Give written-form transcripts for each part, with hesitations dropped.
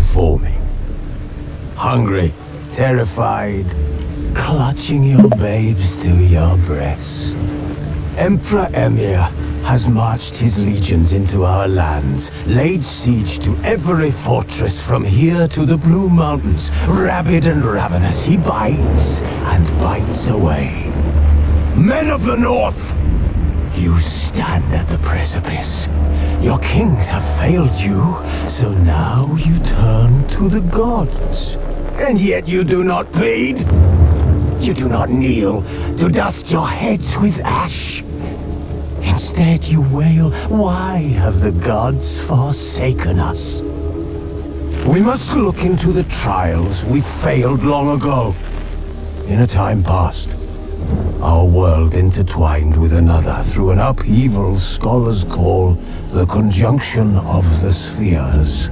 before me. Hungry, terrified, clutching your babes to your breast. Emperor Emir has marched his legions into our lands, laid siege to every fortress from here to the Blue Mountains. Rabid and ravenous, he bites and bites away. Men of the North, you stand at the precipice. Your kings have failed you, so now you turn to the gods. And yet you do not plead. You do not kneel to dust your heads with ash. Instead you wail, why have the gods forsaken us? We must look into the trials we failed long ago. In a time past, our world intertwined with another through an upheaval scholars call the conjunction of the spheres.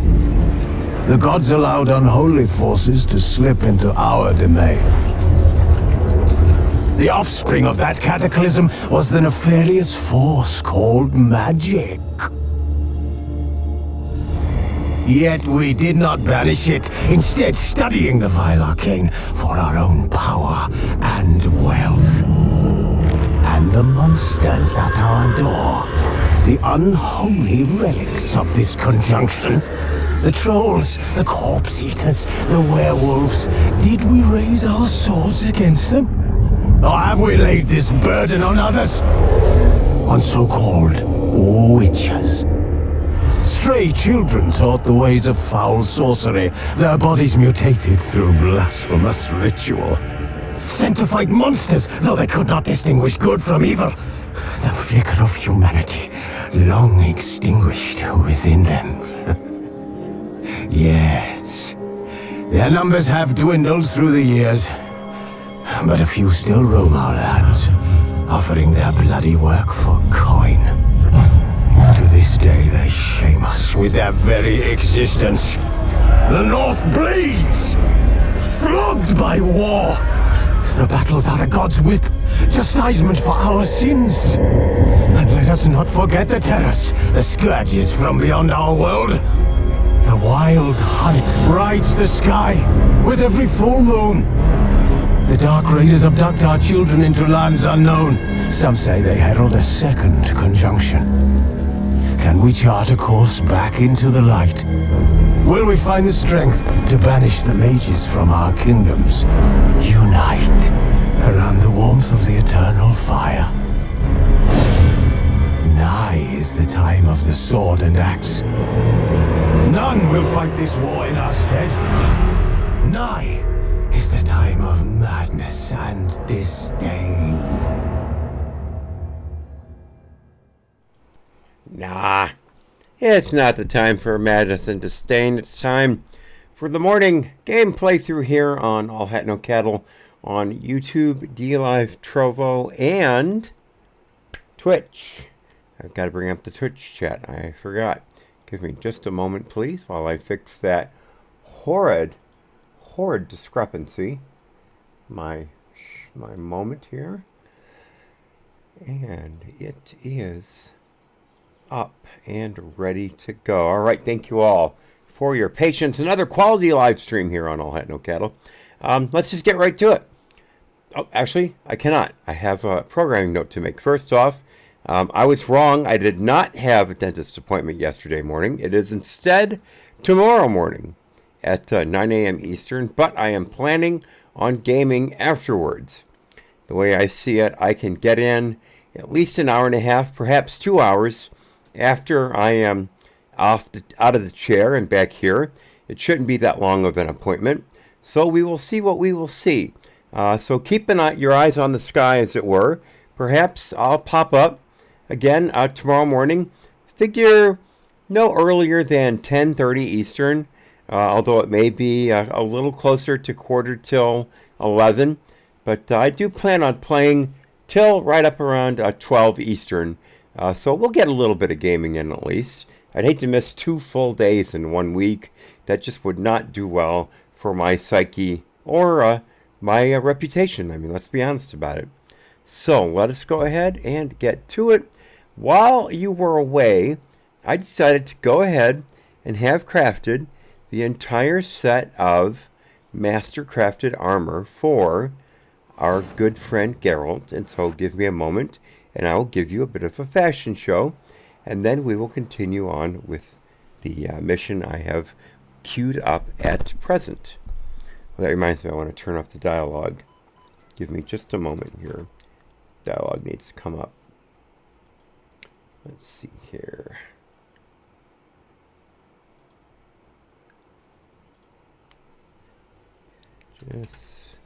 The gods allowed unholy forces to slip into our domain. The offspring of that cataclysm was the nefarious force called magic. Yet we did not banish it, instead studying the vile arcane for our own power and wealth. And the monsters at our door, the unholy relics of this conjunction. The trolls, the corpse eaters, the werewolves. Did we raise our swords against them? Or have we laid this burden on others? On so-called witches. Stray children taught the ways of foul sorcery, their bodies mutated through blasphemous ritual. Sent to fight monsters, though they could not distinguish good from evil. The flicker of humanity, long extinguished within them. Yes, their numbers have dwindled through the years, but a few still roam our lands, offering their bloody work for coin. To this day they shame us with their very existence. The North bleeds, flogged by war. The battles are the gods' whip, chastisement for our sins. And let us not forget the terrors, the scourges from beyond our world. The wild hunt rides the sky with every full moon. The Dark Raiders abduct our children into lands unknown. Some say they herald a second conjunction. Can we chart a course back into the light? Will we find the strength to banish the mages from our kingdoms? Unite around the warmth of the eternal fire. Nigh is the time of the sword and axe. None will fight this war in our stead. Nigh is the time of madness and disdain. Nah, it's not the time for madness and disdain. It's time for the morning game playthrough here on All Hat No Cattle on YouTube, DLive, Trovo, and Twitch. I've got to bring up the Twitch chat. I forgot. Give me just a moment, please, while I fix that horrid discrepancy. My moment here. And it is up and ready to go. All right, thank you all for your patience. Another quality live stream here on All Hat No Cattle. Let's just get right to it. Oh, actually, I cannot. I have a programming note to make. First off, I was wrong. I did not have a dentist appointment yesterday morning. It is instead tomorrow morning at 9 a.m. Eastern, but I am planning on gaming afterwards. The way I see it, I can get in at least an hour and a half, perhaps 2 hours after I am out of the chair and back here. It shouldn't be that long of an appointment, so we will see what we will see. So keep your eyes on the sky, as it were. Perhaps I'll pop up again tomorrow morning. Figure no earlier than 10:30 Eastern, although it may be a little closer to quarter till 11. But I do plan on playing till right up around 12 Eastern. So we'll get a little bit of gaming in at least. I'd hate to miss 2 full days in 1 week. That just would not do well for my psyche or my reputation. I mean, let's be honest about it. So let us go ahead and get to it. While you were away, I decided to go ahead and have crafted the entire set of master-crafted armor for our good friend Geralt. And so give me a moment, and I'll give you a bit of a fashion show, and then we will continue on with the mission I have queued up at present. Well, that reminds me, I want to turn off the dialogue. Give me just a moment here. Dialogue needs to come up. Let's see here. Just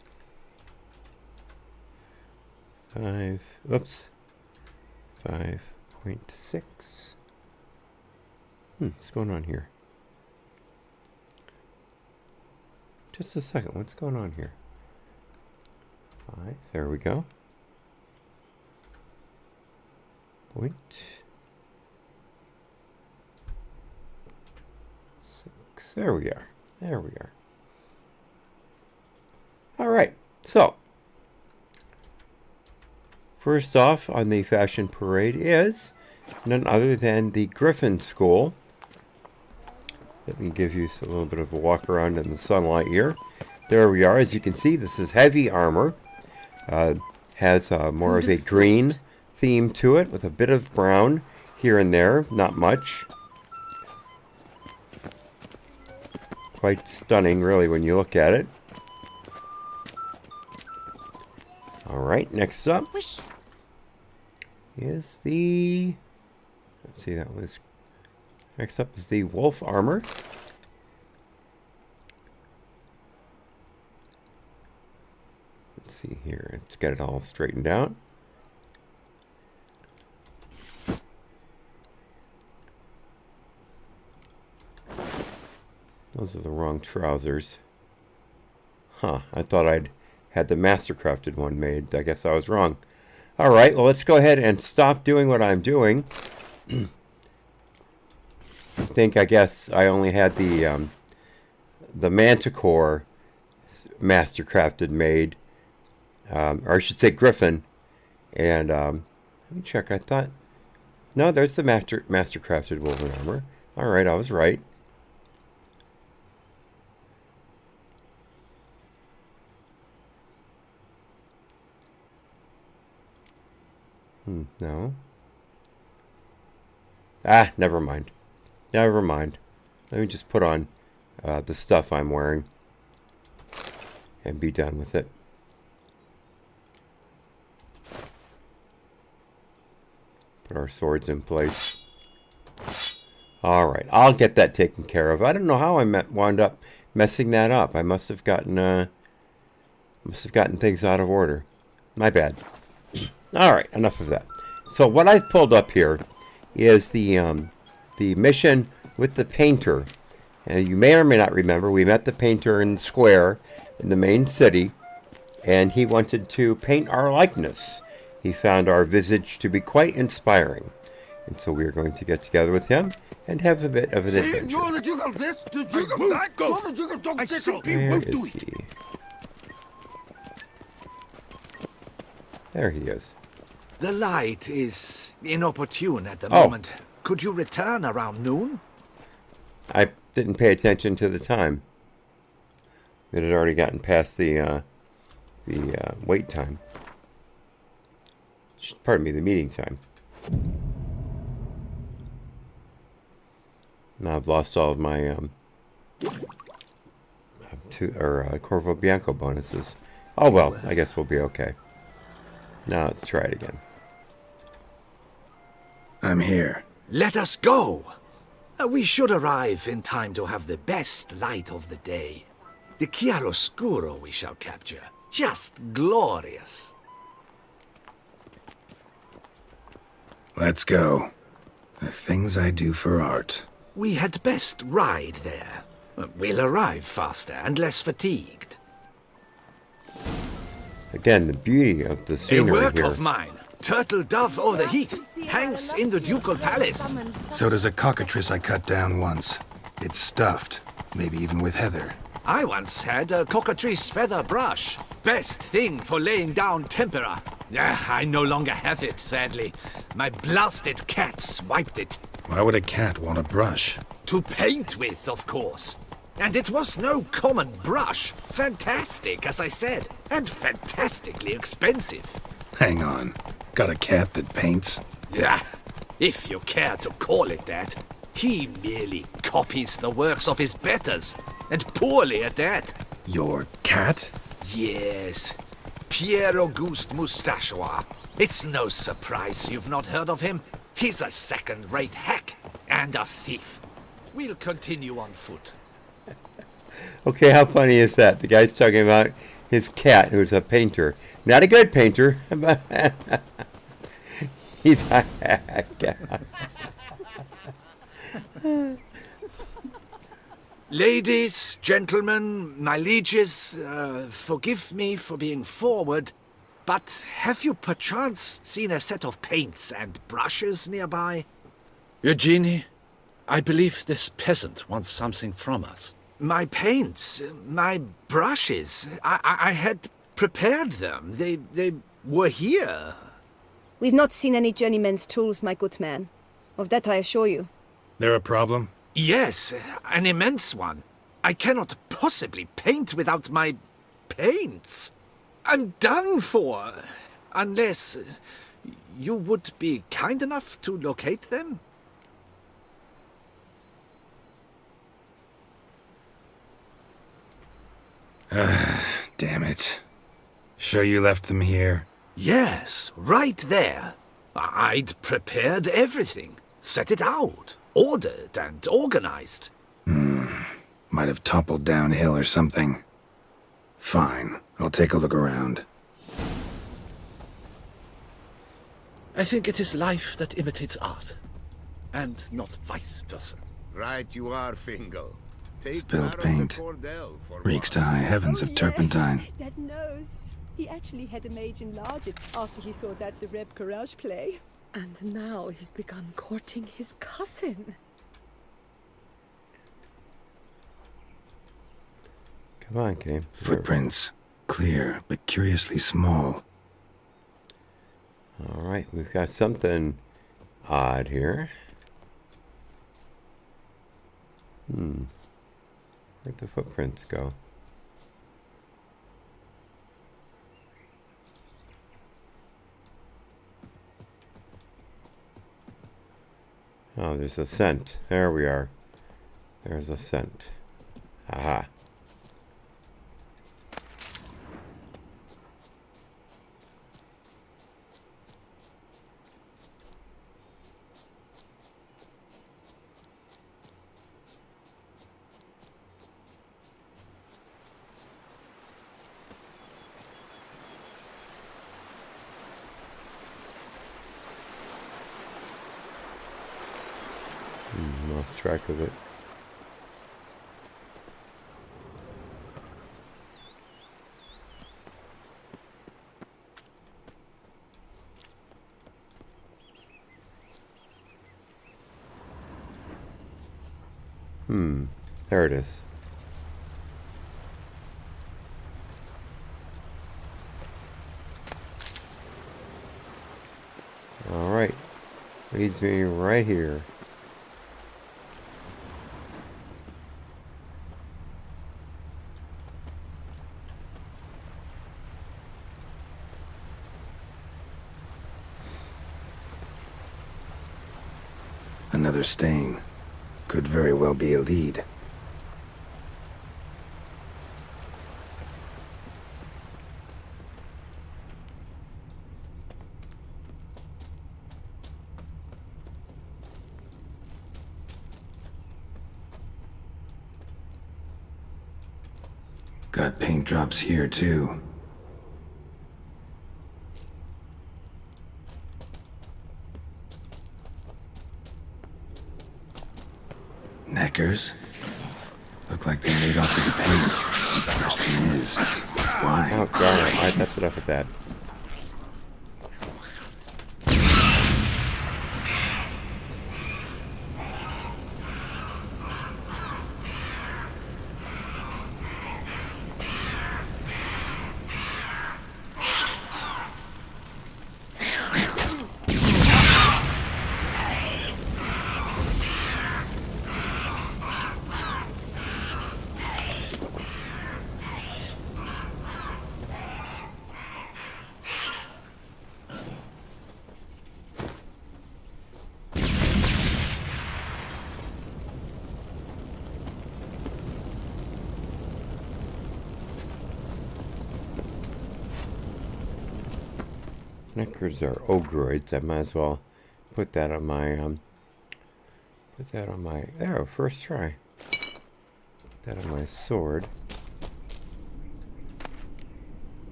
5.6. What's going on here? Just a second, what's going on here? 5, there we go. Point 6, there we are. There we are. All right, so first off on the fashion parade is none other than the Griffin School. Let me give you a little bit of a walk around in the sunlight here. There we are. As you can see, this is heavy armor. Has more of a green theme to it with a bit of brown here and there. Not much. Quite stunning, really, when you look at it. All right, next up is the... Let's see, that was... Next up is the wolf armor. Let's see here. Let's get it all straightened out. Those are the wrong trousers. Huh, I thought I'd had the master-crafted one made. I guess I was wrong. All right, well, let's go ahead and stop doing what I'm doing. I guess I only had the Manticore master-crafted made. Or I should say Griffin. And let me check. I thought... No, there's the master-crafted woven armor. All right, I was right. No. Ah, never mind. Never mind. Let me just put on the stuff I'm wearing and be done with it. Put our swords in place. All right, I'll get that taken care of. I don't know how I wound up messing that up. I must have gotten things out of order. My bad. All right, enough of that. So what I've pulled up here is the mission with the painter. And you may or may not remember, we met the painter in the square in the main city, and he wanted to paint our likeness. He found our visage to be quite inspiring. And so we are going to get together with him and have a bit of an adventure. Where is he? There he is. The light is inopportune at the moment. Could you return around noon? I didn't pay attention to the time. It had already gotten past the wait time. Pardon me, the meeting time. Now I've lost all of my Corvo Bianco bonuses. Oh well, I guess we'll be okay. Now let's try it again. I'm here. Let us go! We should arrive in time to have the best light of the day. The chiaroscuro we shall capture. Just glorious. Let's go. The things I do for art. We had best ride there. We'll arrive faster and less fatigued. Again, the beauty of the A scenery work here. of mine. Turtle dove o'er the heath. Hangs in the ducal palace. So does a cockatrice I cut down once. It's stuffed, maybe even with heather. I once had a cockatrice feather brush. Best thing for laying down tempera. I no longer have it, sadly. My blasted cat swiped it. Why would a cat want a brush? To paint with, of course. And it was no common brush. Fantastic, as I said, and fantastically expensive. Hang on. Got a cat that paints? Yeah, if you care to call it that. He merely copies the works of his betters, and poorly at that. Your cat? Yes, Pierre Auguste Moustachois. It's no surprise you've not heard of him. He's a second-rate hack and a thief. We'll continue on foot. Okay, how funny is that? The guy's talking about his cat, who's a painter. Not a good painter, but he's a hack. Ladies, gentlemen, my lieges, forgive me for being forward, but have you perchance seen a set of paints and brushes nearby? Eugenie, I believe this peasant wants something from us. My paints, my brushes, I had prepared them. They were here. We've not seen any journeyman's tools, my good man. Of that I assure you. There a problem? Yes, an immense one. I cannot possibly paint without my paints. I'm done for. Unless you would be kind enough to locate them? Damn it. Sure you left them here? Yes, right there. I'd prepared everything. Set it out. Ordered and organized. Might have toppled downhill or something. Fine, I'll take a look around. I think it is life that imitates art, and not vice versa. Right you are, Fingal. Take Spilled Baron paint. de Cordell for Reeks to one. high heavens of turpentine. That nose. He actually had a mage enlarge it after he saw that the Reb Courage play. And now he's begun courting his cousin. Come on, Game. Footprints. Clear, but curiously small. All right, we've got something odd here. Where'd the footprints go? Oh, there's a scent. There we are. There's a scent. Aha. Lost track of it. There it is. All right. Leads me right here. Another stain. Could very well be a lead. Got paint drops here, too. Neckers? Look like they made off with the paints. The question is, why? Oh, darn it. Alright, that's enough of that. Knickers are ogroids. I might as well put that on my there, first try. Put that on my sword.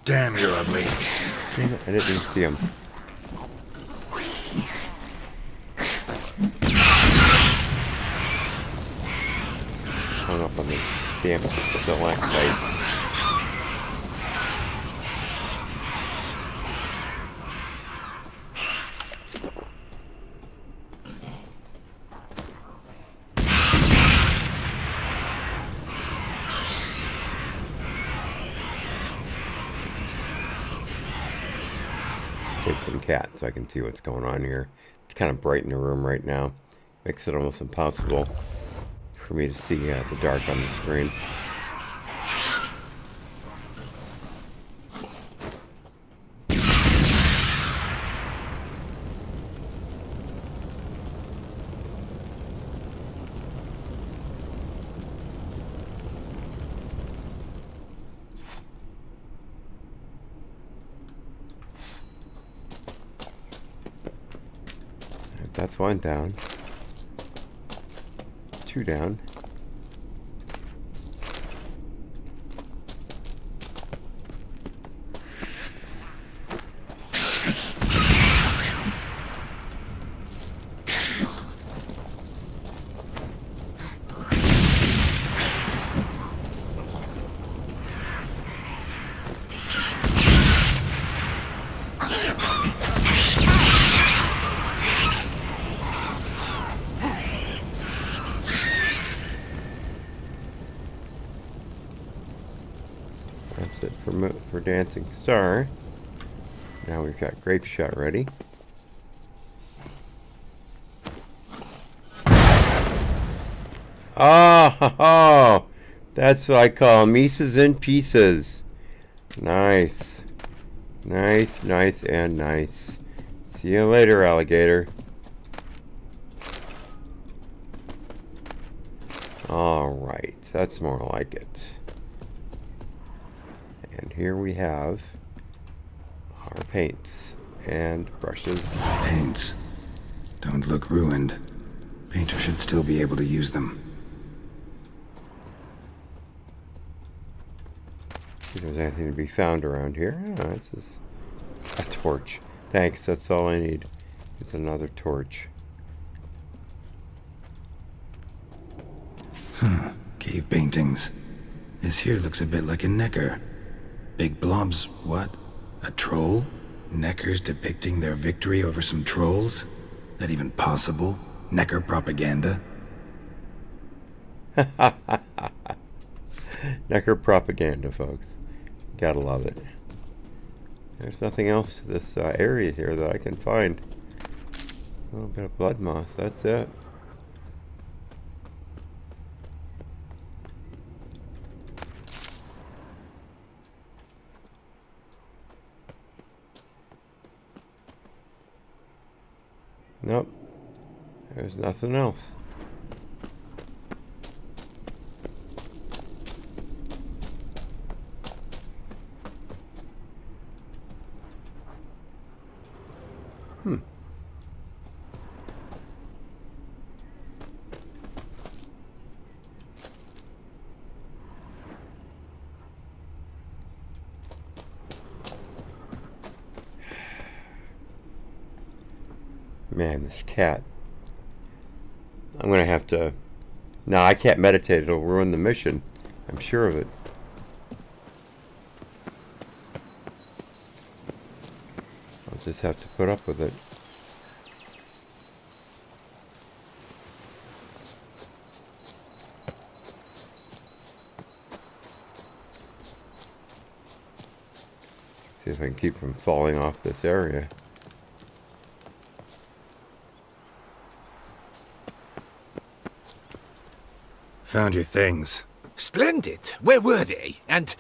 Damn, you're ugly. Damn it, I didn't even see him. Hung up on the damn stalactite. Take some cat so I can see what's going on here. It's kind of bright in the room right now. Makes it almost impossible for me to see the dark on the screen. That's one down. Two down. That's it for Dancing Star. Now we've got Grape Shot ready. Oh, that's what I call Mises in pieces. Nice. Nice, nice, and nice. See you later, alligator. Alright, that's more like it. And here we have our paints and brushes. Paints. Don't look ruined. Painter should still be able to use them. See if there's anything to be found around here. Oh, this is a torch. Thanks, that's all I need. It's another torch. Cave paintings. This here looks a bit like a necker. Big blobs, what? A troll? Neckers depicting their victory over some trolls? That even possible? Necker propaganda? Necker propaganda, folks. Gotta love it. There's nothing else to this area here that I can find. A little bit of blood moss, that's it. Nope. There's nothing else. Man, this cat. I'm gonna have to... No, I can't meditate. It'll ruin the mission. I'm sure of it. I'll just have to put up with it. See if I can keep from falling off this area. Found your things. Splendid. Where were they? And...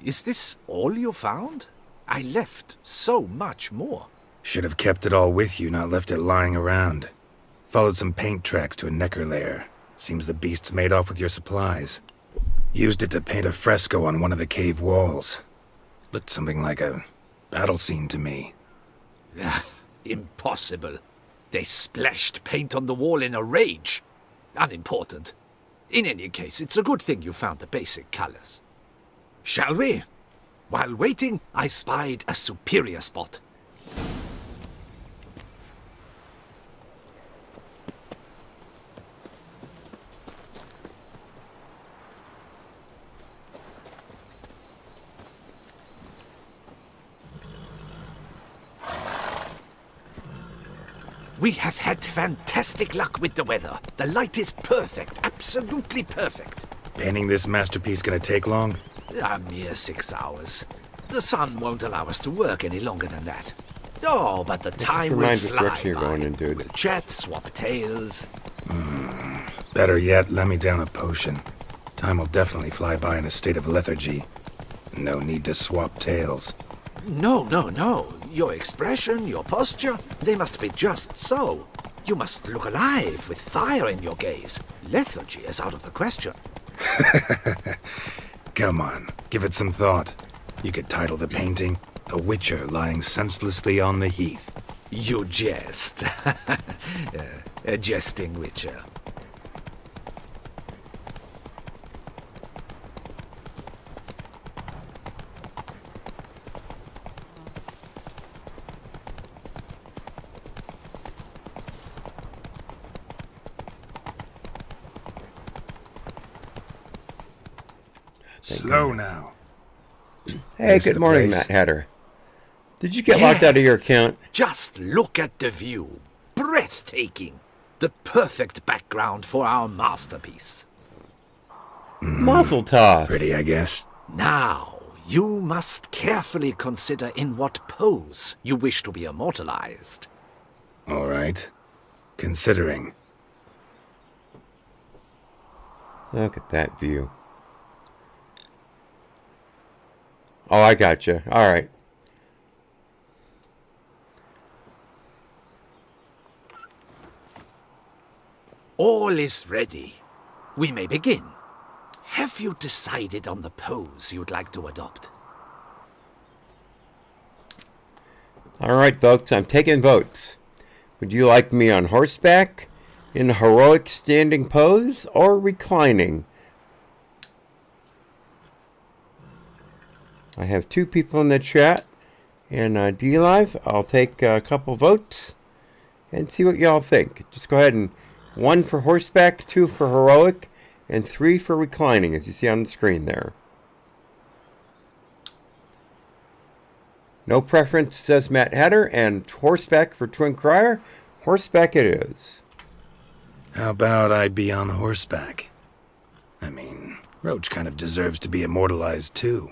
is this all you found? I left so much more. Should have kept it all with you, not left it lying around. Followed some paint tracks to a Necker lair. Seems the beast's made off with your supplies. Used it to paint a fresco on one of the cave walls. Looked something like a battle scene to me. Impossible. They splashed paint on the wall in a rage. Unimportant. In any case, it's a good thing you found the basic colors. Shall we? While waiting, I spied a superior spot. We have had fantastic luck with the weather. The light is perfect, absolutely perfect. Painting this masterpiece gonna take long? A mere 6 hours. The sun won't allow us to work any longer than that. Oh, but the time will Reminds us fly direction you're going by. in, dude. We'll chat, swap tales. Better yet, let me down a potion. Time will definitely fly by in a state of lethargy. No need to swap tales. No. Your expression, your posture, they must be just so. You must look alive with fire in your gaze. Lethargy is out of the question. Come on, give it some thought. You could title the painting, A Witcher Lying Senselessly on the Heath. You jest. A jesting witcher. Slow now. Hey, This good the morning, place? Matt Hatter. Did you get locked out of your Yes. account? Just look at the view. Breathtaking. The perfect background for our masterpiece. Mazel tov. Pretty, I guess. Now, you must carefully consider in what pose you wish to be immortalized. All right. Considering. Look at that view. Oh, I got you. All right. All is ready. We may begin. Have you decided on the pose you'd like to adopt? All right, folks, I'm taking votes. Would you like me on horseback, in a heroic standing pose, or reclining? I have 2 people in the chat. And D-Live, I'll take a couple votes and see what y'all think. Just go ahead and 1 for horseback, 2 for heroic, and 3 for reclining, as you see on the screen there. No preference, says Matt Hatter, and horseback for Twin Crier. Horseback it is. How about I be on horseback? I mean, Roach kind of deserves to be immortalized too.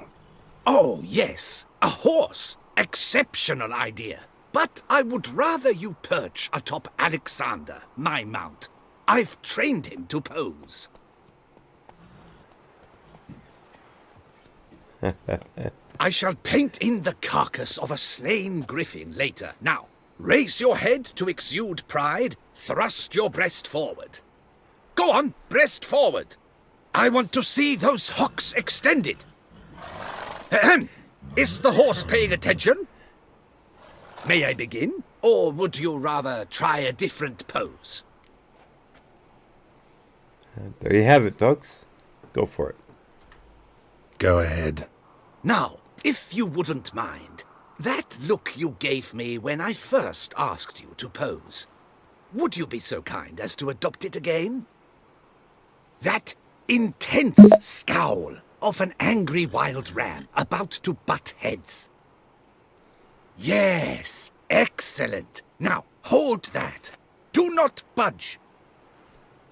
Oh, yes, a horse. Exceptional idea. But I would rather you perch atop Alexander, my mount. I've trained him to pose. I shall paint in the carcass of a slain griffin later. Now, raise your head to exude pride. Thrust your breast forward. Go on, breast forward. I want to see those hocks extended. Ahem. Is the horse paying attention? May I begin? Or would you rather try a different pose? There you have it, folks. Go for it. Go ahead. Now, if you wouldn't mind, that look you gave me when I first asked you to pose, would you be so kind as to adopt it again? That intense scowl of an angry wild ram about to butt heads. Yes, excellent. Now, hold that. Do not budge.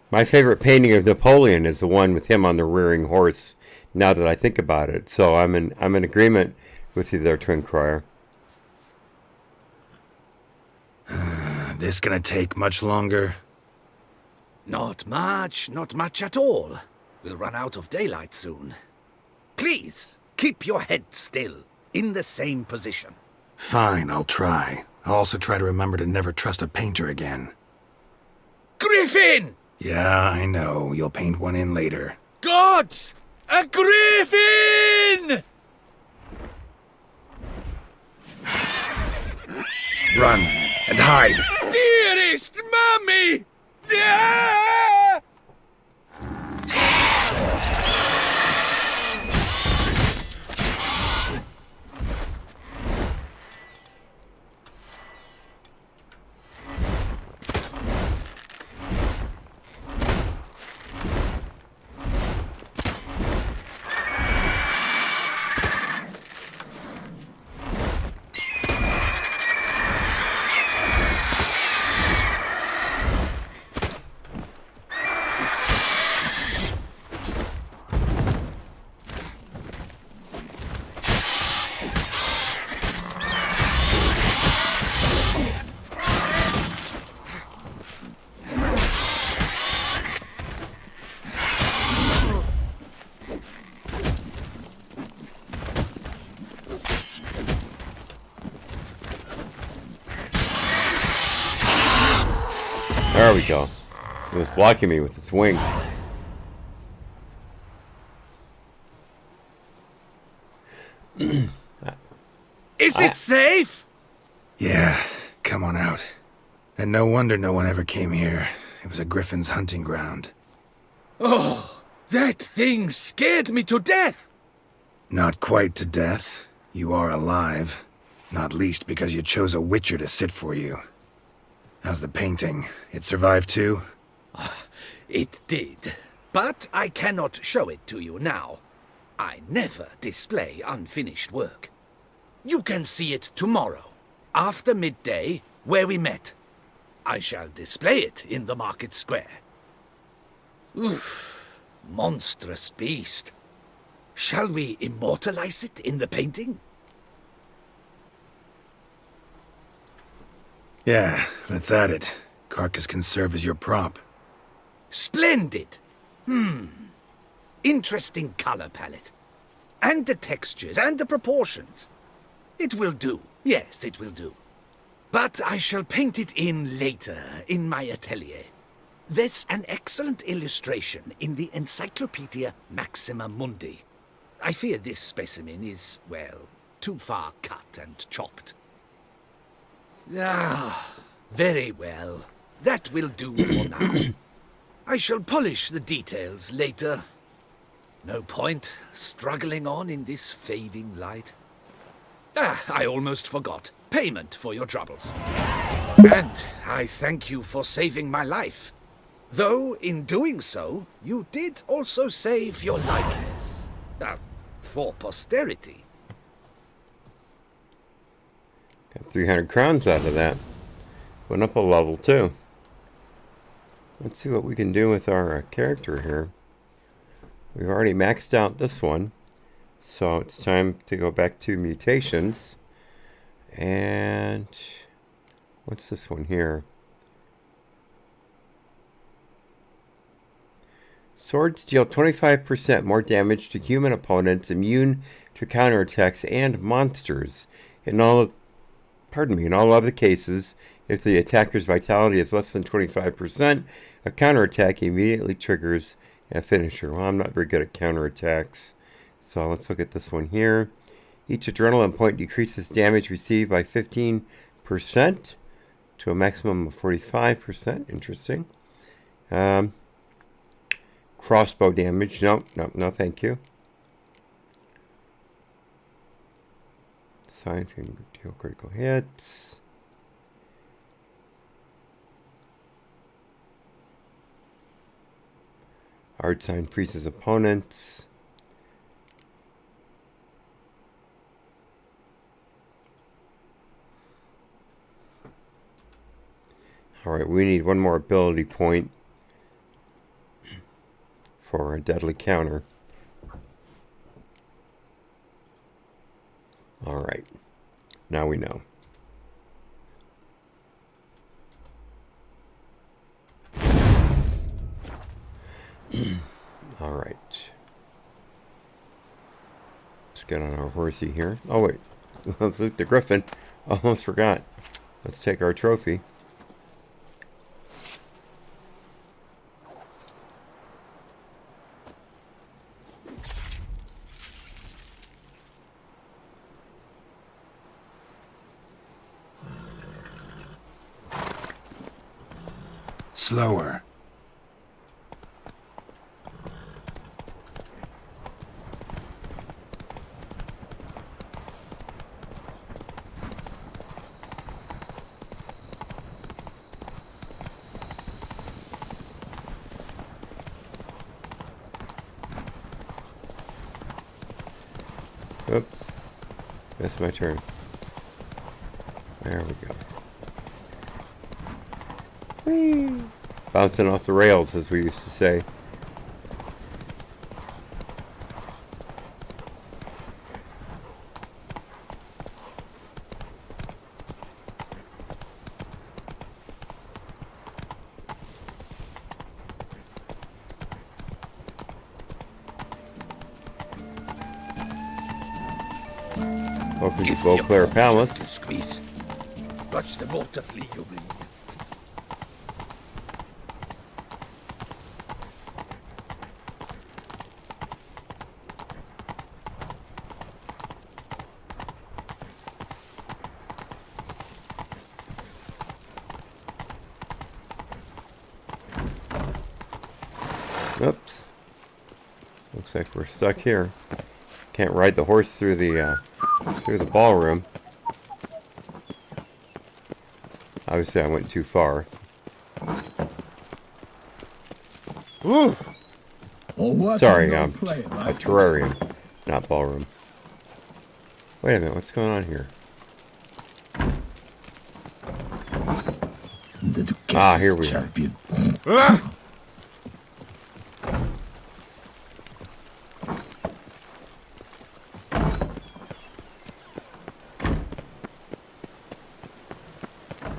My favorite painting of Napoleon is the one with him on the rearing horse, now that I think about it. So I'm in agreement with you there, Twin Crier. This gonna take much longer? Not much at all. We'll run out of daylight soon. Please, keep your head still, in the same position. Fine, I'll try. I'll also try to remember to never trust a painter again. griffin! Yeah, I know. You'll paint one in later. Gods! A griffin! Run and hide! Dearest Mummy! Ah! There we go. It was blocking me with its wing. Is it safe? Yeah, come on out. And no wonder no one ever came here. It was a griffin's hunting ground. Oh, that thing scared me to death. Not quite to death. You are alive. Not least because you chose a witcher to sit for you. How's the painting? It survived too? It did. But I cannot show it to you now. I never display unfinished work. You can see it tomorrow, after midday, where we met. I shall display it in the market square. Oof, monstrous beast. Shall we immortalize it in the painting? Yeah, let's add it. Carcass can serve as your prop. Splendid! Interesting color palette. And the textures and the proportions. It will do. Yes, it will do. But I shall paint it in later, in my atelier. There's an excellent illustration in the Encyclopedia Maxima Mundi. I fear this specimen is, well, too far cut and chopped. Ah, very well. That will do for now. I shall polish the details later. No point struggling on in this fading light. Ah, I almost forgot. Payment for your troubles. And I thank you for saving my life. Though, in doing so, you did also save your likeness. For posterity. Got 300 crowns out of that. Went up a level too. Let's see what we can do with our character here. We've already maxed out this one. So it's time to go back to mutations. And what's this one here? Swords deal 25% more damage to human opponents immune to counterattacks and monsters. In all other cases, if the attacker's vitality is less than 25%, a counterattack immediately triggers a finisher. Well, I'm not very good at counterattacks, so let's look at this one here. Each adrenaline point decreases damage received by 15% to a maximum of 45%. Interesting. Crossbow damage. No, thank you. Science can deal critical hits. Hard sign freezes opponents. Alright, we need one more ability point for a deadly counter. Alright, now we know. Alright. Let's get on our horsey here. Oh wait, let's loot the griffin. Almost forgot. Let's take our trophy. Slower. Oops. That's my turn. There we go. Whee! Bouncing off the rails, as we used to say. Welcome to Beauclair Palace. Squeeze. Watch the water flee, you bleed. Oops. Looks like we're stuck here. Can't ride the horse through the ballroom. Obviously, I went too far. Woo! Sorry, a terrarium, not ballroom. Wait a minute, what's going on here? Ah, here we are.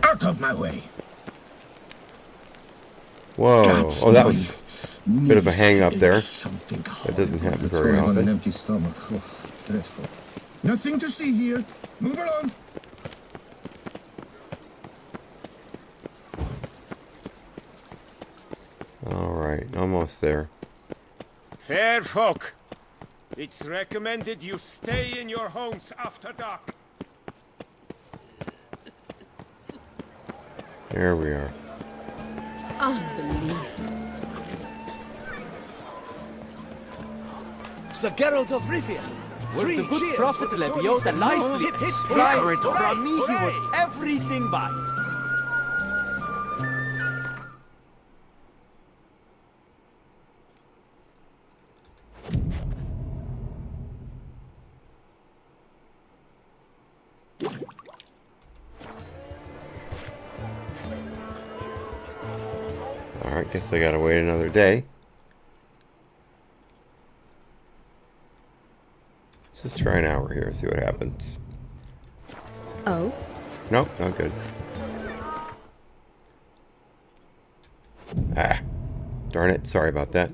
Out of my way. Whoa! Oh, that was a bit of a hang up there. Something That doesn't happen very On an often. empty stomach. Oh, dreadful. Nothing to see here. Move along. All right, almost there. Fair folk, it's recommended you stay in your homes after dark. There we are. Unbelievable. Sir Geralt of Rivia. Were the good prophet Lebiot alive? Sprite from me, he would everything by. Alright, guess I gotta wait another day. Let's just try an hour here, see what happens. Oh? Nope, not good. Ah, darn it, sorry about that.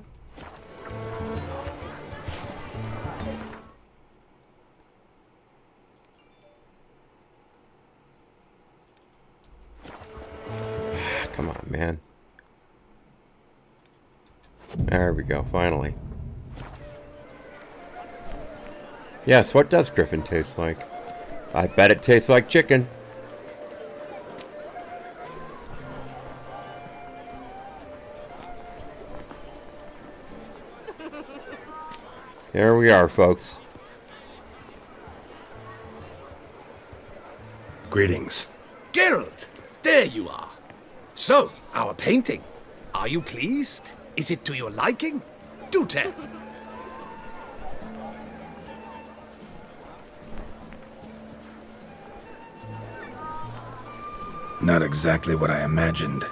Come on, man. There we go, finally. Yes, what does Griffin taste like? I bet it tastes like chicken. There we are, folks. Greetings. Geralt, there you are. So, our painting. Are you pleased? Is it to your liking? Do tell. Not exactly what I imagined.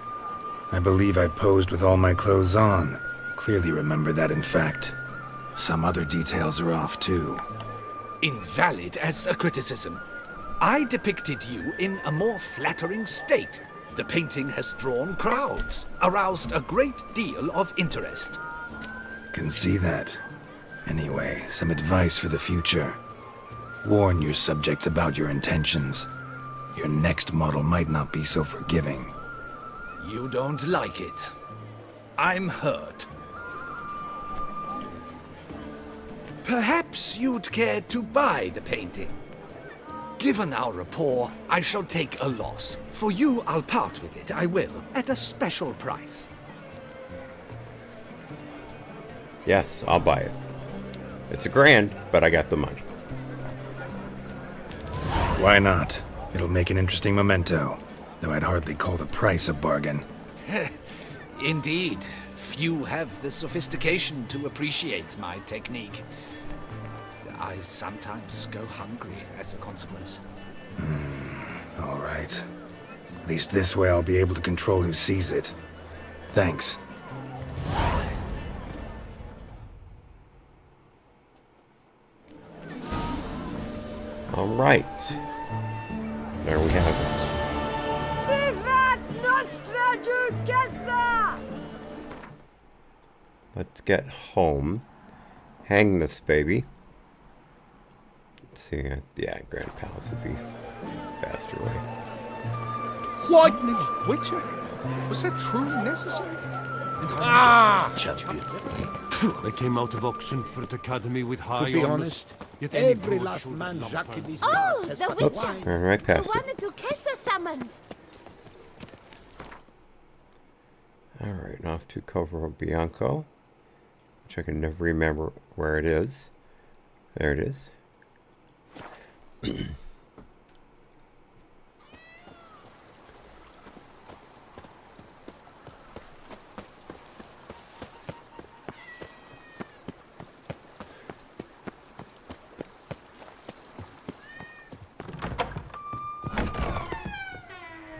I believe I posed with all my clothes on. Clearly remember that, in fact. Some other details are off, too. Invalid as a criticism. I depicted you in a more flattering state. The painting has drawn crowds, aroused a great deal of interest. Can see that. Anyway, some advice for the future. Warn your subjects about your intentions. Your next model might not be so forgiving. You don't like it. I'm hurt. Perhaps you'd care to buy the painting. Given our rapport, I shall take a loss. For you, I'll part with it, I will, at a special price. Yes, I'll buy it. It's $1,000, but I got the money. Why not? It'll make an interesting memento, though I'd hardly call the price a bargain. Indeed. Few have the sophistication to appreciate my technique. I sometimes go hungry as a consequence. All right. At least this way I'll be able to control who sees it. Thanks. All right. There we have it. Let's get home. Hang this baby. Let's see. Yeah, Grand Palace would be faster way. What? Witcher? Was that truly necessary? They came out of Oxenford Academy with high To be honors, honest, yet every God last showed man love Jacques in for these us. parts has but one. All right, past it. wanted to kiss a summoned. All right, off to Covero Bianco, which I can never remember where it is. There it is.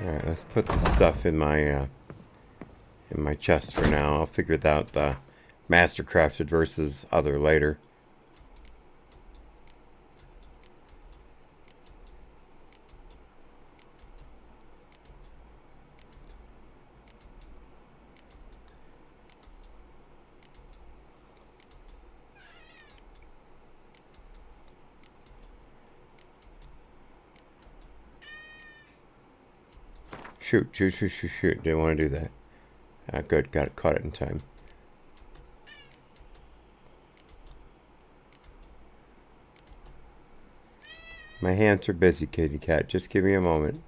All right, let's put the stuff in my chest for now. I'll figure out the mastercrafted versus other later. Shoot. Didn't want to do that. Good, caught it in time. My hands are busy, kitty cat. Just give me a moment.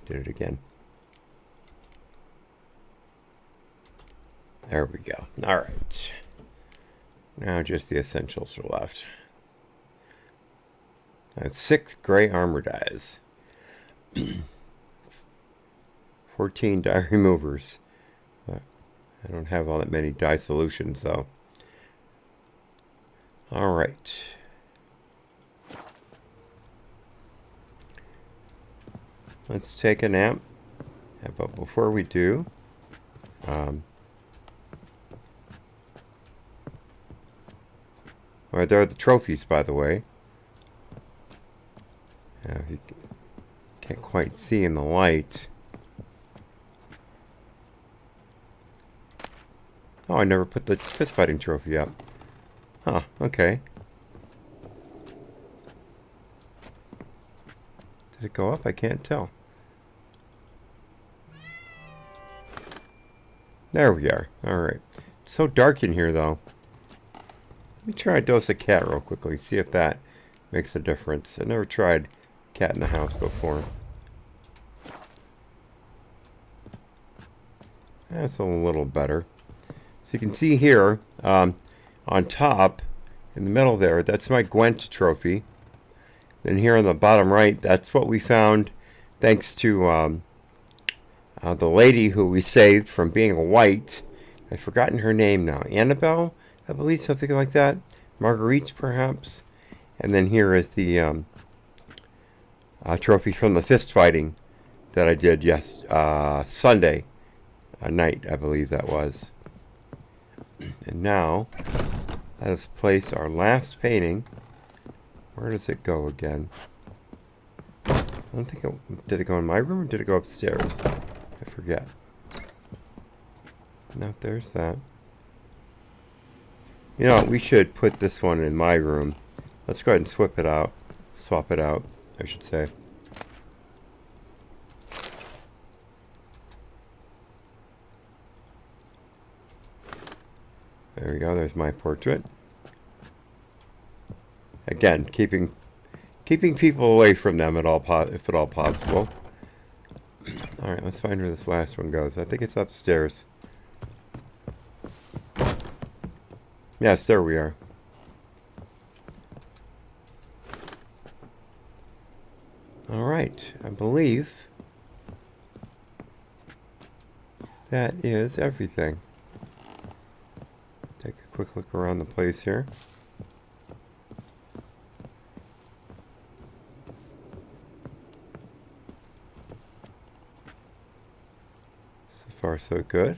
Did it again. There we go. All right. Now just the essentials are left. That's 6 gray armor dies. 14 die removers. I don't have all that many die solutions though. All right. Let's take a nap. But before we do, well, there are the trophies, by the way. You can't quite see in the light. Oh, I never put the fistfighting trophy up. Huh, okay. Did it go up? I can't tell. There we are. Alright. It's so dark in here, though. Let me try a dose of cat real quickly. See if that makes a difference. I never tried cat in the house before. That's a little better. So you can see here, on top, in the middle there, that's my Gwent trophy. Then here on the bottom right, that's what we found thanks to the lady who we saved from being a white. I've forgotten her name now. Annabelle, I believe, something like that. Marguerite, perhaps. And then here is the trophy from the fist fighting that I did Sunday night, I believe that was. And now, let us place our last painting. Where does it go again? I don't think did it go in my room or did it go upstairs? I forget. No, there's that. You know, we should put this one in my room. Let's go ahead and swap it out, I should say. There we go, there's my portrait. Again, keeping people away from them if at all possible. All right, let's find where this last one goes. I think it's upstairs. Yes, there we are. All right, I believe that is everything. Take a quick look around the place here. So far, so good.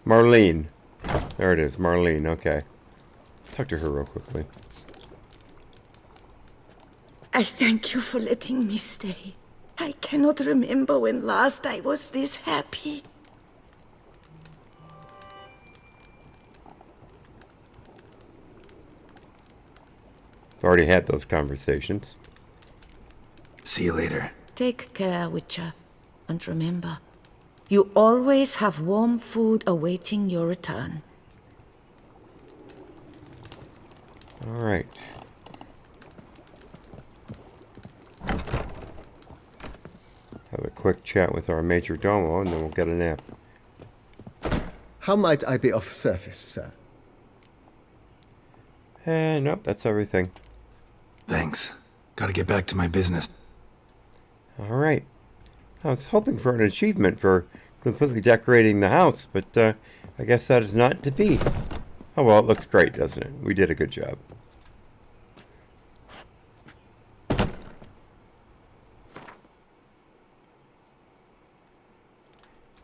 Marlene. There it is, Marlene. Okay. Talk to her real quickly. I thank you for letting me stay. I cannot remember when last I was this happy. Already had those conversations. See you later. Take care, Witcher. And remember, you always have warm food awaiting your return. All right. Have a quick chat with our Major Domo, and then we'll get a nap. How might I be of service, sir? Nope, that's everything. Thanks. Gotta get back to my business. All right. I was hoping for an achievement for completely decorating the house, but I guess that is not to be. Oh well, it looks great, doesn't it? We did a good job.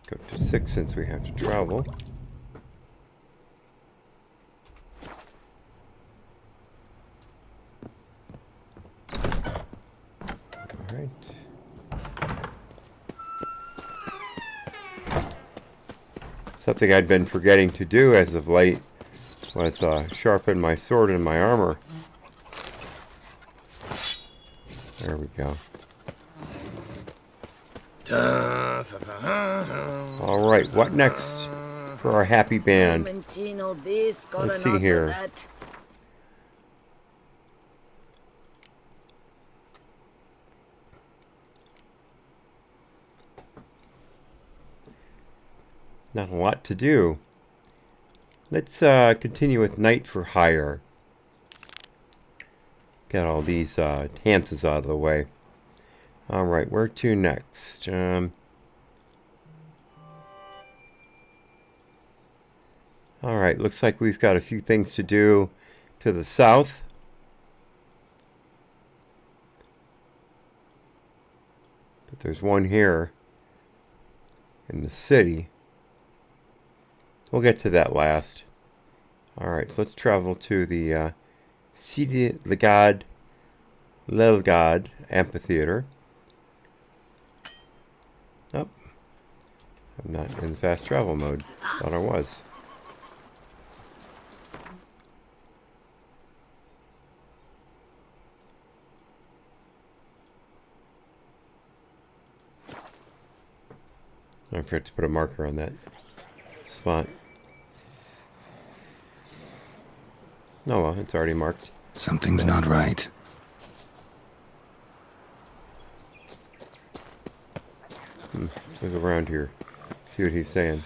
Go to 6 since we have to travel. All right. Something I'd been forgetting to do as of late was sharpen my sword and my armor. There we go. All right, what next for our happy band? Let's see here. Not a lot to do. Let's continue with Night for Hire. Get all these enhances out of the way. All right, where to next? All right, looks like we've got a few things to do to the south. But there's one here in the city. We'll get to that last. All right, so let's travel to the Cité Lelgad Amphitheater. Oh, I'm not in fast travel mode. Thought I was. I forgot to put a marker on that spot. No, well, it's already marked. Something's not right. Let's look around here. See what he's saying.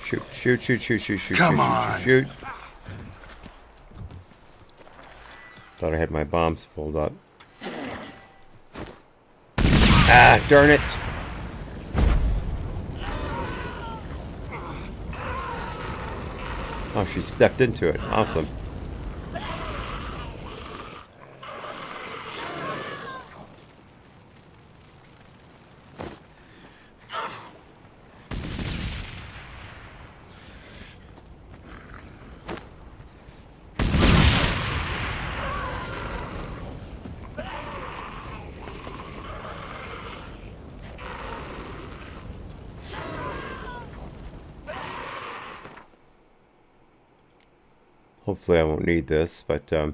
Shoot. Come on. Shoot. Thought I had my bombs pulled up. Ah, darn it. Oh, she stepped into it. Awesome. Hopefully I won't need this, but I'll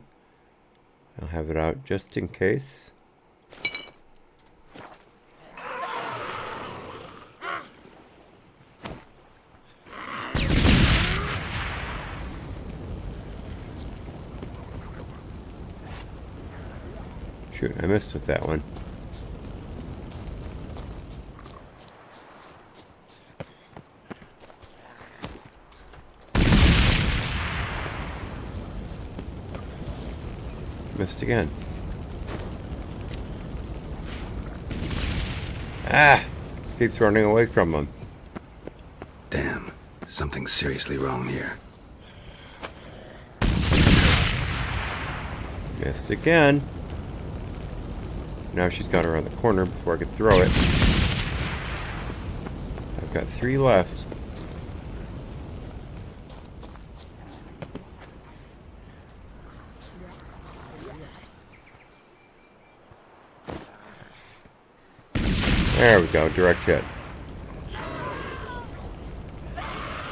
have it out just in case. Shoot, I missed with that one. Missed again. Ah! Keeps running away from him. Damn, something's seriously wrong here. Missed again. Now she's got around the corner before I could throw it. I've got 3 left. There we go, direct hit.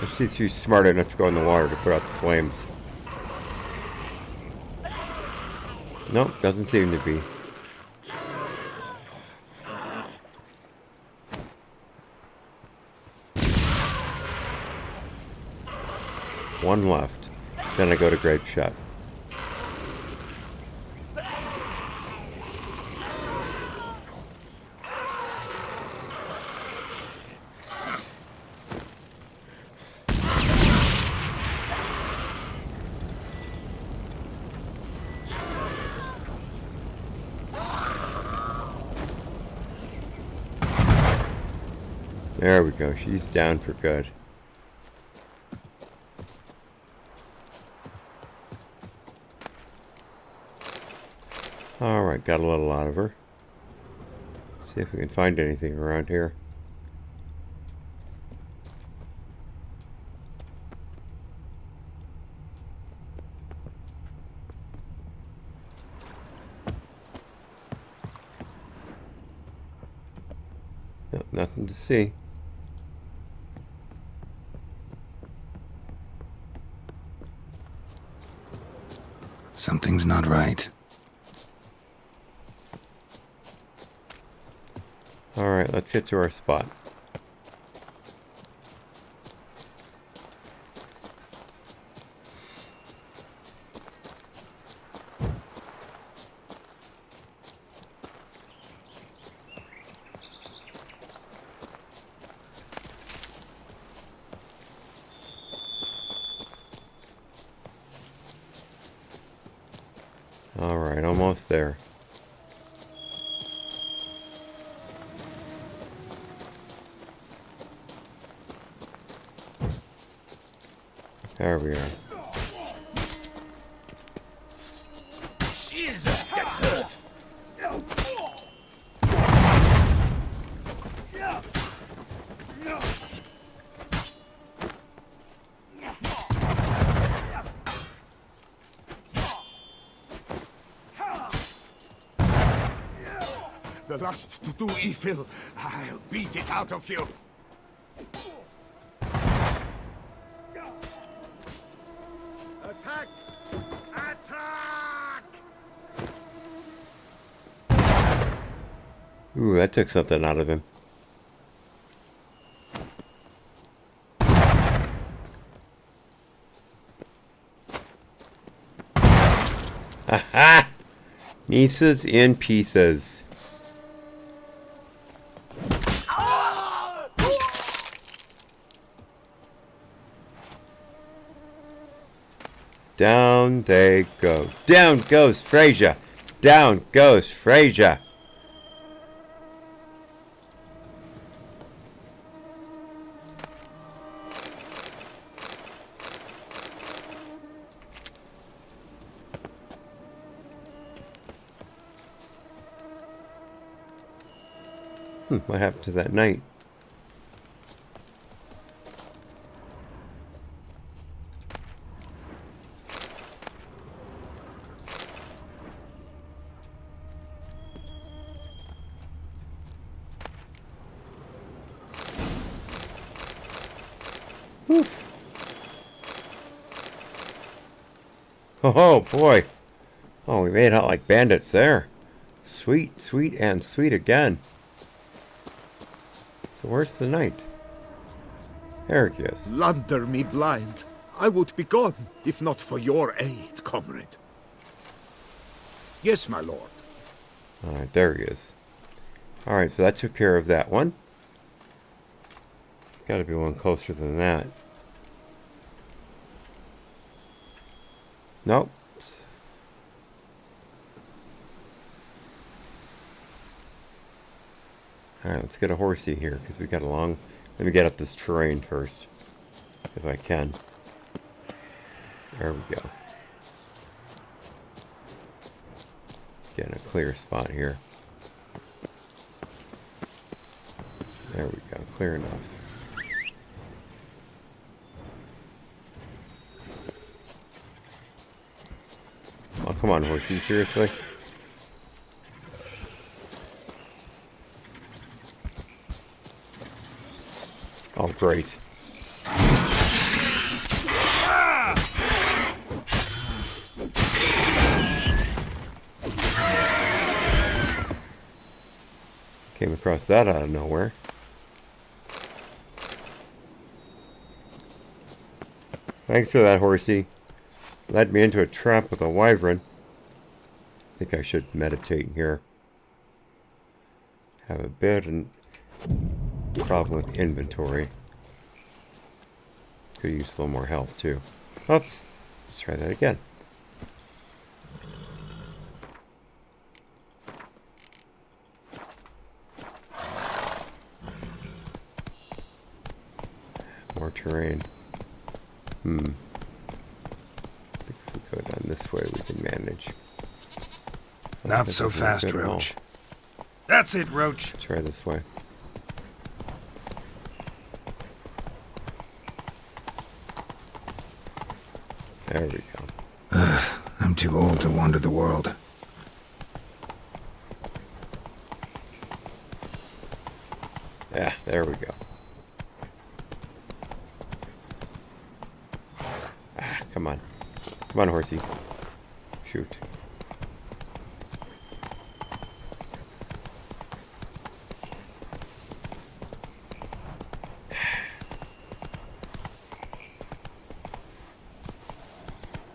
Let's see if she's smart enough to go in the water to put out the flames. Nope, doesn't seem to be. One left. Then I go to grape shot. There we go. She's down for good. Alright, got a little out of her. See if we can find anything around here. Nope, nothing to see. Something's not right. Alright, let's get to our spot. Alright, almost there. There we are. Jesus, get hurt! The lust to do evil, I'll beat it out of you. Attack! Attack! Ooh, that took something out of him. Aha! Mises in pieces. Down they go. Down goes Frasier. Down goes Frasier. What happened to that knight? Oh boy. Oh, we made out like bandits there. Sweet, sweet, and sweet again. So where's the knight? There he is. Lander me blind. I would be gone, if not for your aid, comrade. Yes, my lord. Alright, there he is. Alright, so that took care of that one. Gotta be one closer than that. Nope. Alright, let's get a horsey here, because we got a long... Let me get up this terrain first, if I can. There we go. Getting a clear spot here. There we go, clear enough. Oh, come on, horsey, seriously? Oh, great. Came across that out of nowhere. Thanks for that, horsey. Led me into a trap with a wyvern. I think I should meditate here. Have a bit and problem with inventory. Could use a little more health too. Oops. Let's try that again. More terrain. I think if we go down this way we can manage. Not so fast, Roach. That's it, Roach. Try this way. There we go. I'm too old to wander the world. Yeah, there we go. Ah, come on. Come on, horsey. Shoot.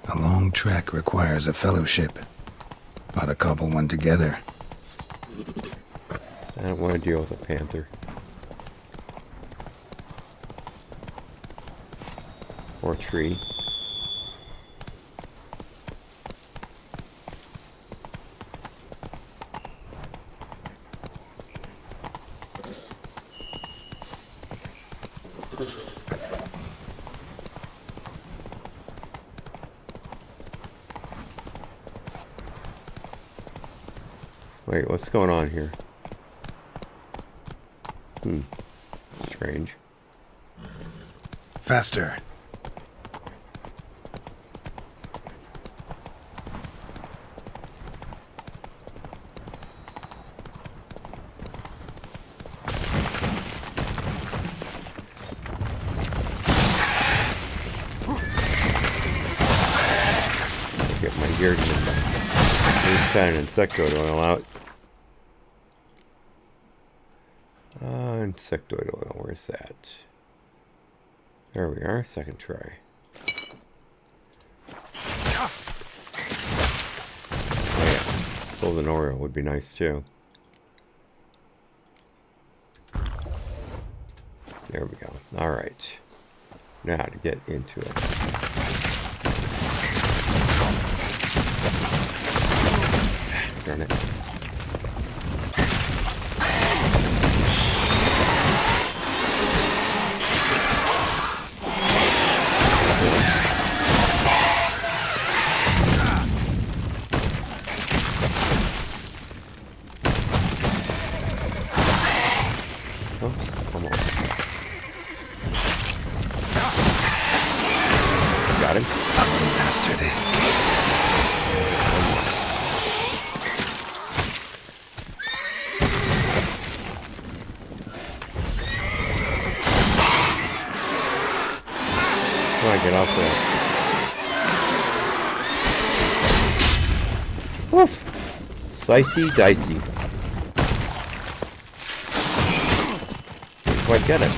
A long trek requires a fellowship. Ought to cobble one together. I don't want to deal with a panther. Or tree. Wait, what's going on here? Strange. Faster. Get my gear to an insectoid oil out. Insectoid oil, where's that? There we are, second try. Oh yeah, golden oil would be nice too. There we go. Alright. Now to get into it. Darn it. Oops, almost. Got him. Ugly bastard. How do I get off there? Woof. Slicey dicey. Didn't quite get it.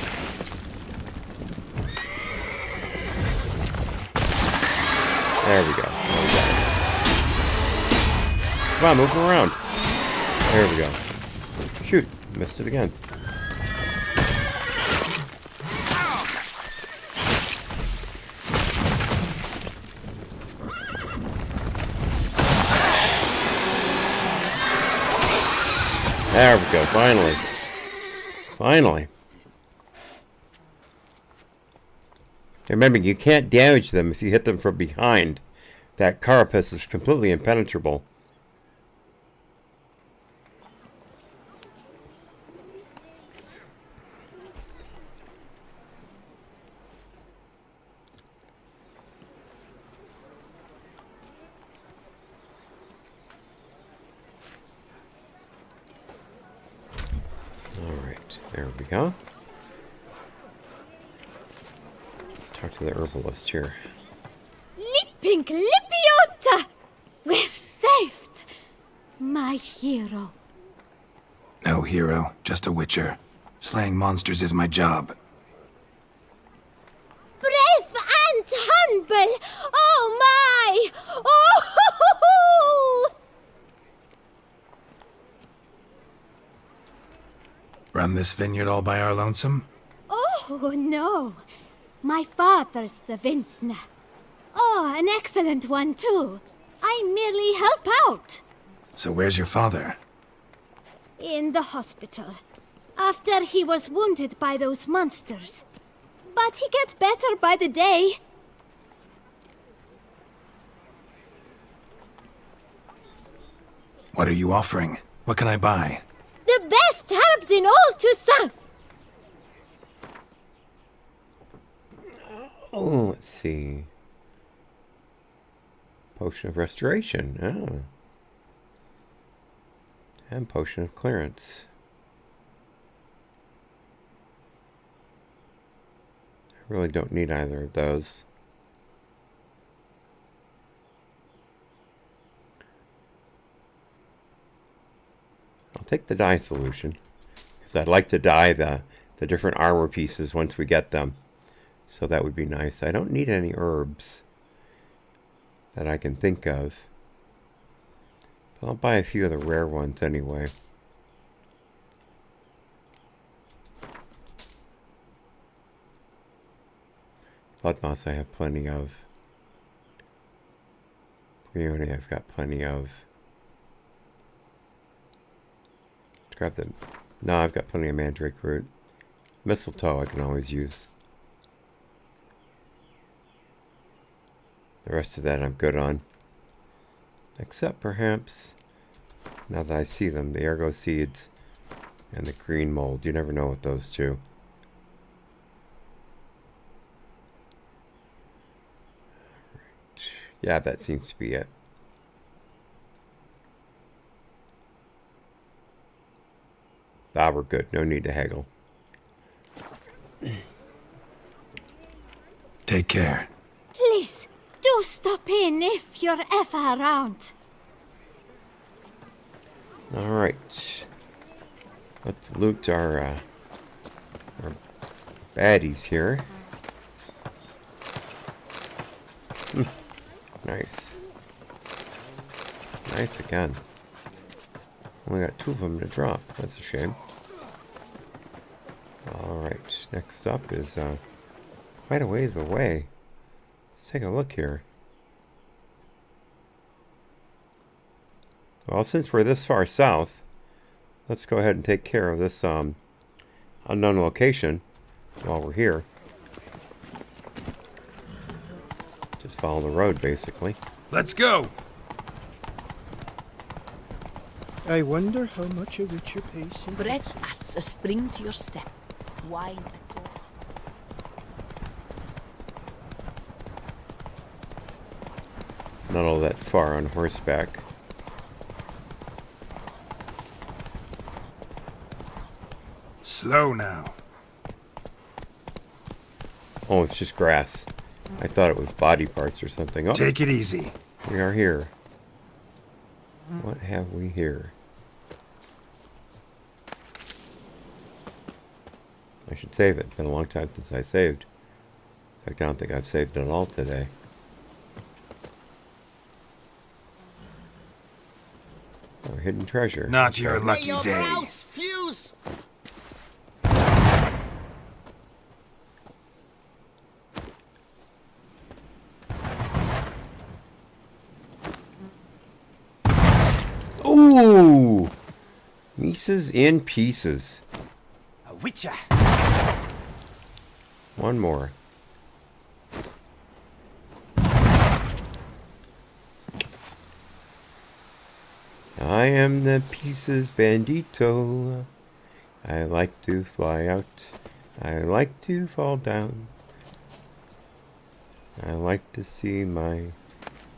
There we go. There we go. Come on, move around. There we go. Shoot, missed it again. There we go, finally. Finally. Remember, you can't damage them if you hit them from behind. That carapace is completely impenetrable. There we go. Let's talk to the herbalist here. Lippink Lippiota! We're saved! My hero. No hero, just a witcher. Slaying monsters is my job. Brave and humble! Oh my! Oh! Run this vineyard all by our lonesome? Oh, no. My father's the vintner. Oh, an excellent one, too. I merely help out. So where's your father? In the hospital. After he was wounded by those monsters. But he gets better by the day. What are you offering? What can I buy? The best herbs in all Toussaint! Oh, let's see. Potion of Restoration. Oh. And Potion of Clearance. I really don't need either of those. I'll take the dye solution, because I'd like to dye the different armor pieces once we get them. So that would be nice. I don't need any herbs that I can think of. But I'll buy a few of the rare ones anyway. Blood moss I have plenty of. Peony I've got plenty of. Grab them. No, I've got plenty of mandrake root. Mistletoe I can always use. The rest of that I'm good on. Except perhaps, now that I see them, the ergo seeds and the green mold. You never know with those two. Right. Yeah, that seems to be it. Ah, we're good. No need to haggle. Take care. Please, do stop in if you're ever around. Alright. Let's loot our baddies here. Nice. Nice again. Only got 2 of them to drop. That's a shame. Alright, next up is quite a ways away. Let's take a look here. Well, since we're this far south, let's go ahead and take care of this unknown location while we're here. Just follow the road, basically. Let's go! I wonder how much a witcher pays in Bread adds a spring to your step. Wine Not all that far on horseback. Slow now. Oh, it's just grass. I thought it was body parts or something. Oh, Take it easy. we are here. What have we here? I should save it. It's been a long time since I saved. In fact, I don't think I've saved at all today. Oh, hidden treasure. Not your lucky May your day. blouse fuse! Ooh! Mises in pieces. A witcher! One more. I am the pieces bandito. I like to fly out. I like to fall down. I like to see my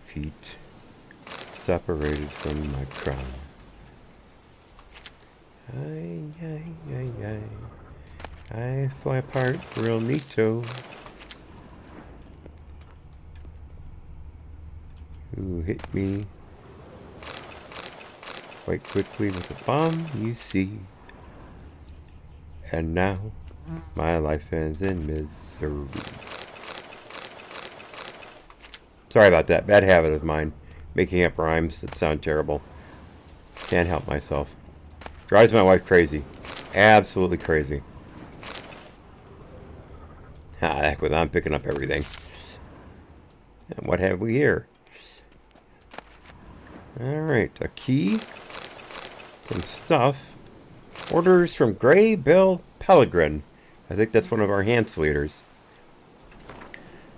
feet separated from my crown. I fly apart real neato. Who hit me quite quickly with a bomb, you see. And now my life ends in misery. Sorry about that. Bad habit of mine. Making up rhymes that sound terrible. Can't help myself. Drives my wife crazy. Absolutely crazy. Ah, heck with it. I'm picking up everything. And what have we here? Alright, a key. Some stuff. Orders from Grey Bill Pellegrin. I think that's one of our Hansa leaders.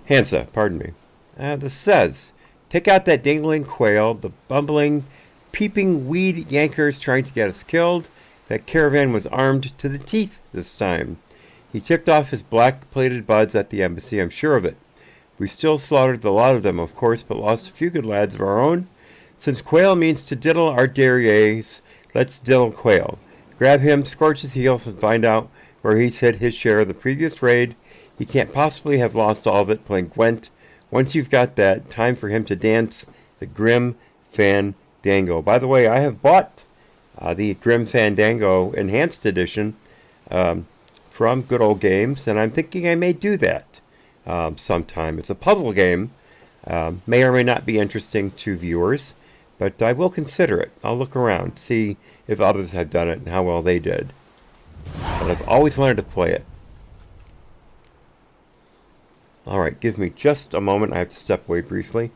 Hansa, pardon me. This says, take out that dangling quail, the bumbling, peeping weed yankers trying to get us killed. That caravan was armed to the teeth this time. He tipped off his black-plated buds at the embassy, I'm sure of it. We still slaughtered a lot of them, of course, but lost a few good lads of our own. Since quail means to diddle our derriers, let's diddle quail. Grab him, scorch his heels, and find out where he's hid his share of the previous raid. He can't possibly have lost all of it playing Gwent. Once you've got that, time for him to dance the Grim Fandango. By the way, I have bought the Grim Fandango Enhanced Edition from Good Old Games, and I'm thinking I may do that sometime. It's a puzzle game. May or may not be interesting to viewers, but I will consider it. I'll look around, see if others have done it and how well they did. But I've always wanted to play it. Alright, give me just a moment. I have to step away briefly.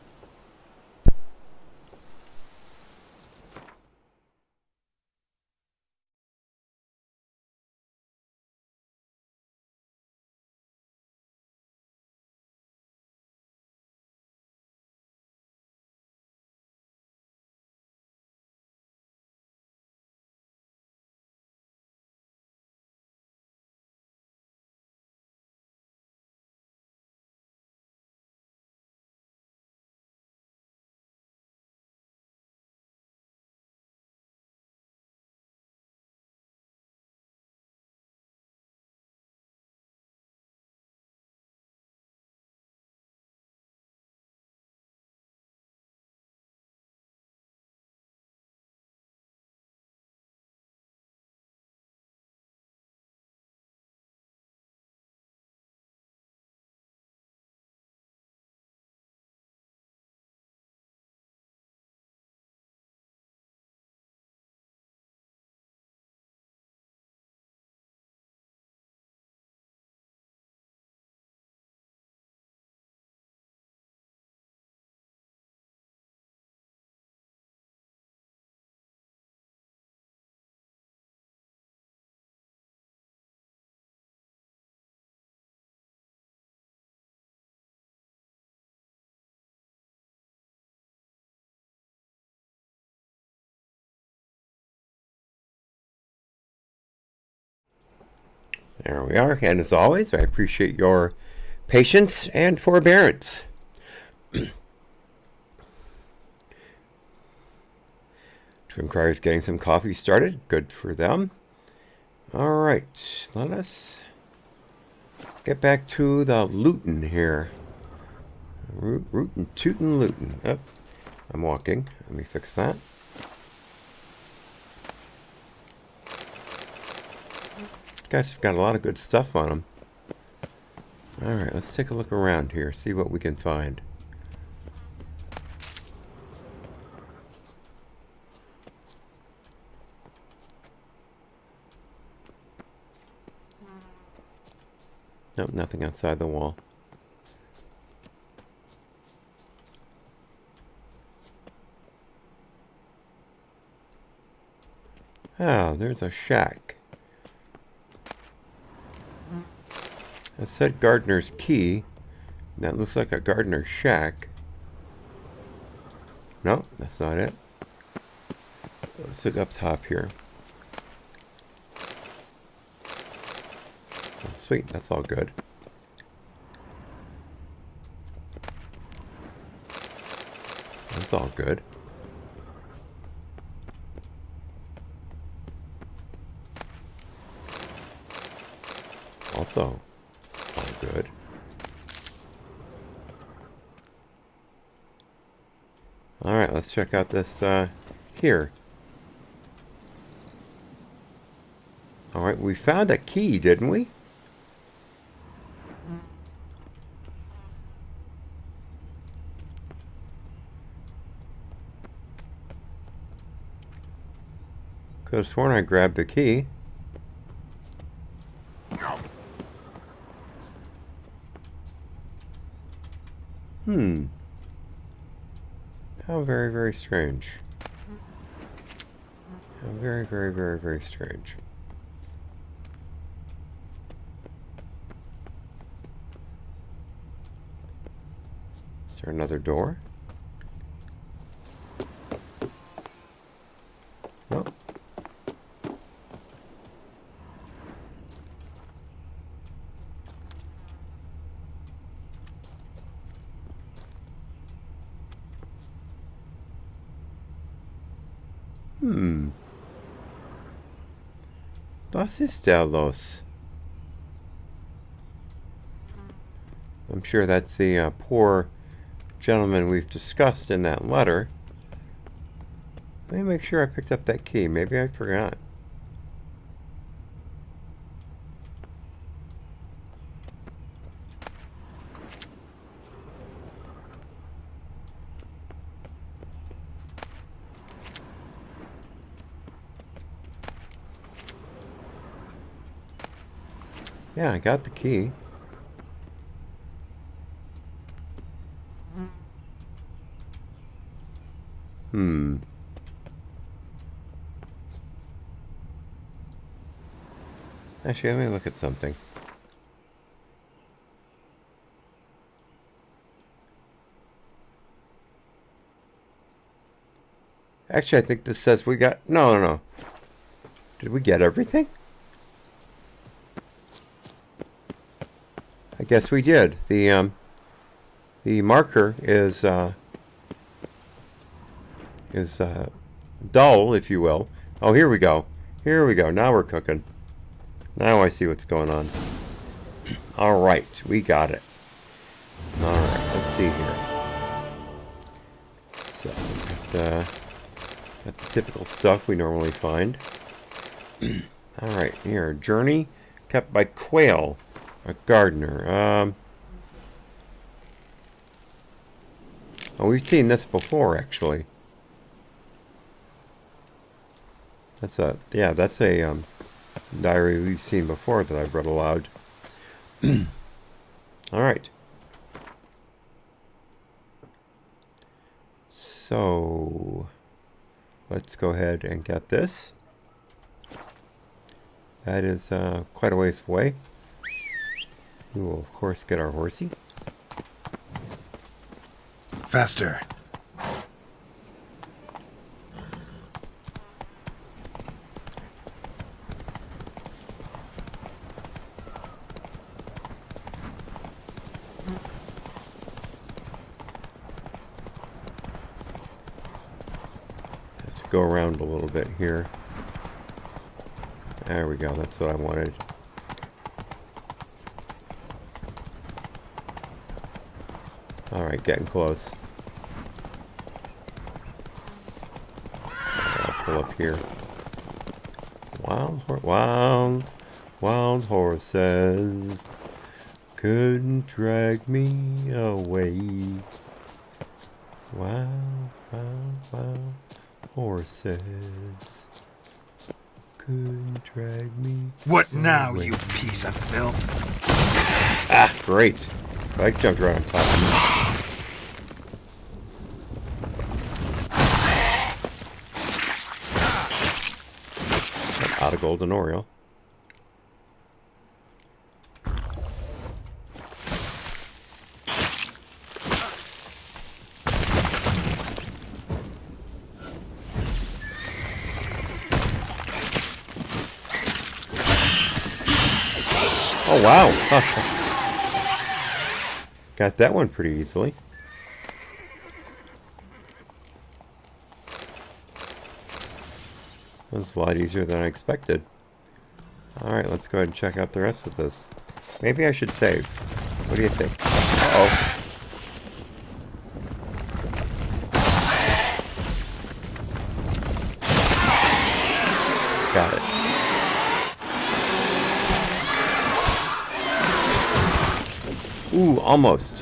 There we are, and as always, I appreciate your patience and forbearance. Trim Crier's getting some coffee started. Good for them. Alright, let us get back to the lootin' here. Rootin' tootin' lootin'. Oh, I'm walking. Let me fix that. guy's got a lot of good stuff on him. Alright, let's take a look around here, see what we can find. Nope, nothing outside the wall. Oh, there's a shack. It said gardener's key. That looks like a gardener's shack. No, that's not it. Let's look up top here. Oh, sweet, that's all good. That's all good. Also, all good. Alright, let's check out this here. Alright, we found a key, didn't we? Could have sworn I grabbed the key. How very, very strange. How very, very, very, very strange. Is there another door? No. Was ist da los? I'm sure that's the poor gentleman we've discussed in that letter. Let me make sure I picked up that key. Maybe I forgot. Yeah, I got the key. Actually, let me look at something. Actually, I think this says we got... No. Did we get everything? I guess we did. The marker is dull, if you will. Oh, here we go. Here we go. Now we're cooking. Now I see what's going on. All right, we got it. All right, let's see here. So, got the typical stuff we normally find. All right, here, journey kept by quail. A gardener. Oh, we've seen this before, actually. That's a diary we've seen before that I've read aloud. All right. So let's go ahead and get this. That is quite a ways away. We will, of course, get our horsey. Faster. Let's go around a little bit here. There we go. That's what I wanted. Alright, getting close. I'll pull up here. Wild wild horses couldn't drag me away. Wild, wild, wild horses couldn't drag me What now, away. you piece of filth? Ah, great. I jumped right on top of me. Out of golden Oriole. Oh, wow. Got that one pretty easily. That was a lot easier than I expected. Alright, let's go ahead and check out the rest of this. Maybe I should save. What do you think? Uh-oh. Got it. Ooh, almost.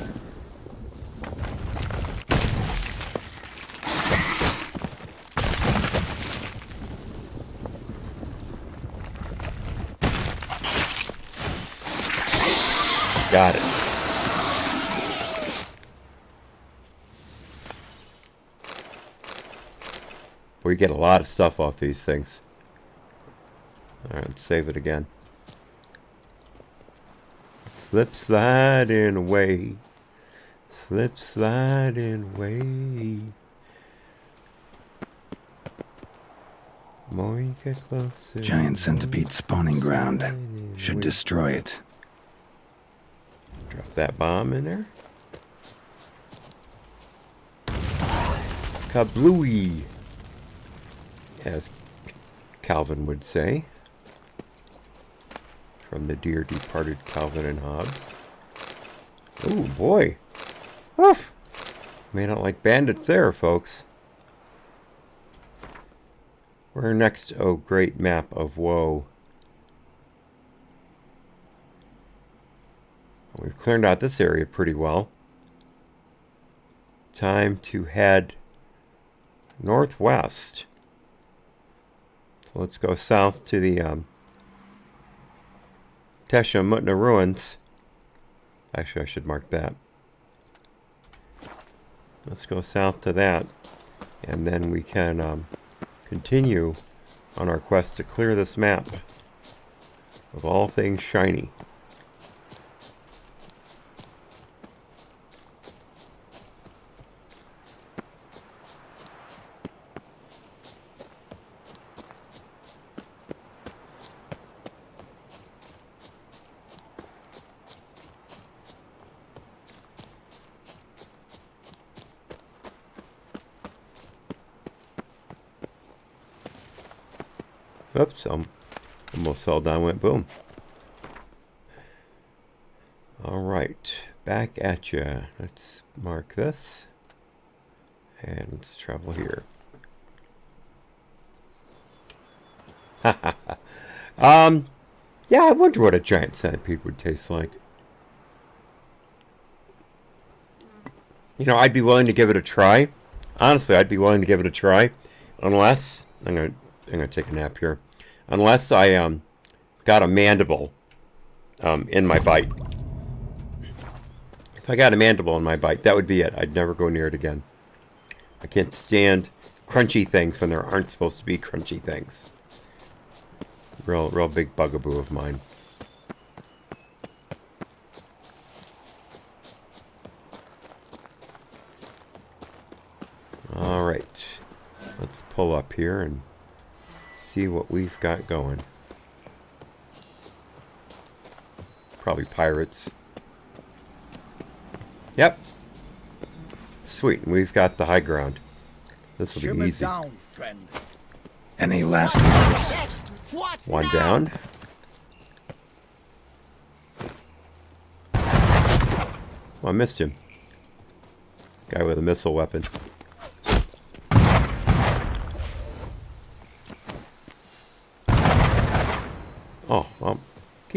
Got it. We get a lot of stuff off these things. Alright, let's save it again. Slip sliding away. Slip sliding away. More you get closer. Giant centipede spawning ground. Should destroy it. Drop that bomb in there. Kablooey, as Calvin would say. From the dear departed Calvin and Hobbes. Oh boy. Oof. May not like bandits there, folks. Where next? Oh, great map of woe. We've cleared out this area pretty well. Time to head northwest. So let's go south to the Tesha Mutna ruins. Actually, I should mark that. Let's go south to that, and then we can continue on our quest to clear this map of all things shiny. Oops, almost fell down, went boom. Alright, back at ya. Let's mark this. And let's travel here. Yeah, I wonder what a giant centipede would taste like. You know, I'd be willing to give it a try. Honestly, I'd be willing to give it a try. Unless, I'm gonna take a nap here. Unless I got a mandible in my bite. If I got a mandible in my bite, that would be it. I'd never go near it again. I can't stand crunchy things when there aren't supposed to be crunchy things. Real big bugaboo of mine. Alright. Let's pull up here and see what we've got going. Probably pirates. Yep. Sweet, and we've got the high ground. This will be easy. Down, friend. Any last words? One down. Oh, I missed him. Guy with a missile weapon. Oh, well,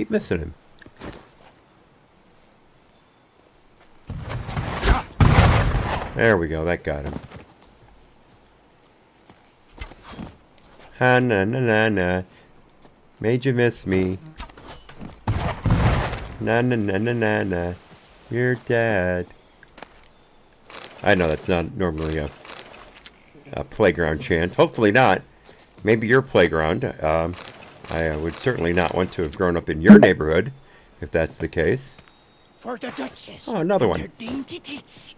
keep missing him. There we go. That got him. Ha na na na na. Made you miss me. Na na na na na na. You're dead. I know that's not normally a playground chant. Hopefully not. Maybe your playground. I would certainly not want to have grown up in your neighborhood, if that's the case. For the Duchess. Oh, another one. Her dainty tits.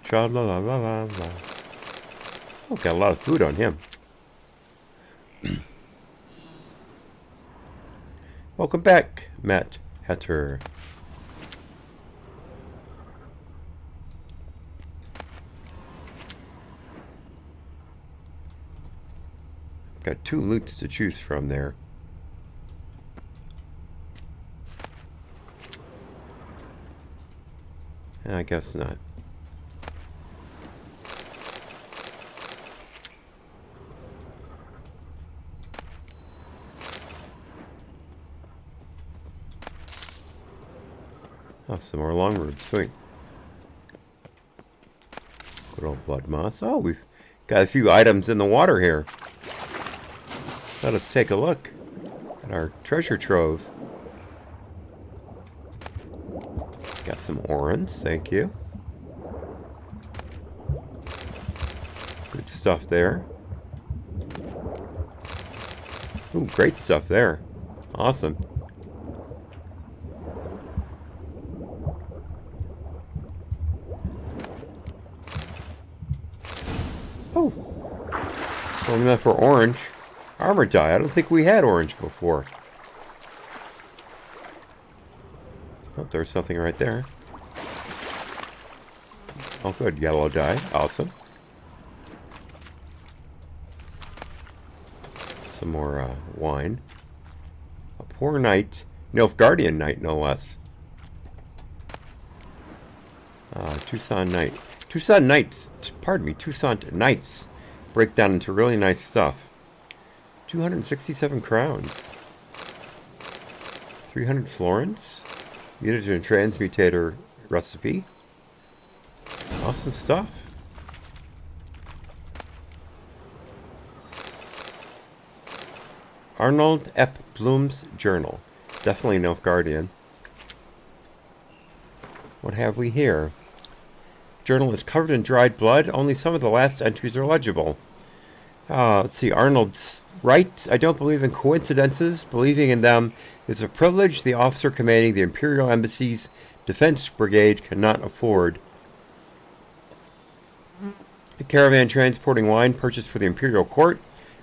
Tra-la-la-la-la-la. Oh, got a lot of food on him. Welcome back, Matt Hatter. Got 2 loots to choose from there. I guess not. Oh, some more long roots. Sweet. Good old blood moss. Oh, we've got a few items in the water here. Let us take a look at our treasure trove. Got some orange, thank you. Good stuff there. Ooh, great stuff there. Awesome. Oh, going that for orange. Armor die. I don't think we had orange before. Oh, there's something right there. Oh, good. Yellow dye. Awesome. Some more wine. A poor knight. Nilfgaardian knight, no less. Tucson knight. Tucson knights. Pardon me. Tucson knights break down into really nice stuff. 267 crowns. 300 florins. Mutagen transmutator recipe. Awesome stuff. Arnold Ep Bloom's journal. Definitely Nilfgaardian. What have we here? Journal is covered in dried blood. Only some of the last entries are legible. Let's see. Arnold's writes, I don't believe in coincidences. Believing in them is a privilege the officer commanding the Imperial Embassy's Defense Brigade cannot afford. The caravan transporting wine purchased for the Imperial Court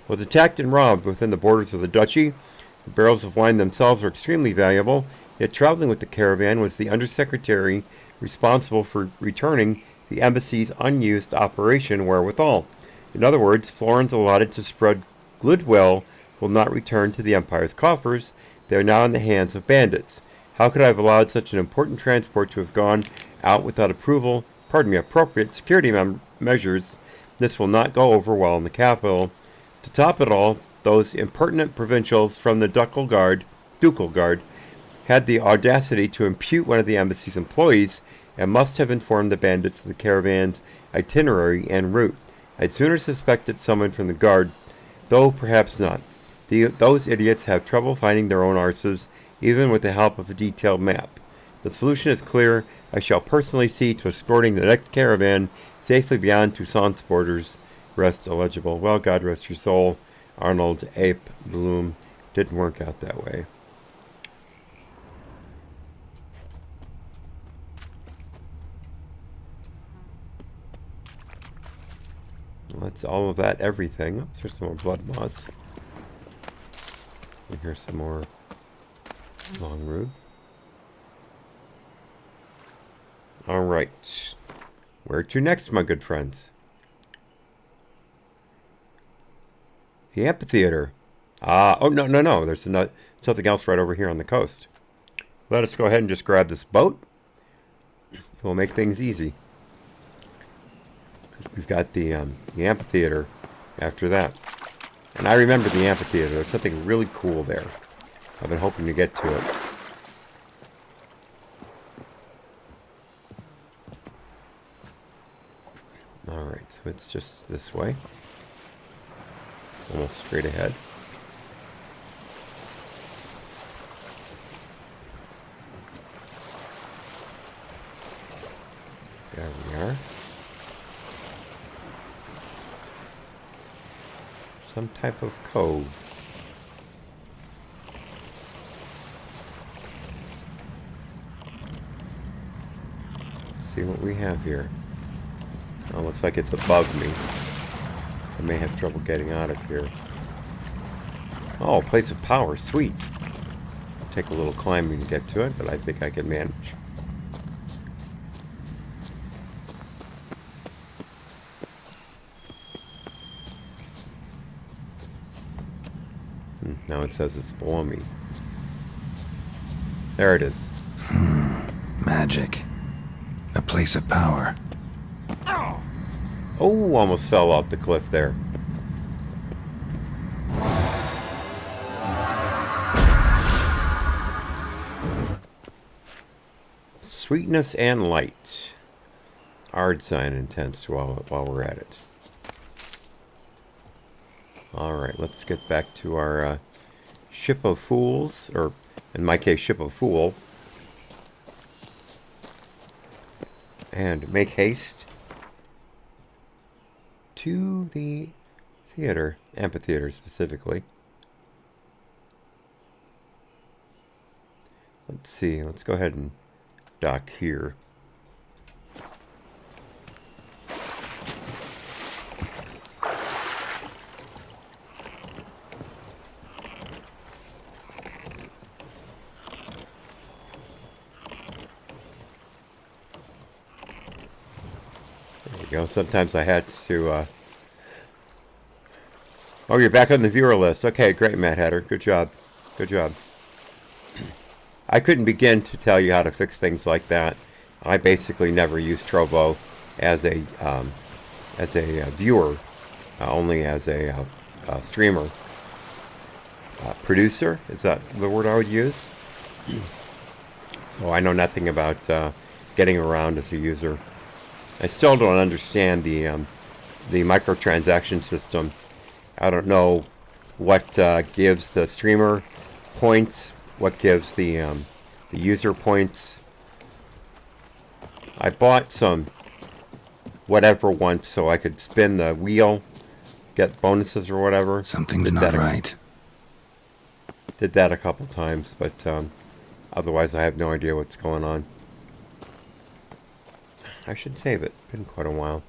was attacked and robbed within the borders of the duchy. The barrels of wine themselves are extremely valuable, yet traveling with the caravan was the undersecretary responsible for returning the embassy's unused operation wherewithal. In other words, florins allotted to spread goodwill will not return to the Empire's coffers. They are now in the hands of bandits. How could I have allowed such an important transport to have gone out without appropriate security measures? This will not go over well in the capital. To top it all, those impertinent provincials from the Ducal Guard had the audacity to impute one of the embassy's employees and must have informed the bandits of the caravan's itinerary and route. I'd sooner suspected someone from the guard, though perhaps not. Those idiots have trouble finding their own arses, even with the help of a detailed map. The solution is clear. I shall personally see to escorting the next caravan safely beyond Toussaint's borders. Rest illegible. Well, God rest your soul. Arnold Ape Bloom. Didn't work out that way. That's all of that, everything. Oh, there's some more blood moss. And here's some more long root. Alright. Where to next, my good friends? The amphitheater. Oh, no. There's something else right over here on the coast. Let us go ahead and just grab this boat. It will make things easy. We've got the amphitheater after that. And I remember the amphitheater. There's something really cool there. I've been hoping to get to it. Alright, so it's just this way. Almost straight ahead. There we are. Some type of cove. Let's see what we have here. Oh, looks like it's above me. I may have trouble getting out of here. Oh, place of power. Sweet. Take a little climbing to get to it, but I think I can manage. Now it says it's below me. There it is. Magic. A place of power. Oh, almost fell off the cliff there. Sweetness and light. Ard sign intense while we're at it. Alright, let's get back to our ship of fools, or in my case, ship of fool. And make haste to the theater, amphitheater specifically. Let's see, let's go ahead and dock here. Go. Sometimes I had to, Oh, you're back on the viewer list. Okay, great, Matt Hatter. Good job. Good job. I couldn't begin to tell you how to fix things like that. I basically never used Trovo as a viewer, only as a streamer. Producer, is that the word I would use? So I know nothing about getting around as a user. I still don't understand the microtransaction system. I don't know what gives the streamer points, what gives the user points. I bought some whatever once so I could spin the wheel, get bonuses or whatever. Something's not right. Did that a couple times, but otherwise I have no idea what's going on. I should save it. Been quite a while.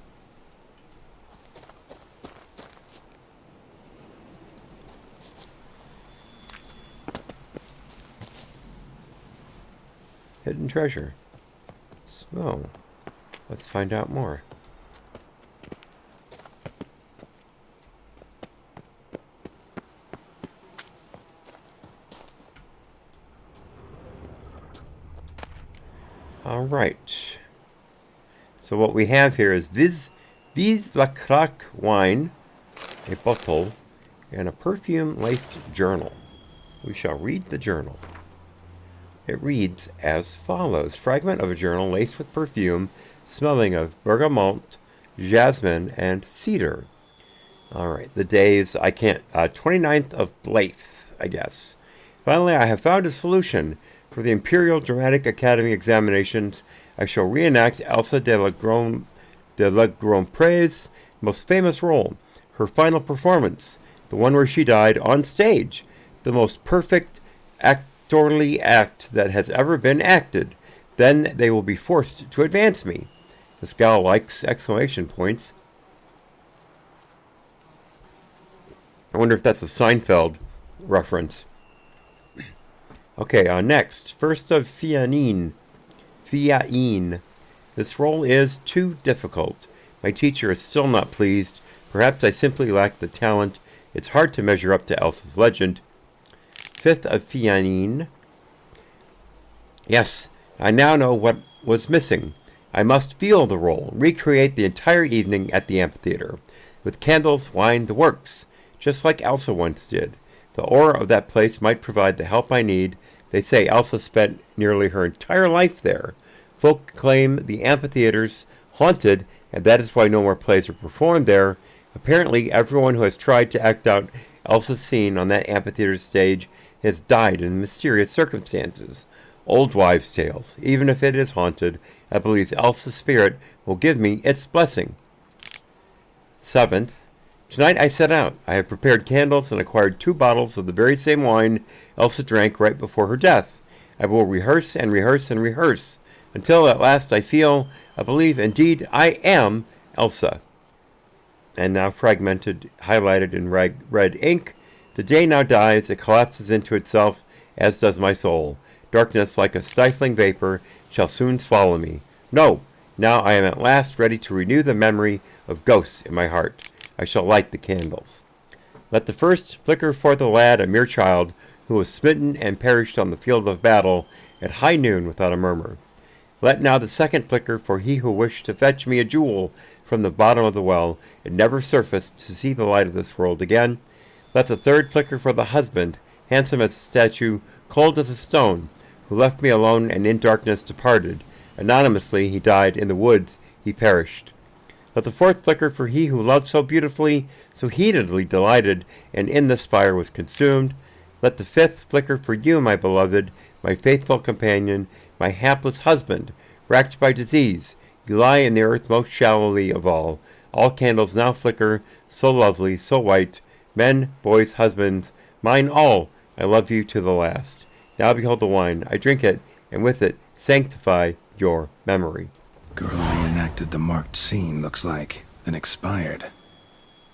Hidden treasure. So, let's find out more. All right. So what we have here is Viz la Crack wine, a bottle, and a perfume-laced journal. We shall read the journal. It reads as follows. Fragment of a journal laced with perfume, smelling of bergamot, jasmine, and cedar. Alright, the days, 29th of Blythe, I guess. Finally, I have found a solution. For the Imperial Dramatic Academy examinations, I shall reenact Elsa de la Grandpre's most famous role, her final performance, the one where she died on stage, the most perfect actorly act that has ever been acted. Then they will be forced to advance me. This gal likes exclamation points. I wonder if that's a Seinfeld reference. Okay, next. First of Fianin. This role is too difficult. My teacher is still not pleased. Perhaps I simply lack the talent. It's hard to measure up to Elsa's legend. Fifth of Fianin. Yes, I now know what was missing. I must feel the role, recreate the entire evening at the amphitheater, with candles, wine, the works, just like Elsa once did. The aura of that place might provide the help I need. They say Elsa spent nearly her entire life there. Folk claim the amphitheater's haunted, and that is why no more plays are performed there. Apparently, everyone who has tried to act out Elsa's scene on that amphitheater stage has died in mysterious circumstances. Old wives' tales. Even if it is haunted, I believe Elsa's spirit will give me its blessing. 7th. Tonight I set out. I have prepared candles and acquired 2 bottles of the very same wine Elsa drank right before her death. I will rehearse and rehearse and rehearse, until at last I believe, indeed, I am Elsa. And now fragmented, highlighted in red ink. The day now dies, it collapses into itself, as does my soul. Darkness, like a stifling vapor, shall soon swallow me. No, now I am at last ready to renew the memory of ghosts in my heart. I shall light the candles. Let the first flicker for the lad, a mere child, who was smitten and perished on the field of battle at high noon without a murmur. Let now the second flicker for he who wished to fetch me a jewel from the bottom of the well, and never surfaced to see the light of this world again. Let the third flicker for the husband, handsome as a statue, cold as a stone, who left me alone and in darkness departed. Anonymously he died, in the woods he perished. Let the fourth flicker for he who loved so beautifully, so heatedly delighted, and in this fire was consumed. Let the fifth flicker for you, my beloved, my faithful companion, my hapless husband, racked by disease. You lie in the earth most shallowly of all. All candles now flicker, so lovely, so white. Men, boys, husbands, mine all, I love you to the last. Now behold the wine, I drink it, and with it sanctify your memory. Girl reenacted the marked scene, looks like, then expired.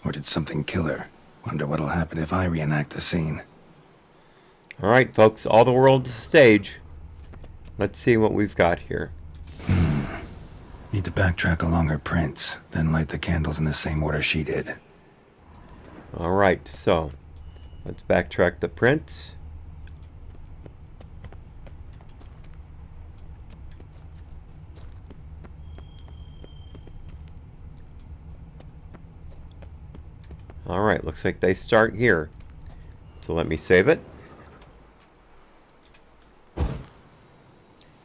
Or did something kill her? Wonder what'll happen if I reenact the scene. All right, folks, all the world is a stage. Let's see what we've got here. Need to backtrack along her prints, then light the candles in the same order she did. All right, so let's backtrack the prints. All right, looks like they start here. So let me save it.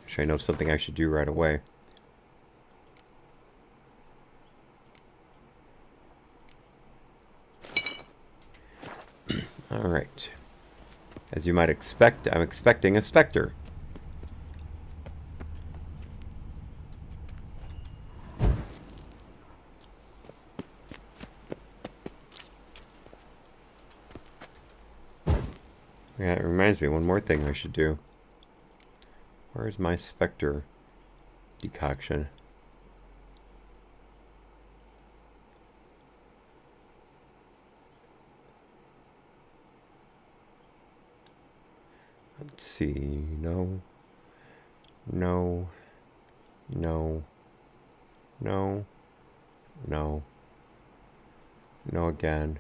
Actually, I know something I should do right away. All right. As you might expect, I'm expecting a specter. Yeah, it reminds me, one more thing I should do. Where's my specter decoction? Let's see. No. No. No. No. No. No again.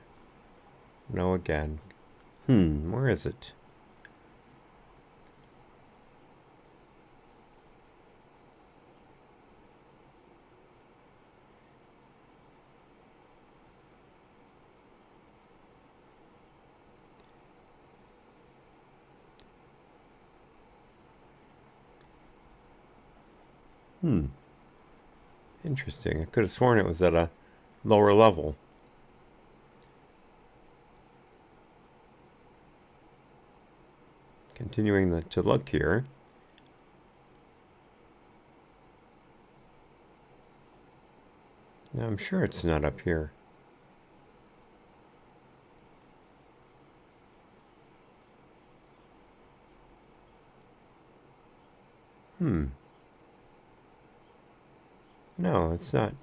No again. Where is it? Interesting. I could have sworn it was at a lower level. Continuing to look here. Now I'm sure it's not up here. No, it's not.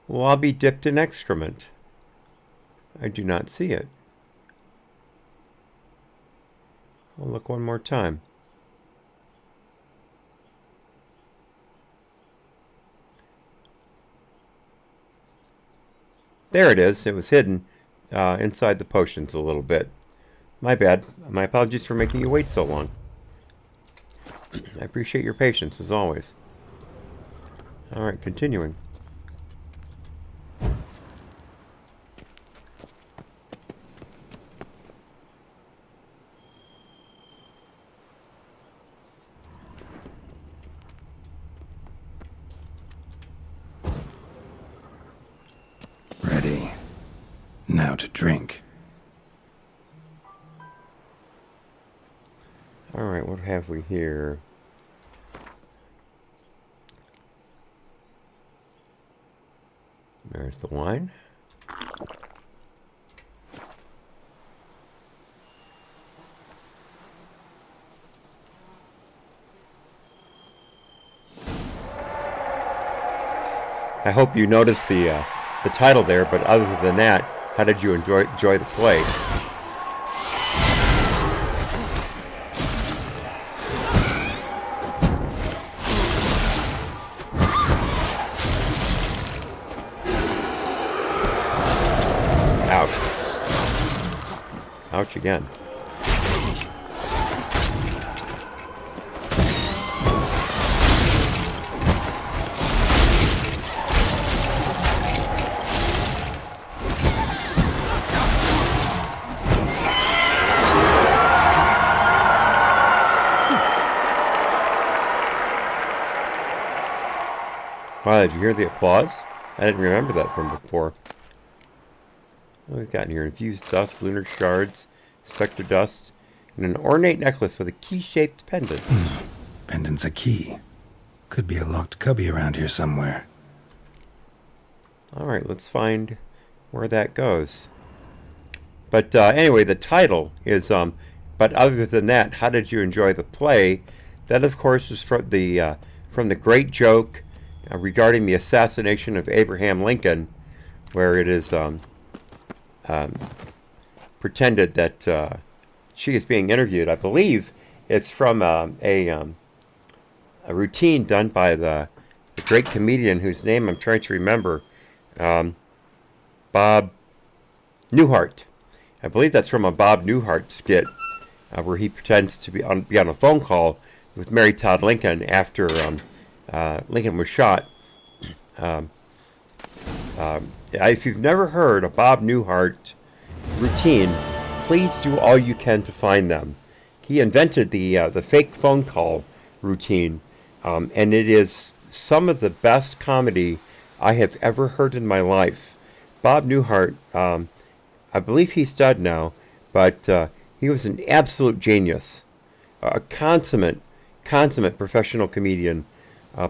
Will I be dipped in excrement? I do not see it. I'll look one more time. There it is. It was hidden. inside the potions a little bit. My bad. My apologies for making you wait so long. I appreciate your patience, as always. Alright, continuing. Ready. Now to drink. Alright, what have we here? There's the wine. I hope you noticed the title there, but other than that, how did you enjoy the play? Ouch again. Wow, did you hear the applause? I didn't remember that from before. What we've got in here? Infused dust, lunar shards, specter dust, and an ornate necklace with a key-shaped pendant. Pendant's a key. Could be a locked cubby around here somewhere. Alright, let's find where that goes. But anyway, the title is, but other than that, how did you enjoy the play? That, of course, is from the great joke regarding the assassination of Abraham Lincoln, where it is pretended that she is being interviewed. I believe it's from a routine done by the great comedian whose name I'm trying to remember, Bob Newhart. I believe that's from a Bob Newhart skit where he pretends to be on a phone call with Mary Todd Lincoln after Lincoln was shot. If you've never heard a Bob Newhart routine, please do all you can to find them. He invented the fake phone call routine, and it is some of the best comedy I have ever heard in my life. Bob Newhart, I believe he's dead now, but he was an absolute genius, a consummate professional comedian.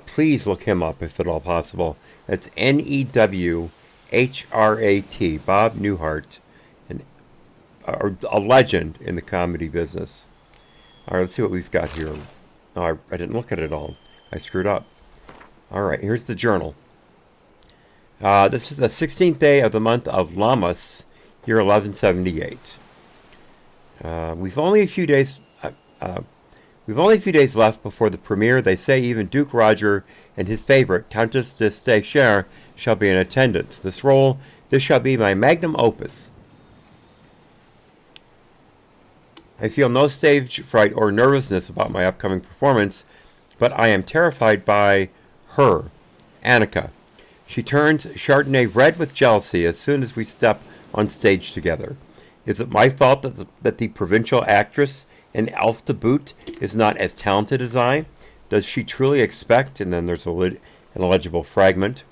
Please look him up if at all possible. That's Newhart, Bob Newhart, a legend in the comedy business. All right, let's see what we've got here. Oh, I didn't look at it all. I screwed up. All right, here's the journal. This is the 16th day of the month of Lammas, year 1178. We've only a few days left before the premiere. They say even Duke Roger and his favorite, Countess de Stacher, shall be in attendance. This shall be my magnum opus. I feel no stage fright or nervousness about my upcoming performance, but I am terrified by her, Annika. She turns Chardonnay red with jealousy as soon as we step on stage together. Is it my fault that the provincial actress, an elf to boot, is not as talented as I? Does she truly expect? And then there's an illegible fragment.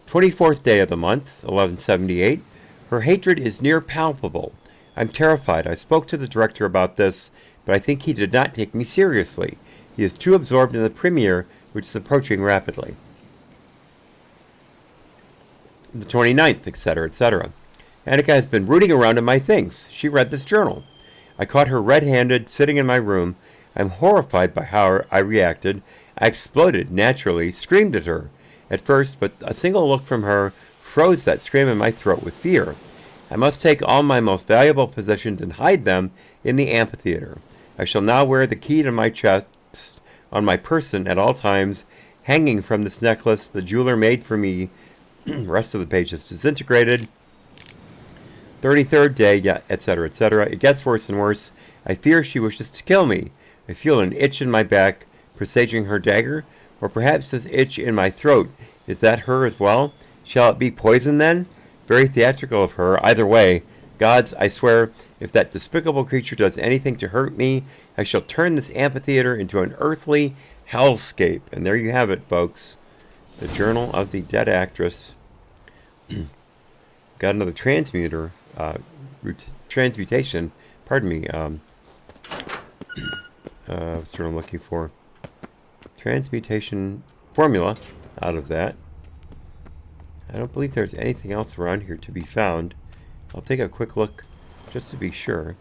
24th day of the month, 1178. Her hatred is near palpable. I'm terrified. I spoke to the director about this, but I think he did not take me seriously. He is too absorbed in the premiere, which is approaching rapidly. The 29th, etc., etc. Annika has been rooting around in my things. She read this journal. I caught her red-handed, sitting in my room. I'm horrified by how I reacted. I exploded, naturally, screamed at her. At first, but a single look from her froze that scream in my throat with fear. I must take all my most valuable possessions and hide them in the amphitheater. I shall now wear the key to my chest on my person at all times, hanging from this necklace the jeweler made for me. The rest of the page is disintegrated. 33rd day, yeah, etc., etc. It gets worse and worse. I fear she wishes to kill me. I feel an itch in my back, presaging her dagger, or perhaps this itch in my throat. Is that her as well? Shall it be poison then? Very theatrical of her. Either way, gods, I swear, if that despicable creature does anything to hurt me, I shall turn this amphitheater into an earthly hellscape. And there you have it, folks. The Journal of the Dead Actress. Got another transmutation. Pardon me. That's what I'm looking for. Transmutation formula out of that. I don't believe there's anything else around here to be found. I'll take a quick look just to be sure.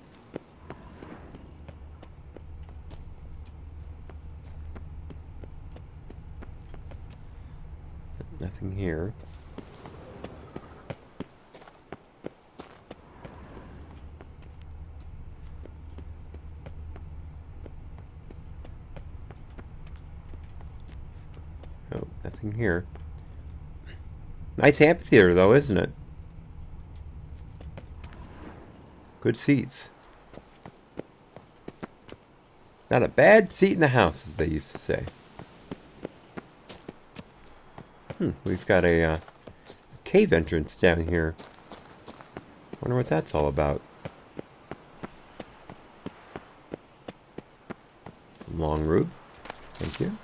Nothing here. Oh, nothing here. Nice amphitheater, though, isn't it? Good seats. Not a bad seat in the house, as they used to say. We've got a cave entrance down here. Wonder what that's all about. Long route. Thank you.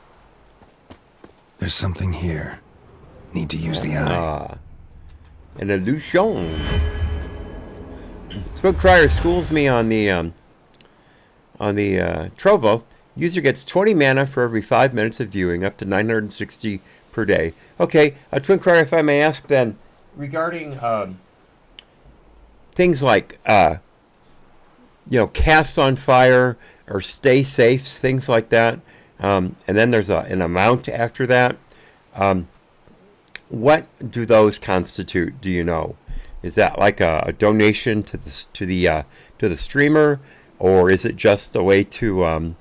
There's something here. Need to use the eye. An illusion. Smoke Crier schools me on the Trovo. User gets 20 mana for every 5 minutes of viewing, up to 960 per day. Okay, Twin Crier, if I may ask then, regarding things like casts on fire or stay safes, things like that, and then there's an amount after that. What do those constitute? Do you know? Is that like a donation to the streamer, or is it just a way to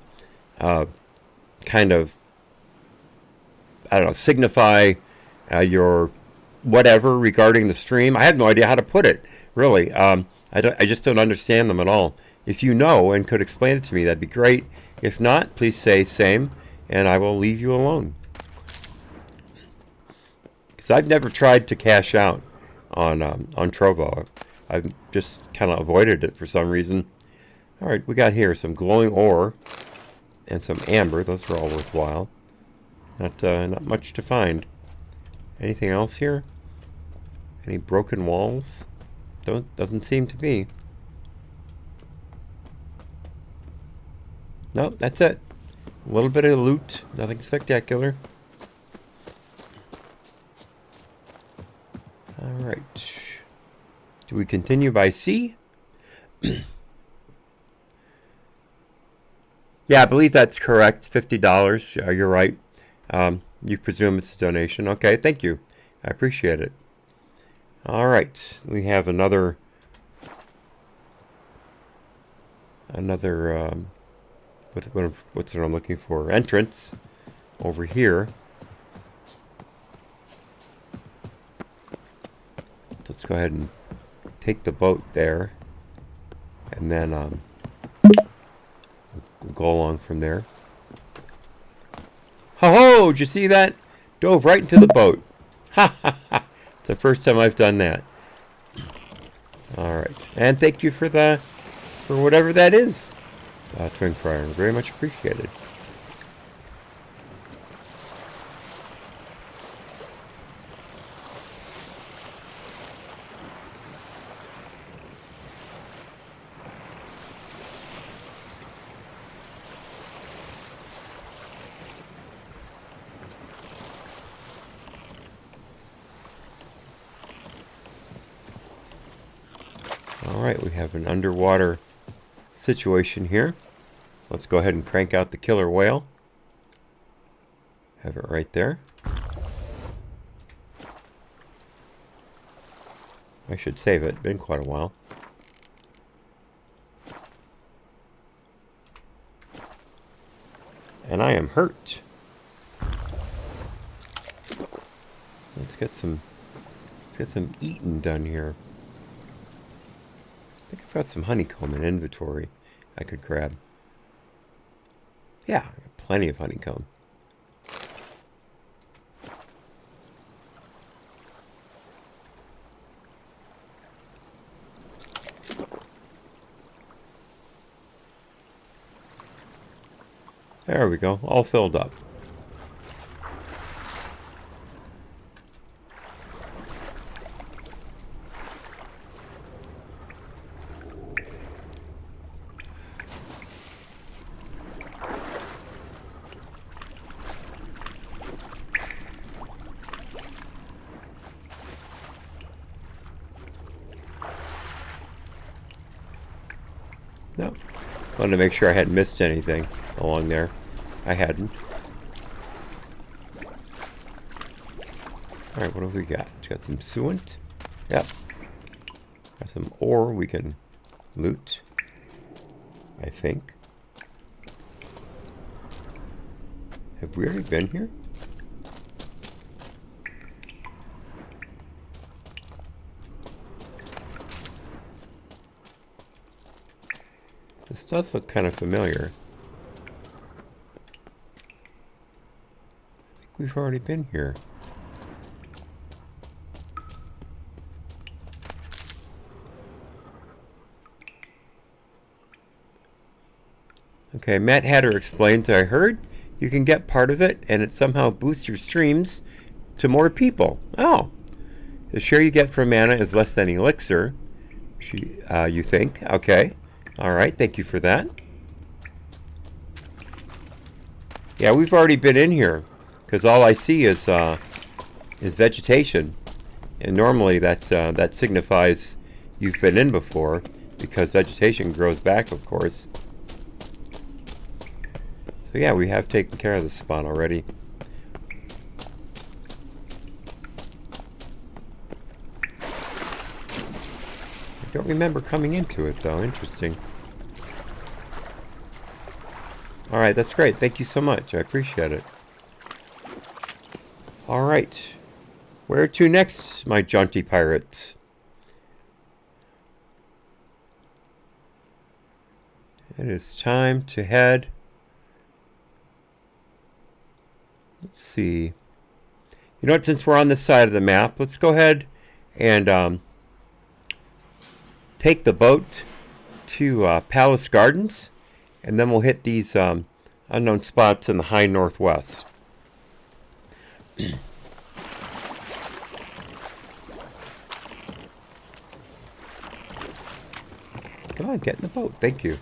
kind of, I don't know, signify your whatever regarding the stream? I have no idea how to put it, really. I just don't understand them at all. If you know and could explain it to me, that'd be great. If not, please say same, and I will leave you alone. Because I've never tried to cash out on Trovo. I've just kind of avoided it for some reason. All right, we got here some glowing ore and some amber. Those are all worthwhile. Not much to find. Anything else here? Any broken walls? Doesn't seem to be. No, that's it. A little bit of loot. Nothing spectacular. All right. Do we continue by sea? Yeah, I believe that's correct. $50. You're right. You presume it's a donation. Okay, thank you. I appreciate it. All right. We have another what's what I'm looking for? Entrance over here. Let's go ahead and take the boat there, and then we'll go along from there. Ho-ho! Did you see that? Dove right into the boat. Ha ha ha! It's the first time I've done that. All right, and thank you for whatever that is, Twin Crier. Very much appreciated. Alright, we have an underwater situation here. Let's go ahead and crank out the killer whale. Have it right there. I should save it. Been quite a while. And I am hurt. Let's get some eating done here. got some honeycomb in inventory I could grab. Yeah, plenty of honeycomb. There we go, all filled up. No. Wanted to make sure I hadn't missed anything along there. I hadn't. Alright, what have we got? We got some suint. Yep. Got some ore we can loot. I think. Have we already been here? This does look kind of familiar. I think we've already been here. Okay, Matt Hatter explains, I heard you can get part of it and it somehow boosts your streams to more people. Oh. The share you get from mana is less than elixir. You think? Okay. Alright, thank you for that. Yeah, we've already been in here, because all I see is vegetation. And normally that signifies you've been in before, because vegetation grows back, of course. So yeah, we have taken care of this spot already. I don't remember coming into it, though. Interesting. Alright, that's great. Thank you so much. I appreciate it. Alright. Where to next, my jaunty pirates? It is time to head... Let's see. You know what? Since we're on this side of the map, let's go ahead and take the boat to Palace Gardens, and then we'll hit these unknown spots in the high northwest. Come on, get in the boat. Thank you.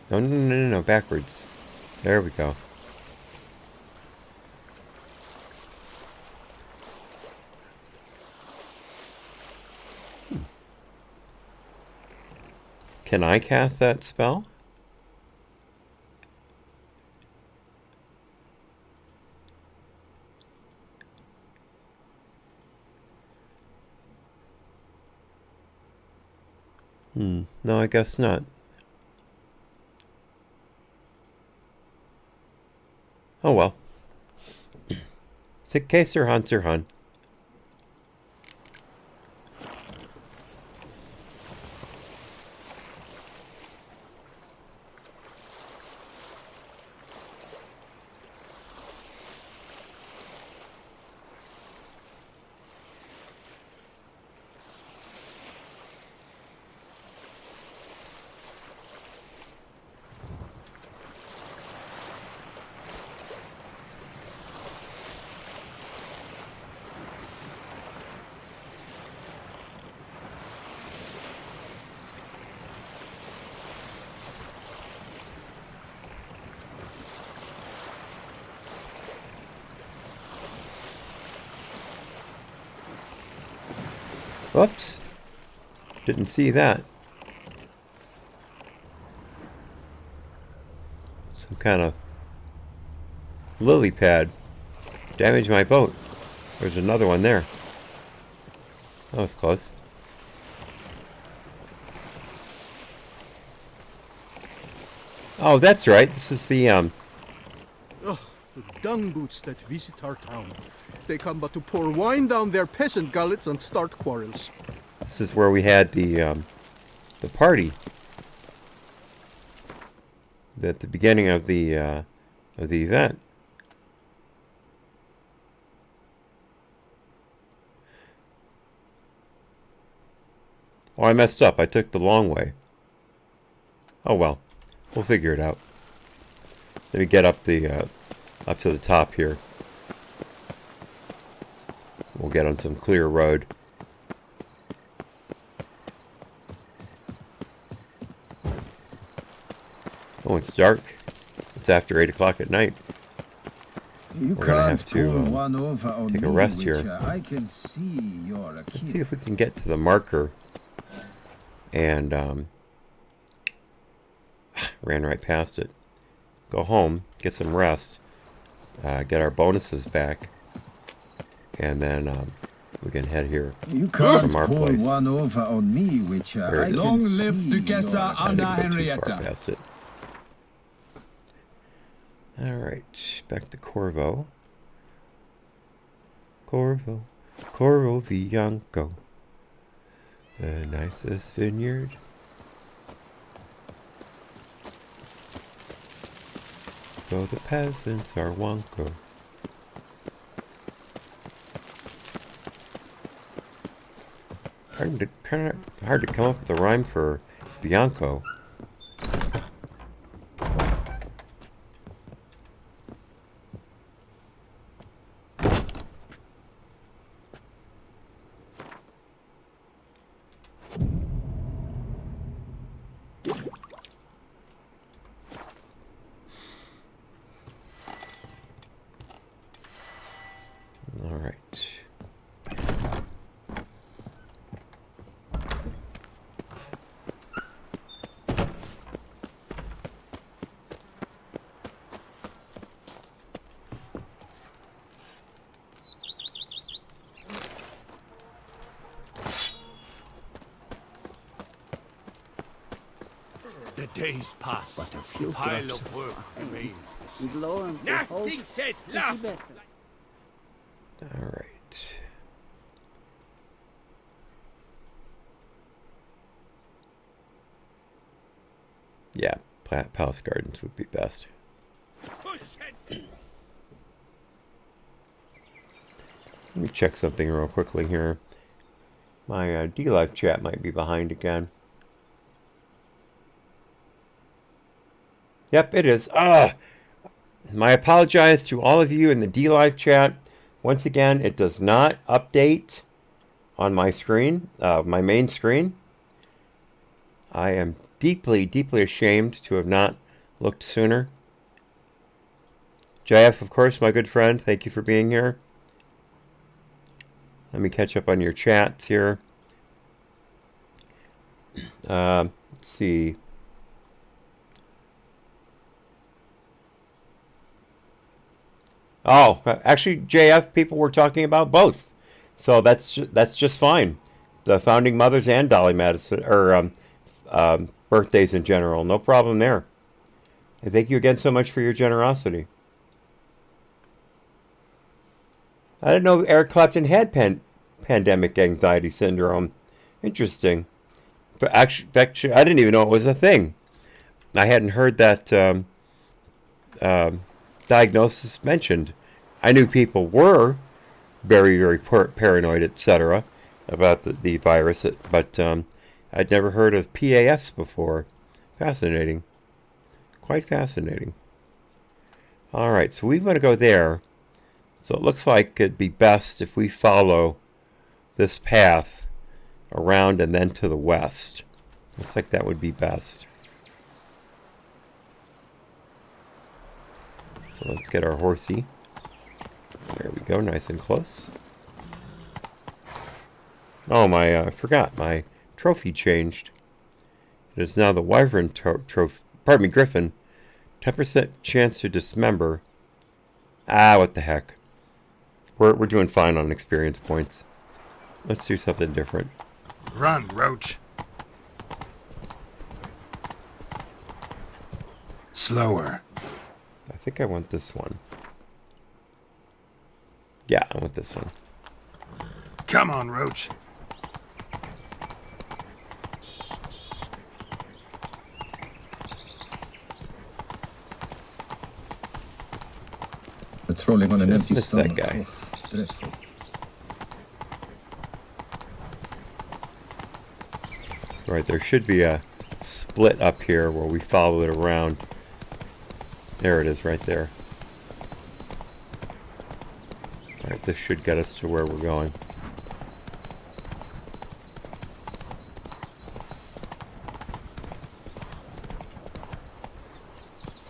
No, backwards. There we go. Can I cast that spell? No, I guess not. Oh well. Sick case or Hunter Hun. Whoops. Didn't see that. Some kind of lily pad damaged my boat. There's another one there. That was close. Oh, that's right. This is the Ugh, the dung boots that visit our town. They come but to pour wine down their peasant gullets and start quarrels. This is where we had the party at the beginning of the event. Oh, I messed up. I took the long way. Oh well, we'll figure it out. Let me get up the up to the top here. We'll get on some clear road. Oh, it's dark. It's after 8 o'clock at night. You We're gonna have can't pull to one over on take a me, rest here. Witcher. I can see you're a Let's kid. see if we can get to the marker. And ran right past it. Go home, get some rest, get our bonuses back, and then we can head here. You can't from our pull place. one over on me, Witcher. I can Long see live you're Duchessa a kid. Anna Too far Henrietta. past it. All right, back to Corvo. Corvo Bianco, the nicest vineyard. Though the peasants are Wonko. Hard to come up with a rhyme for Bianco. All right. The days pass. But a few the pile drops of work remains the same. And lo and behold, Nothing says is he love. better? All right. Yeah, Palace Gardens would be best. Push it. Let me check something real quickly here. My D-Live chat might be behind again. Yep, it is. My apologize to all of you in the D-Live chat. Once again, it does not update on my screen, my main screen. I am deeply, deeply ashamed to have not looked sooner. JF, of course, my good friend, thank you for being here. Let me catch up on your chats here. Let's see. Oh, actually, JF, people were talking about both, so that's just fine. The founding mothers and Dolly Madison, or birthdays in general, no problem there. And thank you again so much for your generosity. I didn't know Eric Clapton had pandemic anxiety syndrome. Interesting. But actually, I didn't even know it was a thing. I hadn't heard that diagnosis mentioned. I knew people were very, very paranoid, etc., about the virus, but I'd never heard of PAS before. Fascinating. Quite fascinating. All right, so we want to go there. So it looks like it'd be best if we follow this path around and then to the west. Looks like that would be best. So let's get our horsey. There we go, nice and close. Oh, I forgot, my trophy changed. It is now the Wyvern trophy, pardon me, Griffin. 10% chance to dismember. Ah, what the heck. We're doing fine on experience points. Let's do something different. Run, Roach. Slower. I think I want this one. Yeah, I want this one. Come on, Roach. Patrolling on an Just empty missed stomach. that guy. Oh, dreadful. Right, there should be a split up here where we follow it around. There it is, right there. Alright, this should get us to where we're going.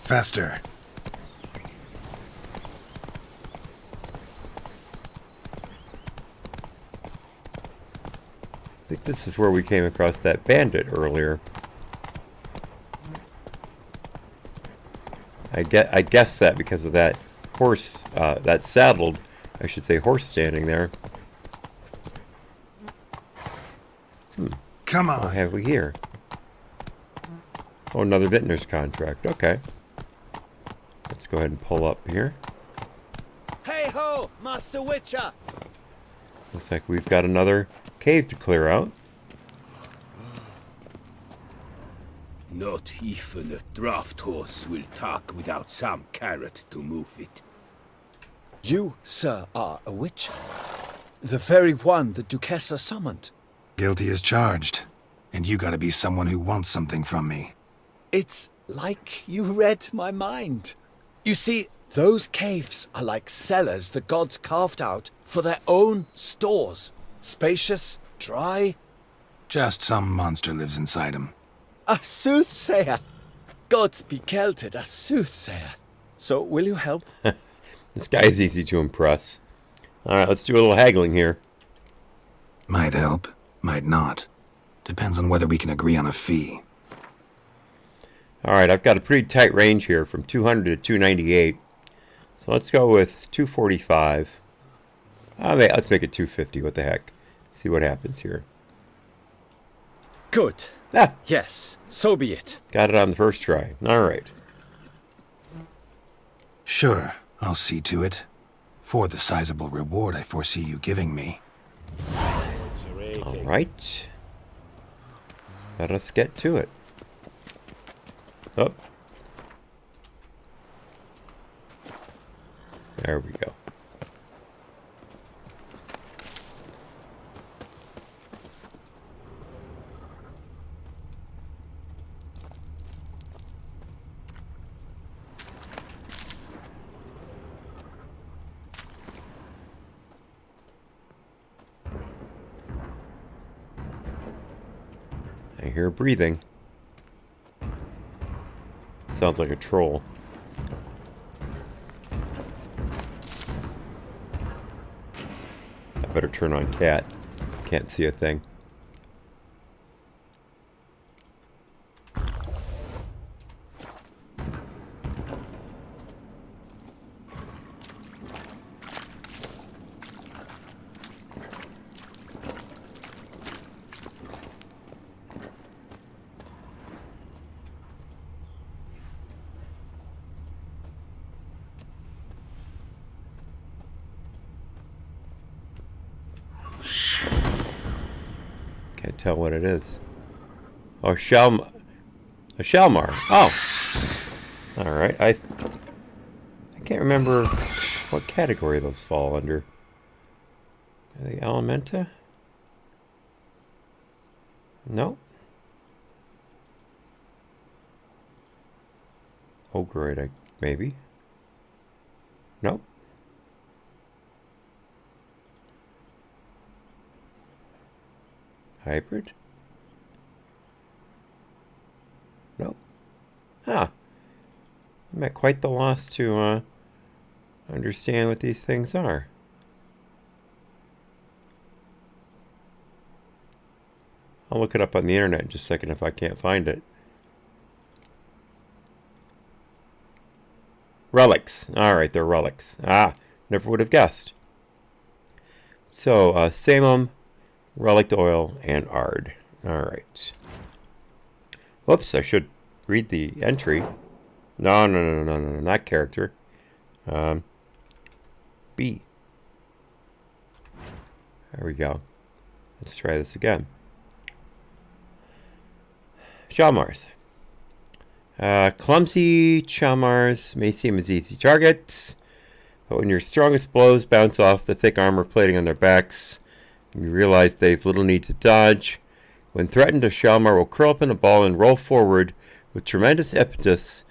Faster. I think this is where we came across that bandit earlier. I guess that because of that horse, that saddled, I should say horse standing there. Come on. What have we here? Oh, another vintner's contract. Okay. Let's go ahead and pull up here. Hey ho, Master Witcher! Looks like we've got another cave to clear out. Not even a draft horse will talk without some carrot to move it. You, sir, are a witcher. The very one the Duchessa summoned. Guilty as charged. And you gotta be someone who wants something from me. It's like you read my mind. You see, those caves are like cellars the gods carved out for their own stores. Spacious, dry. Just some monster lives inside him. A soothsayer! Gods be kelted, a soothsayer. So, will you help? This guy's easy to impress. Alright, let's do a little haggling here. Might help, might not. Depends on whether we can agree on a fee. Alright, I've got a pretty tight range here from 200 to 298. So let's go with 245. Let's make it 250. What the heck? See what happens here. Good. Ah, Yes, so be it. got it on the first try. Alright. Sure, I'll see to it. For the sizable reward I foresee you giving me. Alright. Let us get to it. Up. There we go. I hear breathing. Sounds like a troll. I better turn on cat. Can't see a thing. Can't tell what it is. Oh, a Shalmar. Oh. Alright. I can't remember what category those fall under. Are they Elementa? No. Ogroid, maybe. Nope. Hybrid? Nope. Huh. I'm at quite the loss to understand what these things are. I'll look it up on the internet in just a second if I can't find it. Relics. Alright, they're relics. Ah, never would have guessed. So, Samum, Relic Oil, and Ard. Alright. Whoops, I should read the entry. No, not character. B. There we go. Let's try this again. Shalmars. Clumsy Shalmars may seem as easy targets, but when your strongest blows bounce off the thick armor plating on their backs, you realize they've little need to dodge. When threatened, a Shalmar will curl up in a ball and roll forward with tremendous impetus,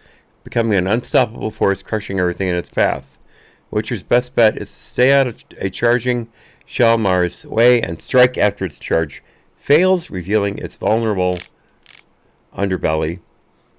becoming an unstoppable force, crushing everything in its path. Witcher's best bet is to stay out of a charging Shalmar's way and strike after its charge fails, revealing its vulnerable underbelly.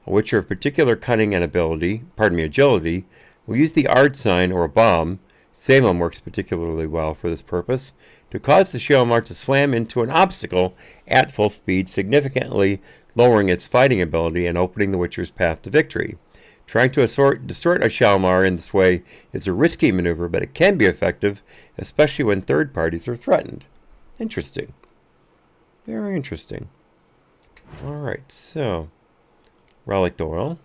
A Witcher of particular cunning and agility, will use the Ard sign or a bomb, Salem works particularly well for this purpose, to cause the Shalmar to slam into an obstacle at full speed, significantly lowering its fighting ability and opening the Witcher's path to victory. Trying to distort a Shalmar in this way is a risky maneuver, but it can be effective, especially when third parties are threatened. Interesting. Very interesting. Alright, so relic oil.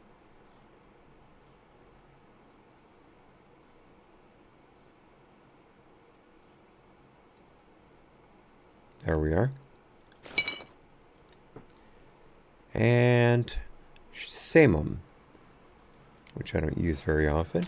There we are. And Samum, which I don't use very often.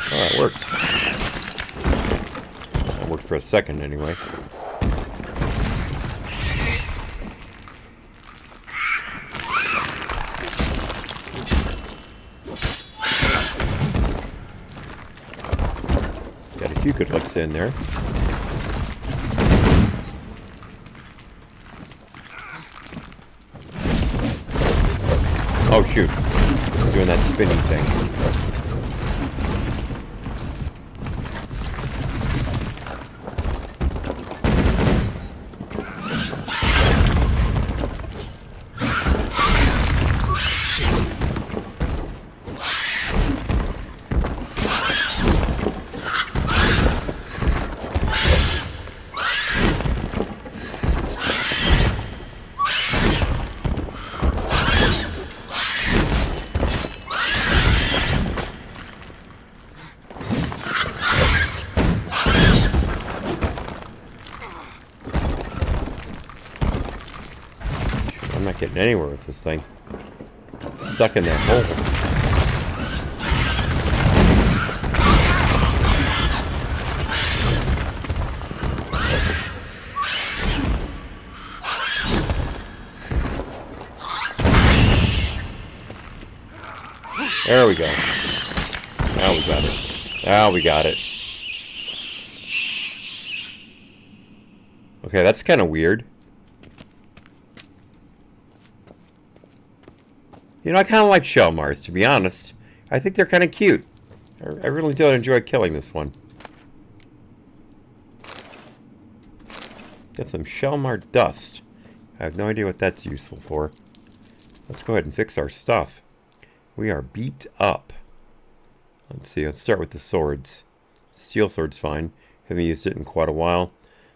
Oh, that worked. That worked for a second anyway. Got a few good looks in there. Oh shoot. Doing that spinning thing. I'm not getting anywhere with this thing. It's stuck in that hole. There we go. Now we got it. Now we got it. Okay, that's kind of weird. You know, I kind of like Shalmars, to be honest. I think they're kind of cute. I really do enjoy killing this one. Got some Shalmar dust. I have no idea what that's useful for. Let's go ahead and fix our stuff. We are beat up. Let's see, let's start with the swords. Steel sword's fine. Haven't used it in quite a while.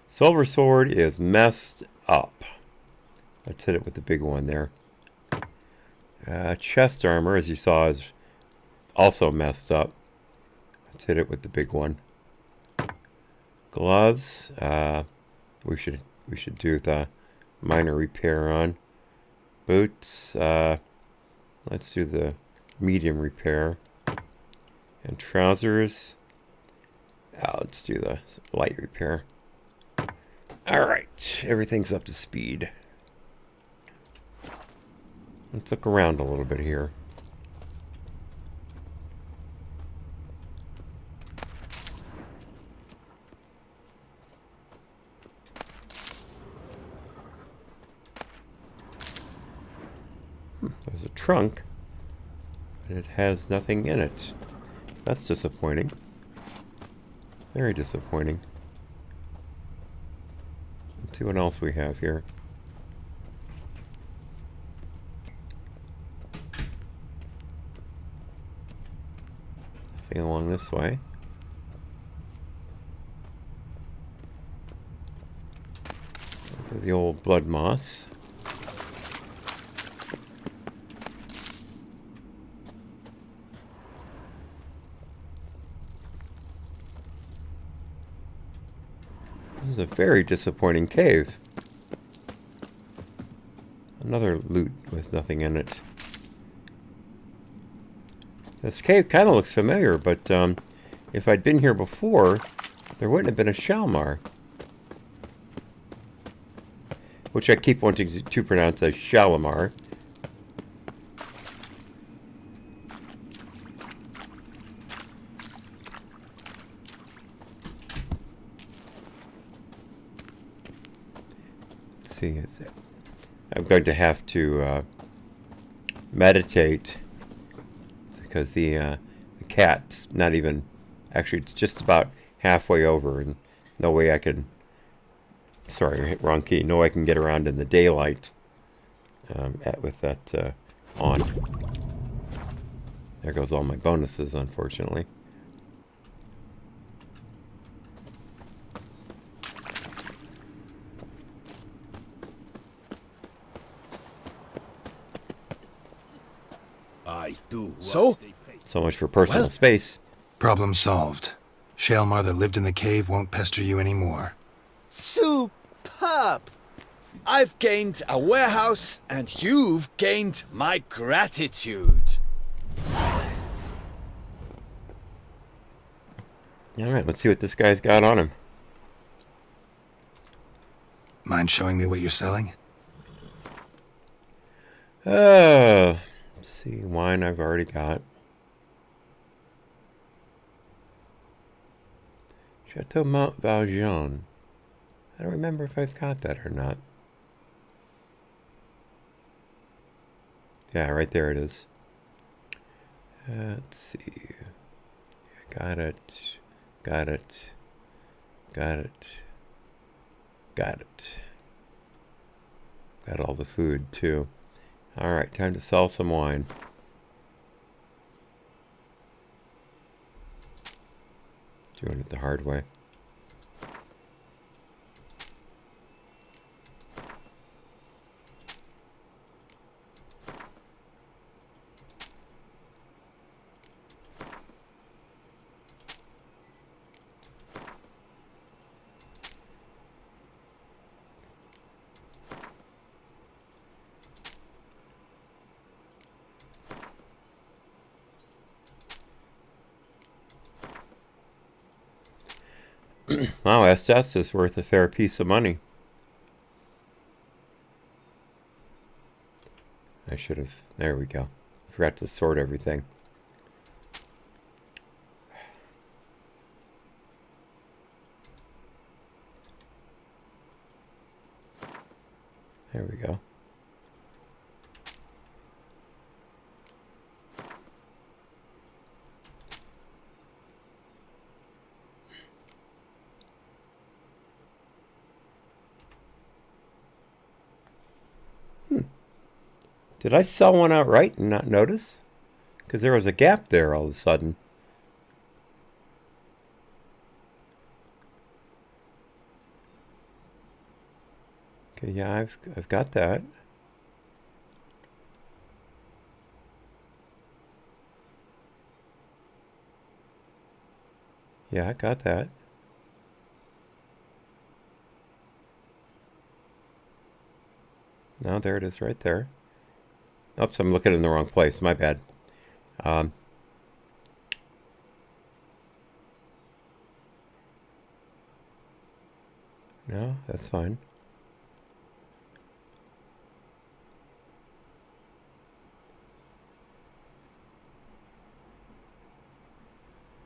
Silver sword is messed up. Let's hit it with the big one there. Chest armor, as you saw, is also messed up. Let's hit it with the big one. Gloves, we should do the minor repair on. Boots, let's do the medium repair. And trousers, let's do the light repair. Alright, everything's up to speed. Let's look around a little bit here. There's a trunk, but it has nothing in it. That's disappointing. Very disappointing. see what else we have here. Nothing along this way. The old blood moss. This is a very disappointing cave. Another loot with nothing in it. This cave kind of looks familiar, but if I'd been here before, there wouldn't have been a Shalmar. Which I keep wanting to pronounce as Shalimar. Let's see, I'm going to have to meditate because the cat's not even, actually it's just about halfway over and no way I can, sorry, I hit wrong key. No, I can get around in the daylight with that on. There goes all my bonuses, unfortunately. I do. So much for personal space. Problem solved. Shalmar that lived in the cave won't pester you anymore. Superb! I've gained a warehouse, and you've gained my gratitude. Alright, let's see what this guy's got on him. Mind showing me what you're selling? Let's see, wine I've already got. Chateau Mont Valjean. I don't remember if I've got that or not. Yeah, right there it is. Let's see. Got it. Got it. Got it. Got it. Got all the food, too. Alright, time to sell some wine. Doing it the hard way. Wow, SS is worth a fair piece of money. I should have... There we go. Forgot to sort everything. There we go. Did I sell one outright and not notice? Because there was a gap there all of a sudden. Okay, yeah, I've got that. Yeah, I got that. No, there it is right there. Oops, I'm looking in the wrong place. My bad. No, that's fine.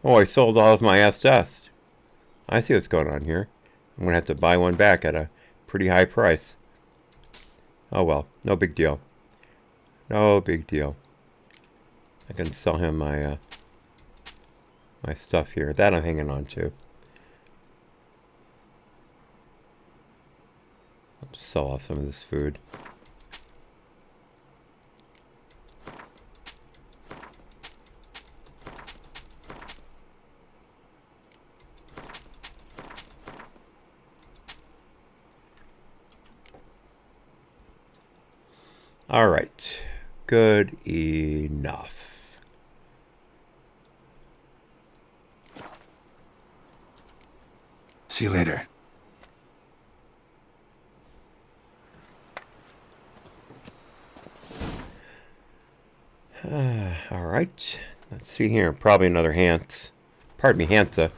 Oh, I sold all of my SS. I see what's going on here. I'm going to have to buy one back at a pretty high price. Oh well, no big deal. No big deal. I can sell him my my stuff here. That I'm hanging on to. sell off some of this food. All right, good enough. See you later. All right, let's see here. Probably another Hans. Pardon me, Hanta.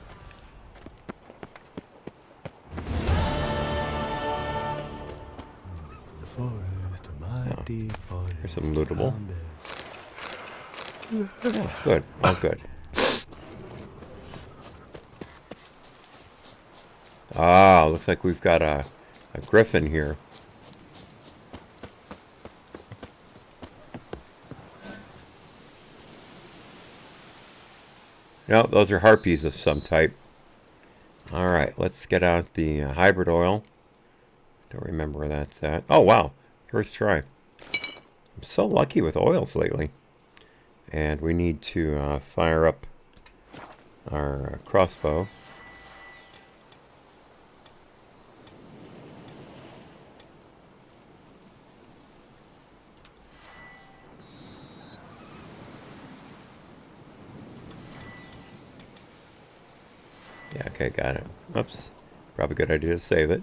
There's some lootable. Yeah, good. All good. Ah, looks like we've got a griffin here. No, those are harpies of some type. All right, let's get out the hybrid oil. Don't remember where that's at. Oh, wow. First try. I'm so lucky with oils lately. And we need to fire up our crossbow. Yeah, okay, got it. Oops. Probably a good idea to save it.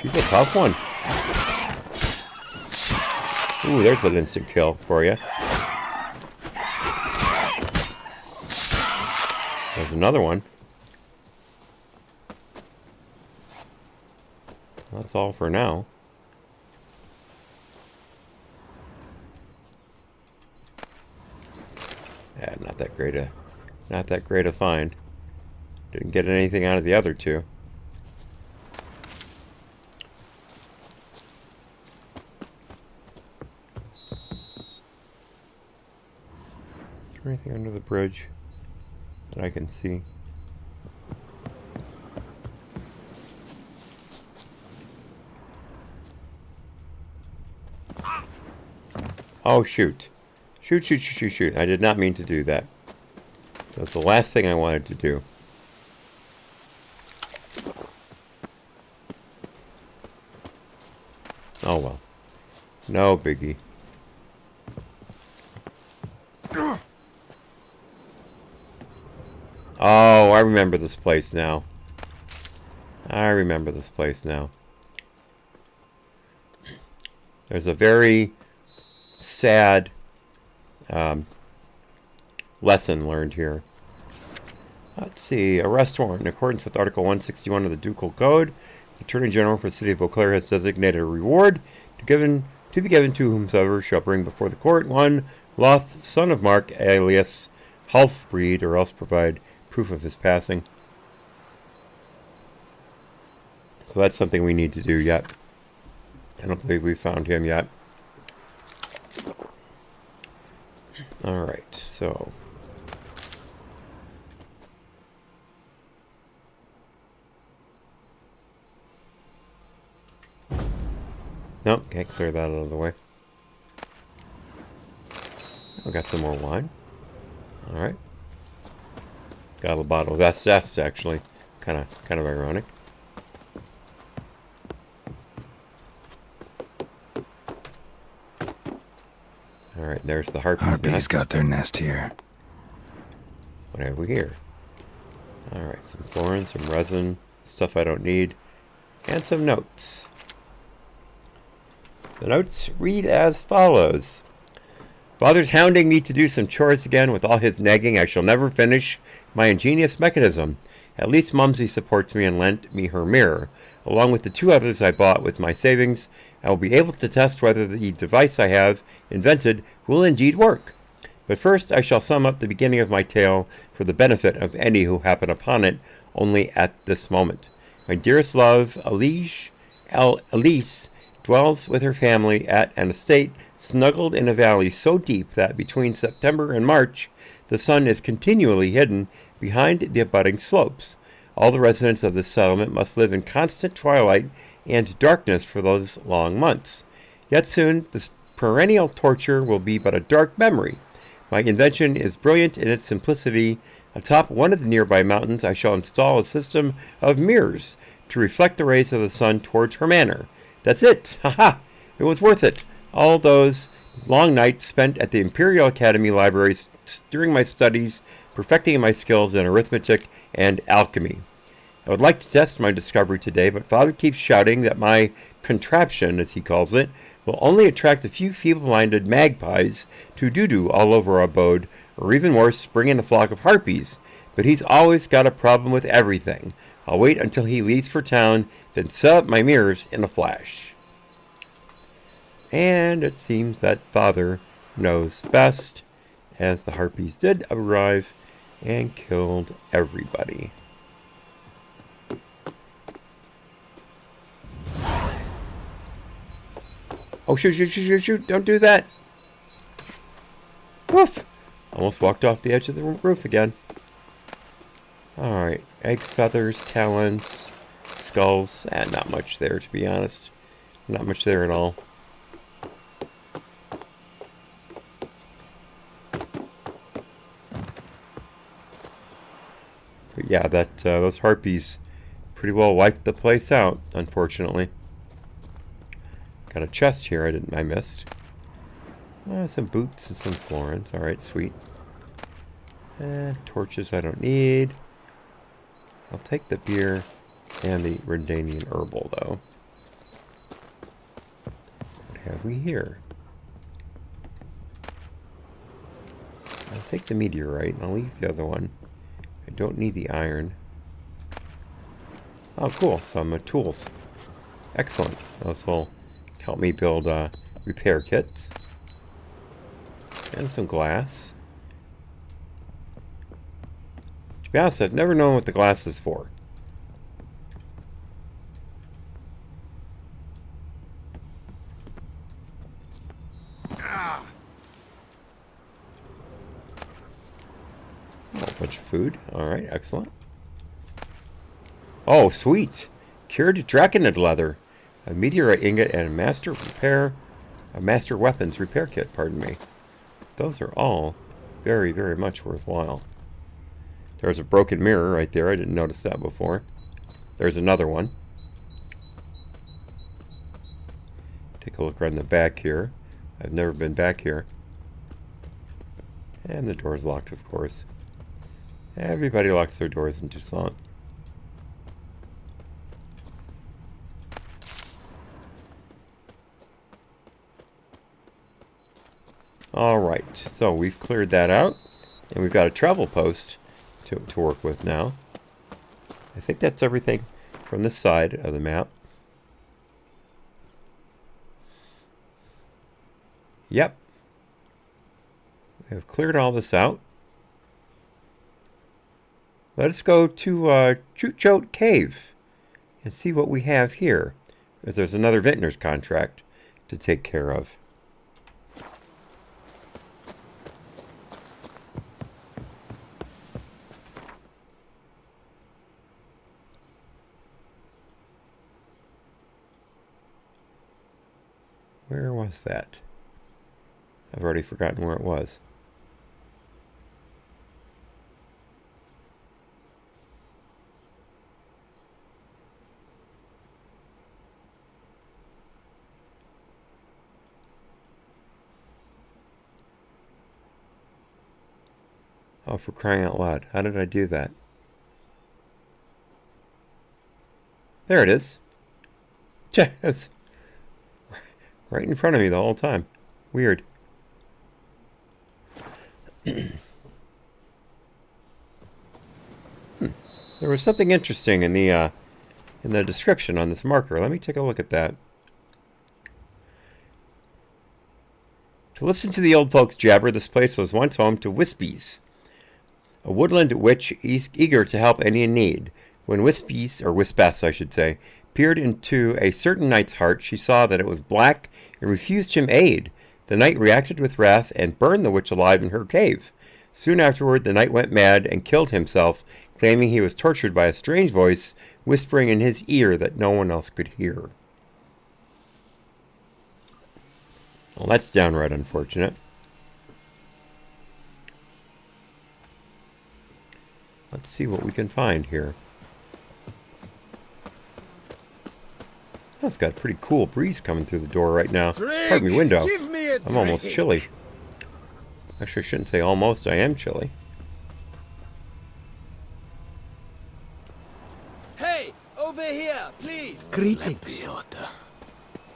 She's a tough one. Ooh, there's an instant kill for you. There's another one. That's all for now. Yeah, not that great a find. Didn't get anything out of the other two. Is there anything under the bridge that I can see? Oh, shoot. Shoot. I did not mean to do that. That's the last thing I wanted to do. Oh, well. No biggie. Oh, I remember this place now. There's a very sad lesson learned here. Let's see. Arrest warrant. In accordance with Article 161 of the Ducal Code, the Attorney General for the City of Beauclair has designated a reward to be given to whomsoever shall bring before the court one Loth, son of Mark, alias Halfbreed, or else provide proof of his passing. So that's something we need to do yet. I don't believe we found him yet. Alright, so... Nope, can't clear that out of the way. I got some more wine. Alright. Got a bottle. That's actually kind of ironic. Alright, there's the harpy's Harpies nest. got their nest here. What have we here? Alright, some thorns, some resin, stuff I don't need, and some notes. The notes read as follows. Father's hounding me to do some chores again. With all his nagging, I shall never finish my ingenious mechanism. At least Mumsy supports me and lent me her mirror. Along with the two others I bought with my savings, I will be able to test whether the device I have invented will indeed work. But first, I shall sum up the beginning of my tale for the benefit of any who happen upon it only at this moment. My dearest love, Elise, dwells with her family at an estate snuggled in a valley so deep that between September and March, the sun is continually hidden behind the abutting slopes. All the residents of this settlement must live in constant twilight and darkness for those long months. Yet soon, this perennial torture will be but a dark memory. My invention is brilliant in its simplicity. Atop one of the nearby mountains, I shall install a system of mirrors to reflect the rays of the sun towards her manor. That's it! Ha! It was worth it. All those long nights spent at the Imperial Academy libraries during my studies, perfecting my skills in arithmetic and alchemy. I would like to test my discovery today, but Father keeps shouting that my contraption, as he calls it, will only attract a few feeble-minded magpies to doo-doo all over our abode, or even worse, bring in a flock of harpies. But he's always got a problem with everything. I'll wait until he leaves for town, then set up my mirrors in a flash. And it seems that Father knows best, as the harpies did arrive and killed everybody. Oh, shoot, don't do that. Woof! Almost walked off the edge of the roof again. Alright, eggs, feathers, talons, skulls. Not much there, to be honest. Not much there at all. But yeah, those harpies pretty well wiped the place out, unfortunately. Got a chest here I missed. Some boots and some florins. Alright, sweet. Torches I don't need. I'll take the beer and the Redanian herbal, though. What have we here? I'll take the meteorite and I'll leave the other one. I don't need the iron. Oh, cool. Some tools. Excellent. Those will help me build repair kits. And some glass. To be honest, I've never known what the glass is for. Oh, a bunch of food. Alright, excellent. Oh, sweet! Cured draconid leather. A meteorite ingot and a master weapons repair kit, pardon me. Those are all very, very much worthwhile. There's a broken mirror right there. I didn't notice that before. There's another one. Take a look around the back here. I've never been back here. And the door's locked, of course. Everybody locks their doors in Toussaint. Alright, so we've cleared that out, and we've got a travel post to work with now. I think that's everything from this side of the map. Yep. We have cleared all this out. Let us go to Chutchot Cave and see what we have here. Because there's another vintner's contract to take care of. Where was that? I've already forgotten where it was. Oh, for crying out loud. How did I do that? There it is. Yes. Right in front of me the whole time. Weird. There was something interesting in the description on this marker. Let me take a look at that. To listen to the old folks jabber, this place was once home to Wispies, a woodland witch eager to help any in need. When Wispies, or Wispess I should say, peered into a certain knight's heart, she saw that it was black and refused him aid. The knight reacted with wrath and burned the witch alive in her cave. Soon afterward, the knight went mad and killed himself, claiming he was tortured by a strange voice whispering in his ear that no one else could hear. Well, that's downright unfortunate. Let's see what we can find here. Oh, it's got a pretty cool breeze coming through the door right now. Pardon me, window. I'm almost chilly. Actually, I shouldn't say almost. I am chilly. Hey, over here, please. Greetings.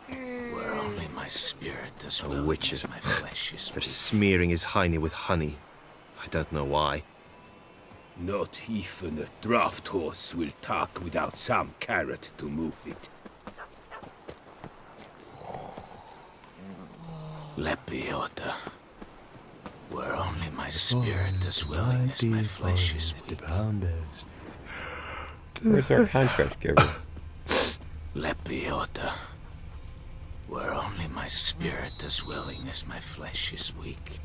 Where only my spirit is willing, witches. my flesh is They're weak. smearing his hiney with honey. I don't know why. Not even a draft horse will talk without some carrot to move it. Lepiota. Where only my spirit is willing as my flesh is weak. Where's our contract giver? Lepiota. Where only my spirit is willing as my flesh is weak.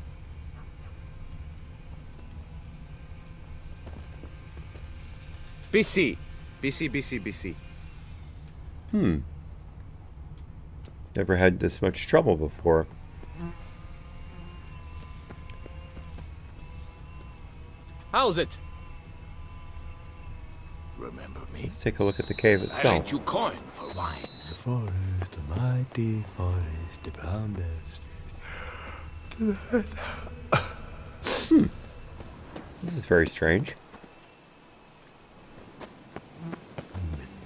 BC. BC. Never had this much trouble before. How's it? Remember me? Let's take a look at the cave I itself. lent you coin for wine. The forest, the mighty forest, the brown bears. This is very strange.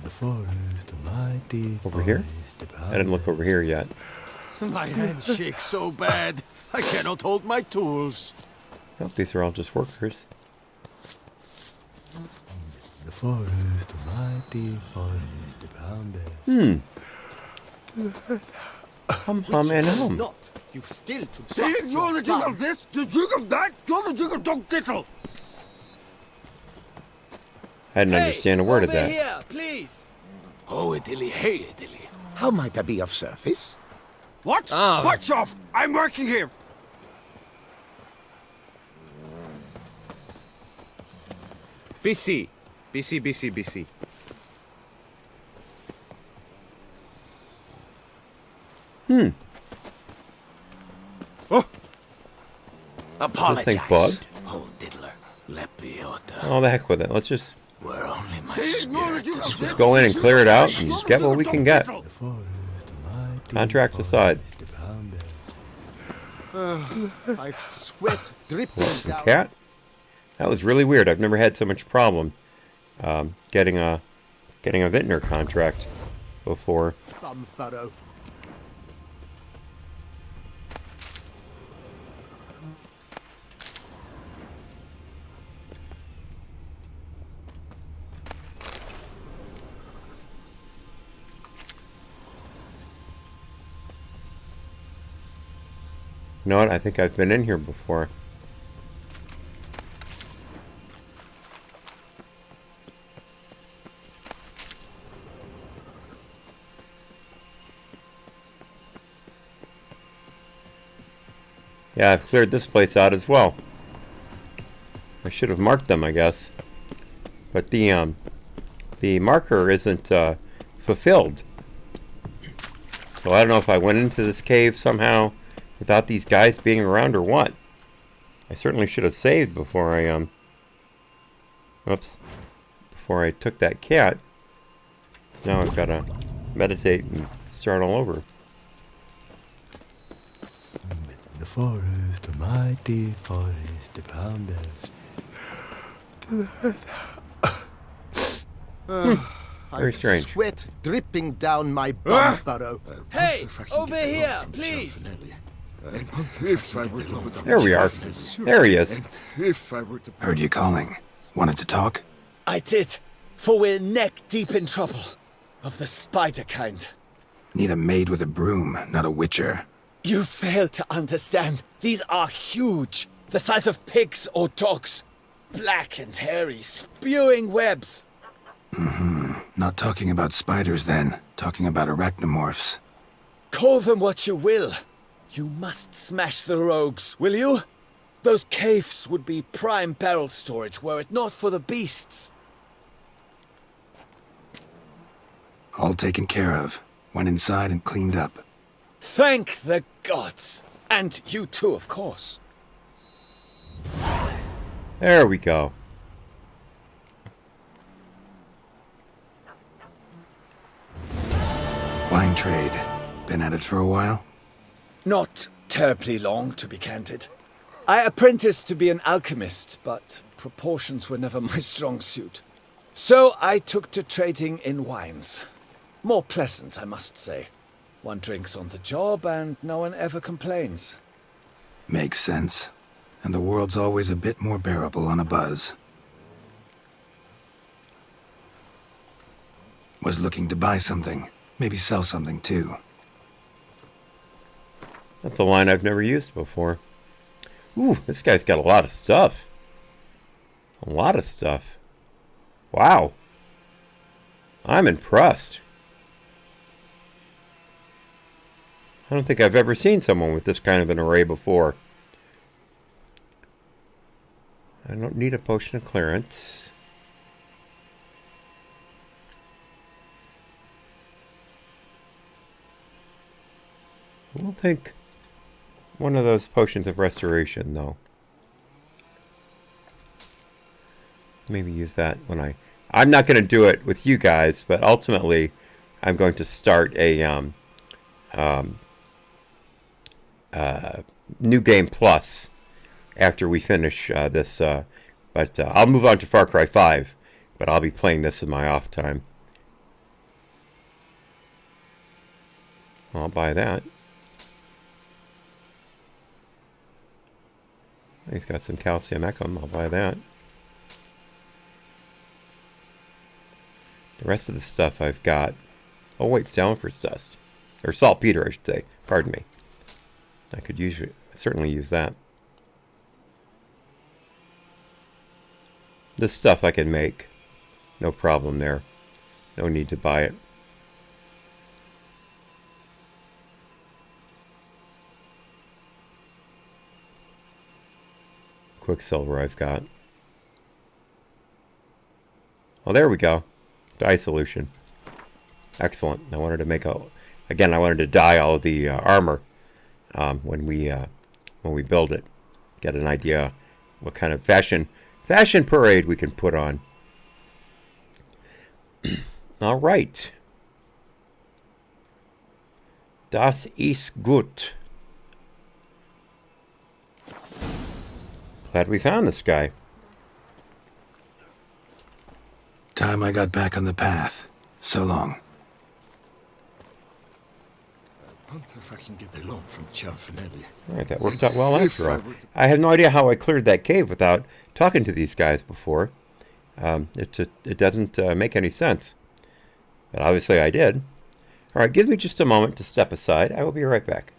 The forest, the mighty Over here? forest, the brown I didn't look over here yet. My hand shakes so bad, I cannot hold my tools. Oh, these are all just workers. The forest, the mighty forest, the brown bears. Hum and hum. Not. You've still to See, you're the jig of this, the jig of that, you're the jig of dog diddle. I didn't understand a word of that. Here, please. Oh, idilly, hey, idilly. How might I be of service? What? Ah. Watch off! I'm working here. BC. Oh! This Apologize. thing bugged? Oh, diddler. Lepiota. Oh, the heck with it. Let's just Where only my spirit is Let's go in and clear it out and just get what we can get. The forest, the mighty Contract aside. forest, the brown bears. I've sweat dripping down. Cat? That was really weird. I've never had so much problem getting a vintner contract before. Bum furrow. You know what? I think I've been in here before. Yeah, I've cleared this place out as well. I should have marked them, I guess. But the marker isn't fulfilled. So I don't know if I went into this cave somehow without these guys being around or what. I certainly should have saved before I before I took that cat. So now I've got to meditate and start all over. The forest, the mighty forest, the brown bears. Very strange. Sweat dripping down my bum furrow. Hey, over here, please. There we are. There he is. Heard you calling. Wanted to talk? I did, for we're neck deep in trouble. Of the spider kind. Need a maid with a broom, not a witcher. You fail to understand. These are huge. The size of pigs or dogs. Black and hairy, spewing webs. Not talking about spiders then, talking about arachnomorphs. Call them what you will. You must smash the rogues, will you? Those caves would be prime barrel storage were it not for the beasts. All taken care of. Went inside and cleaned up. Thank the gods. And you too, of course. There we go. Wine trade. Been at it for a while? Not terribly long, to be candid. I apprenticed to be an alchemist, but proportions were never my strong suit. So I took to trading in wines. More pleasant, I must say. One drinks on the job and no one ever complains. Makes sense. And the world's always a bit more bearable on a buzz. Was looking to buy something. Maybe sell something too. That's a line I've never used before. Ooh, this guy's got a lot of stuff. A lot of stuff. Wow. I'm impressed. I don't think I've ever seen someone with this kind of an array before. I don't need a potion of clearance. We'll take one of those potions of restoration, though. Maybe use that when I'm not going to do it with you guys, but ultimately I'm going to start a New Game Plus after we finish this. But I'll move on to Far Cry 5, but I'll be playing this in my off time. I'll buy that. He's got some calcium echem. I'll buy that. The rest of the stuff I've got. Oh wait, Stalenford's dust. Or saltpeter, I should say. Pardon me. I could certainly use that. This stuff I can make. No problem there. No need to buy it. Quicksilver I've got. Oh, there we go. Dye solution. Excellent. I wanted to make again, I wanted to dye all of the armor when we build it. Get an idea what kind of fashion parade we can put on. All right. Das ist gut. Glad we found this guy. Time I got back on the path. So long. I wonder if I can get a loan from Cianfinelli. All right, that worked out well after all. I have no idea how I cleared that cave without talking to these guys before. It doesn't make any sense. But obviously I did. All right, give me just a moment to step aside. I will be right back.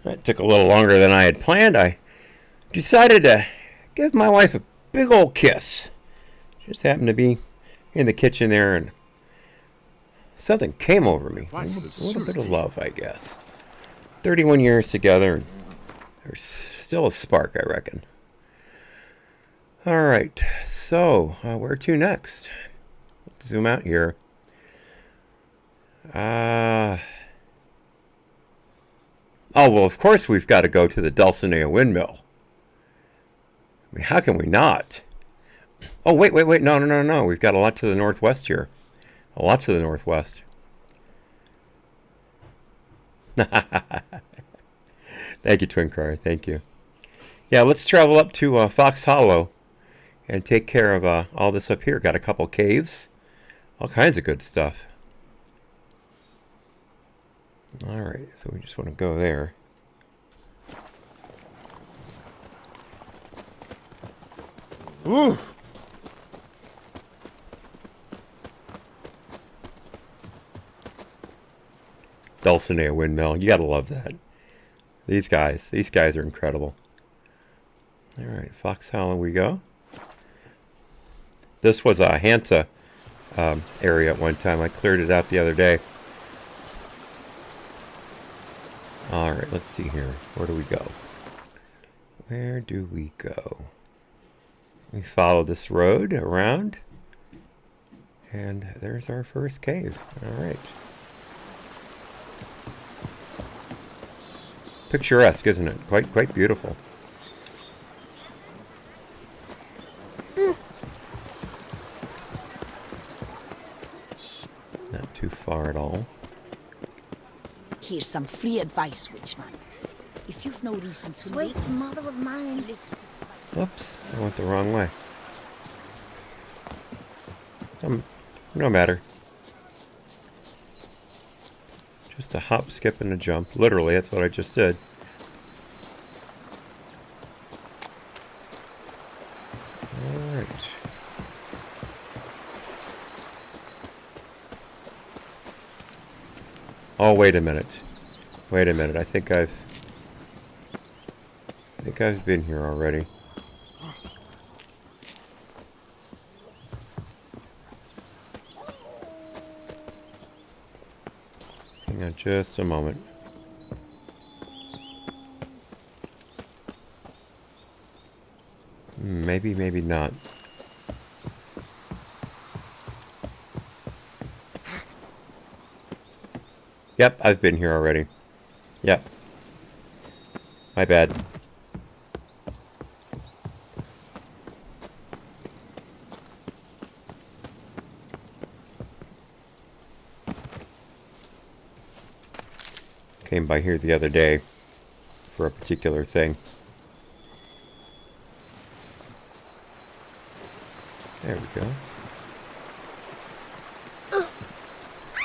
That took a little longer than I had planned. I decided to give my wife a big old kiss. Just happened to be in the kitchen there, and something came over me. A little bit of love, I guess. 31 years together, and there's still a spark, I reckon. All right, so where to next? Let's zoom out here. Oh, well, of course we've got to go to the Dulcinea windmill. I mean, how can we not? Oh, wait. No. We've got a lot to the northwest here. A lot to the northwest. Thank you, Twin Crier. Thank you. Yeah, let's travel up to Fox Hollow and take care of all this up here. Got a couple caves. All kinds of good stuff. All right, so we just want to go there. Ooh! Dulcinea windmill. You gotta love that. These guys are incredible. All right, Fox Hollow we go. This was a AHNC area at one time. I cleared it out the other day. All right, let's see here. Where do we go? Where do we go? We follow this road around, and there's our first cave. All right. Picturesque, isn't it? Quite beautiful. Not too far at all. Here's some free advice, Witchman. If you've no reason to Sweet mother of mine. Whoops, I went the wrong way. No matter. Just a hop, skip, and a jump. Literally, that's what I just did. Alright. Oh, wait a minute. Wait a minute. I think I've been here already. Hang on just a moment. Maybe, maybe not. Yep, I've been here already. Yep. My bad. Came by here the other day for a particular thing. There we go.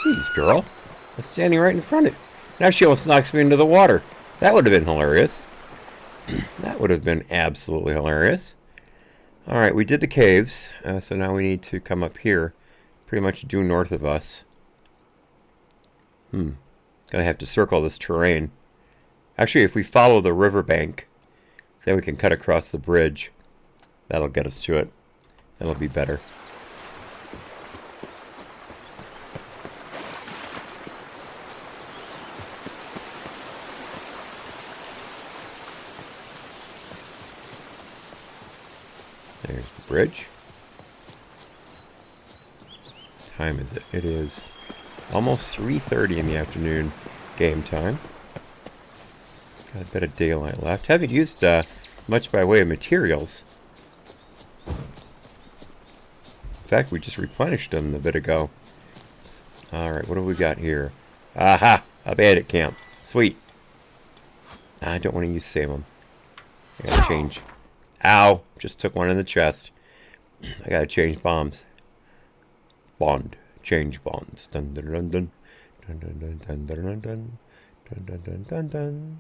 Please, girl. I'm standing right in front of it. Now she almost knocks me into the water. That would have been hilarious. That would have been absolutely hilarious. Alright, we did the caves. So now we need to come up here. Pretty much due north of us. Gonna have to circle this terrain. Actually, if we follow the riverbank, then we can cut across the bridge. That'll get us to it. That'll be better. There's the bridge. What time is it? It is almost 3:30 in the afternoon. Game time. Got a bit of daylight left. Haven't used much by way of materials. In fact, we just replenished them a bit ago. Alright, what have we got here? Aha! A bandit camp. Sweet. I don't want to use Salem. I gotta change. Ow! Just took one in the chest. I gotta change bombs. Bond. Change bonds. Dun dun dun dun. Dun dun dun dun dun dun dun. Dun dun dun dun dun.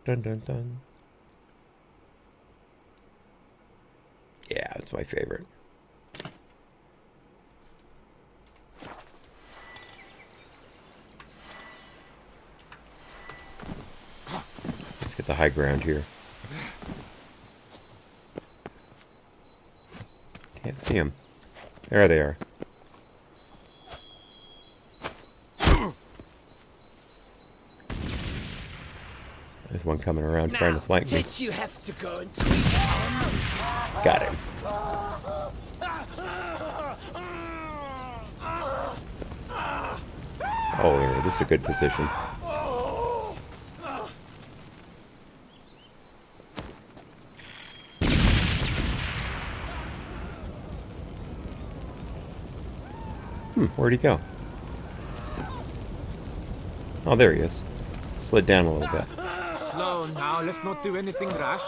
Dun dun dun. Yeah, it's my favorite. the high ground here. Can't see them. There they are. There's one coming around trying to flank me. You have to go and Got him. Oh, here, this is a good position. Where'd he go? Oh, there he is. Slid down a little bit. Slow now, let's not do anything rash.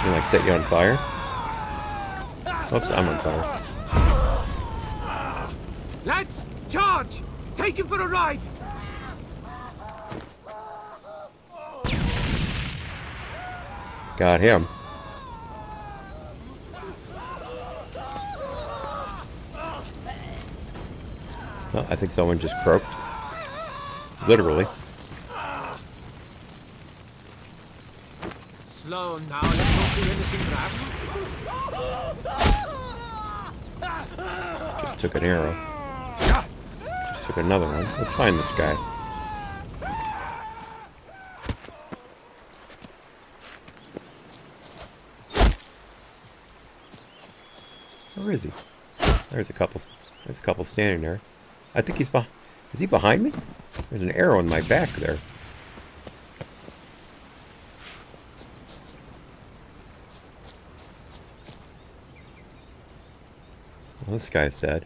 You like set you on fire? Oops, I'm on fire. Lads, charge! Take him for a ride! Got him. Well, I think someone just croaked. Literally. Slow now, let's not do anything rash. Just took an arrow. Just took another one. Let's find this guy. Where is he? There's a couple standing there. I think he's behind. Is he behind me? There's an arrow in my back there. Well, this guy's dead.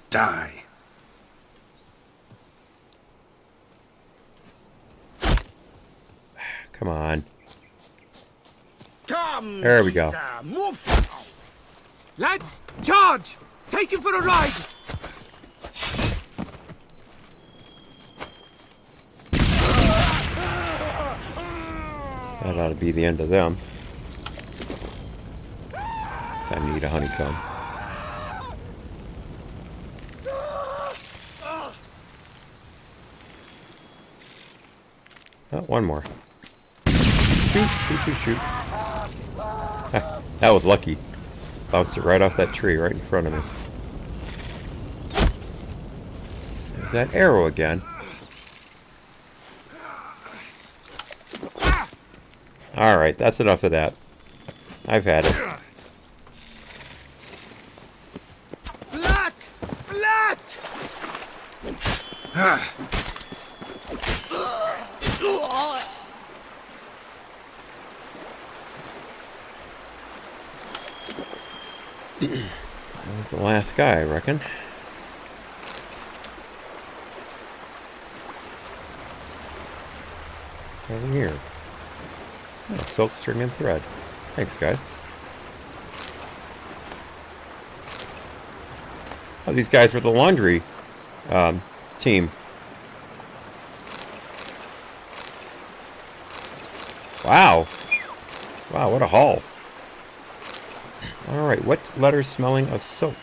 Die. Come on. Come, there we go. Move. Lads, charge! Take him for a ride! That ought to be the end of them. Time to eat a honeycomb. Oh, one more. Shoot, shoot, shoot, shoot. Ah, that was lucky. Bounced it right off that tree right in front of me. There's that arrow again. Alright, that's enough of that. I've had it. Blood! Blood! That was the last guy, I reckon. Over here. Oh, silk string and thread. Thanks, guys. Oh, these guys are the laundry team. Wow. Wow, what a haul. Alright, what letter smelling of soap?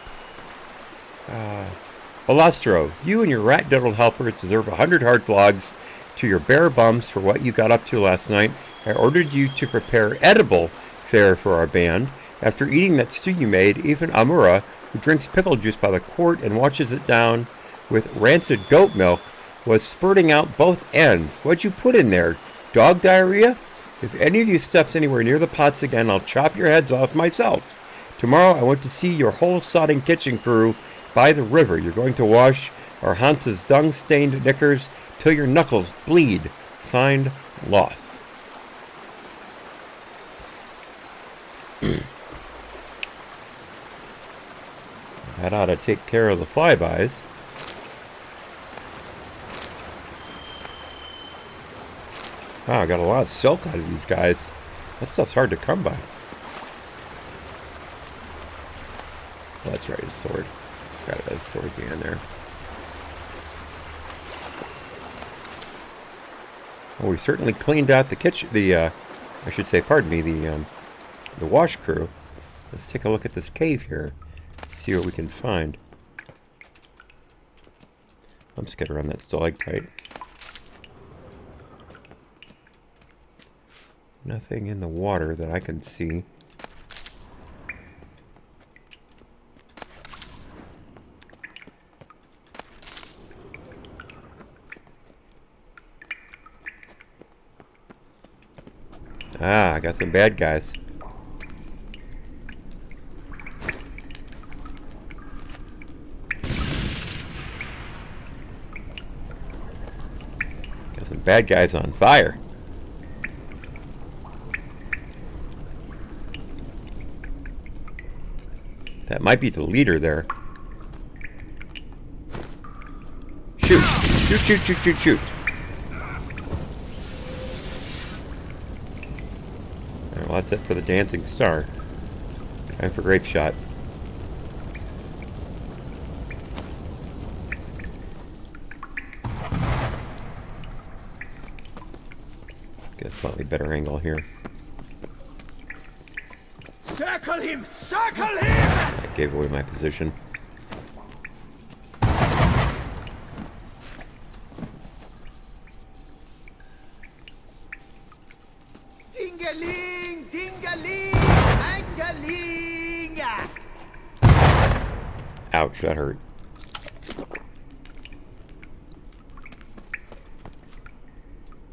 Balastro, you and your rat-diddled helpers deserve 100 hard logs to your bare bums for what you got up to last night. I ordered you to prepare edible fare for our band. After eating that stew you made, even Amura, who drinks pickle juice by the quart and washes it down with rancid goat milk, was spurting out both ends. What'd you put in there? Dog diarrhea? If any of you steps anywhere near the pots again, I'll chop your heads off myself. Tomorrow I want to see your whole sodding kitchen crew by the river. You're going to wash our Hans's dung-stained knickers till your knuckles bleed. Signed, Loth. That ought to take care of the flybys. Wow, I got a lot of silk out of these guys. That stuff's hard to come by. Oh, that's right, his sword. Got his sword behind there. Well, we certainly cleaned out the kitchen. I should say, pardon me, the wash crew. Let's take a look at this cave here. See what we can find. I'm just gonna run that stalactite. Nothing in the water that I can see. Ah, I got some bad guys. Got some bad guys on fire. That might be the leader there. Shoot! Shoot, shoot, shoot, shoot, shoot! Alright, well, that's it for the dancing star. Time for grape shot. Get a slightly better angle here. Circle him! Circle him! I gave away my position. Ding-a-ling! Ding-a-ling! Ang-a-ling! Ouch, that hurt.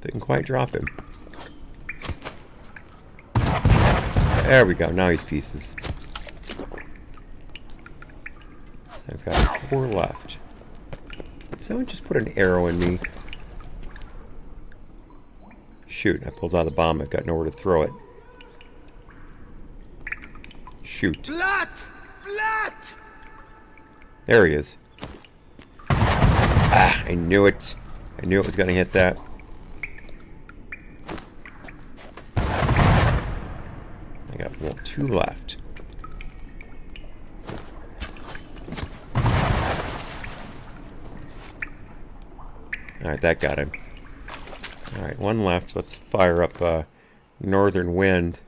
Didn't quite drop him. There we go, now he's pieces. I've got 4 left. Someone just put an arrow in me. Shoot, I pulled out the bomb, I've got nowhere to throw it. Shoot. Blood! Blood! There he is. Ah, I knew it. I knew it was gonna hit that. I got 2 left. Alright, that got him. Alright, 1 left. Let's fire up Northern Wind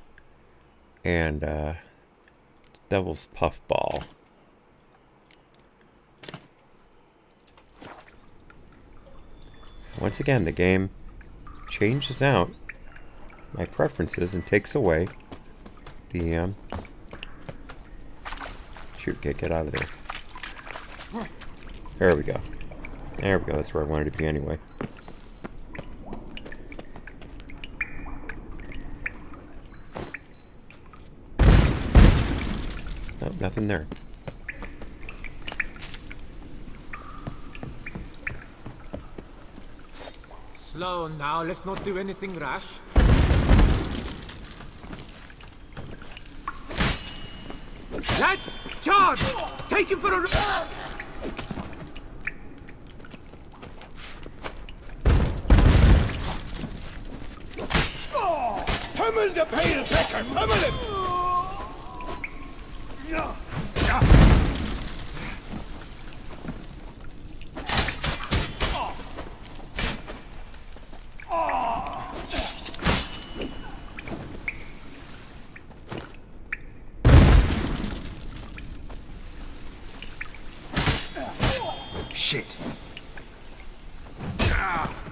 and Devil's Puffball. Once again, the game changes out my preferences and takes away the shoot, get out of there. There we go. There we go, that's where I wanted to be anyway. Nope, nothing there. Slow now, let's not do anything rash. Lads, charge! Take him for a... Pummel the pale pecker! Pummel him! Shit.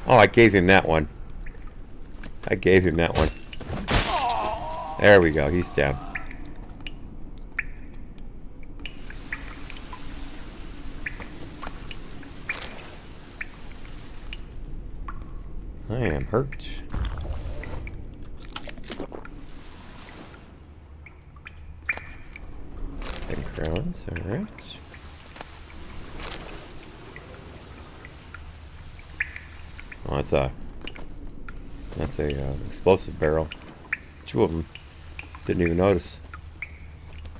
Oh, I gave him that one. I gave him that one. There we go, he's down. I am hurt. 10 crowns, alright. Oh, that's a explosive barrel. 2 of them. Didn't even notice.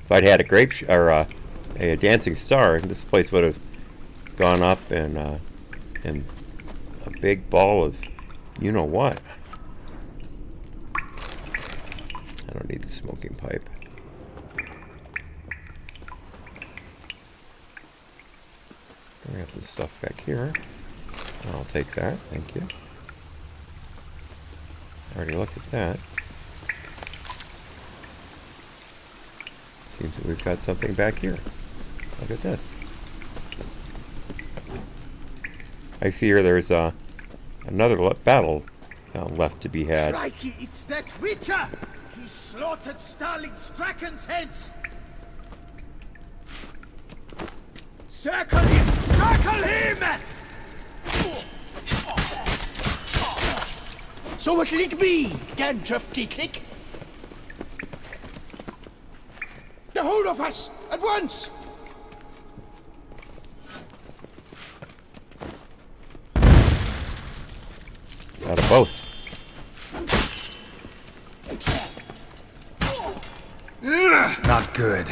If I'd had a grape or a dancing star, this place would have gone up and a big ball of you know what. I don't need the smoking pipe. We have some stuff back here. I'll take that, thank you. I already looked at that. Seems that we've got something back here. Look at this. I fear there's another battle left to be had. Crikey, it's that Witcher! He slaughtered Starling Strachan's heads! Circle him! Circle him! So what'll it be, Dandruff Dietlick? The whole of us, at once! Out of both. Not good.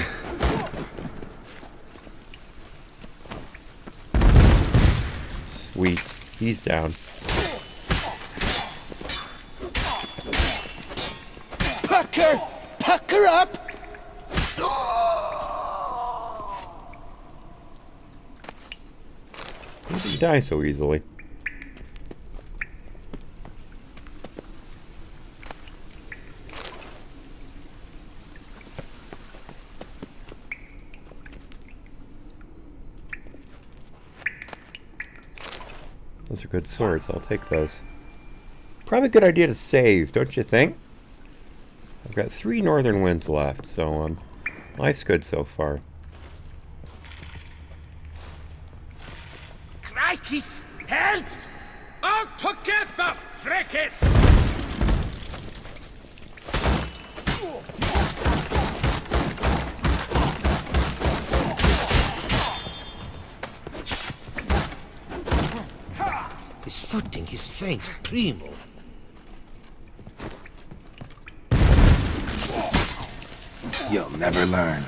Sweet. He's down. Pucker! Pucker up! How did he die so easily? Those are good swords. I'll take those. Probably a good idea to save, don't you think? I've got 3 northern winds left, so life's good so far. Crikey's help! All together, frick it! His footing, his feints, primo. You'll never learn.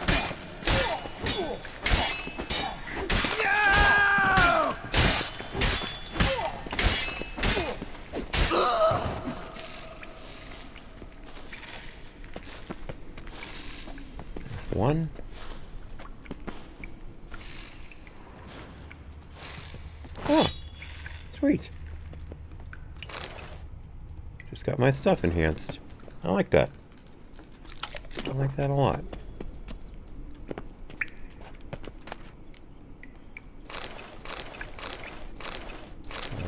One. Oh, sweet. Just got my stuff enhanced. I like that. I like that a lot.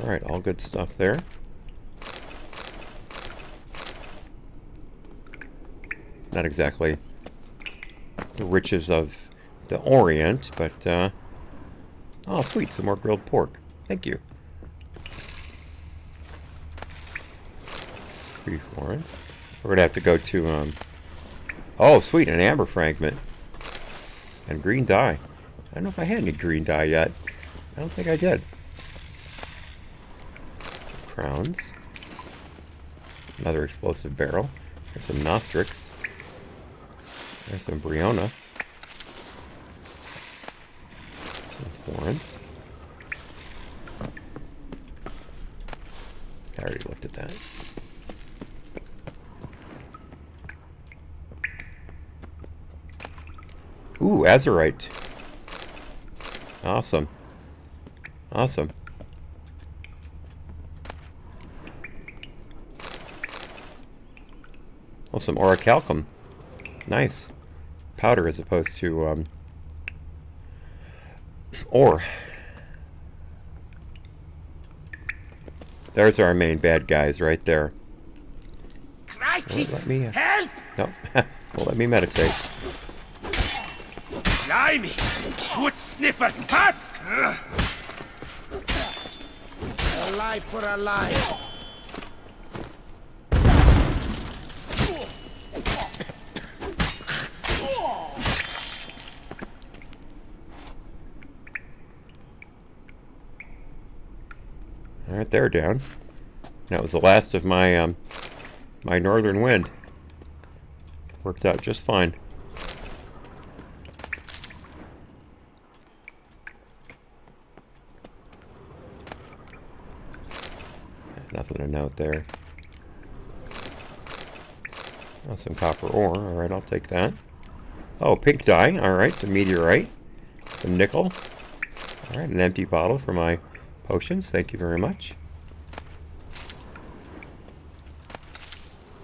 Alright, all good stuff there. Not exactly the riches of the Orient, but, oh, sweet, some more grilled pork. Thank you. 3 florins. We're gonna have to go to, oh, sweet, an amber fragment. And green dye. I don't know if I had any green dye yet. I don't think I did. Crowns. Another explosive barrel. There's some nostrix. There's some Briona. Some florins. I already looked at that. Ooh, azurite. Awesome. Awesome. Oh, some orichalcum. Nice. Powder as opposed to ore. There's our main bad guys right there. Crikey's Let me, help! no, well, let me meditate. Blimey! Wood sniffers fast! Alive for alive! Alright, they're down. That was the last of my my northern wind. Worked out just fine. Nothing to note there. Oh, some copper ore. Alright, I'll take that. Oh, pink dye. Alright, some meteorite. Some nickel. Alright, an empty bottle for my potions. Thank you very much.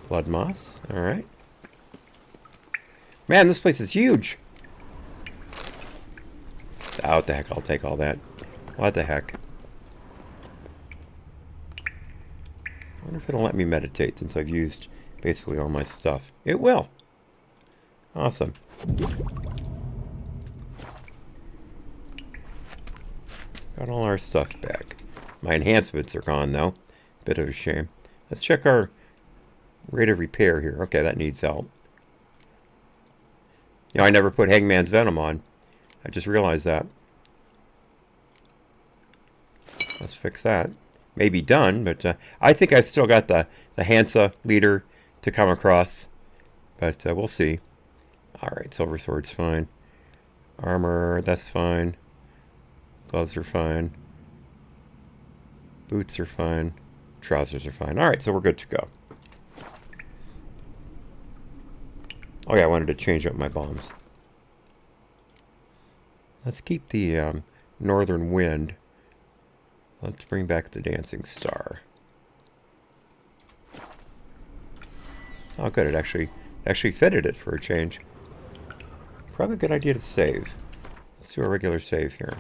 Blood moss. Alright. Man, this place is huge. Oh, what the heck. I'll take all that. What the heck. I wonder if it'll let me meditate since I've used basically all my stuff. It will. Awesome. Got all our stuff back. My enhancements are gone though. Bit of a shame. Let's check our rate of repair here. Okay, that needs help. You know, I never put Hangman's Venom on. I just realized that. Let's fix that. Maybe done, but I think I've still got the Hansa leader to come across. But we'll see. Alright, Silver Sword's fine. Armor, that's fine. Gloves are fine. Boots are fine. Trousers are fine. Alright, so we're good to go. Oh yeah, I wanted to change up my bombs. Let's keep the Northern Wind. Let's bring back the Dancing Star. Oh good, it actually fitted it for a change. Probably a good idea to save. Let's do a regular save here.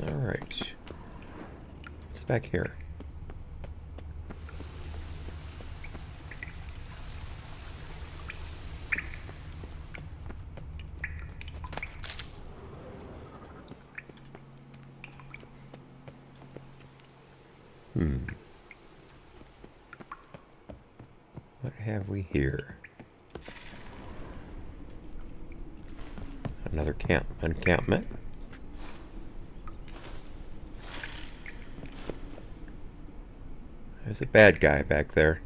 Alright. What's back here? What have we here? Another encampment. There's a bad guy back there.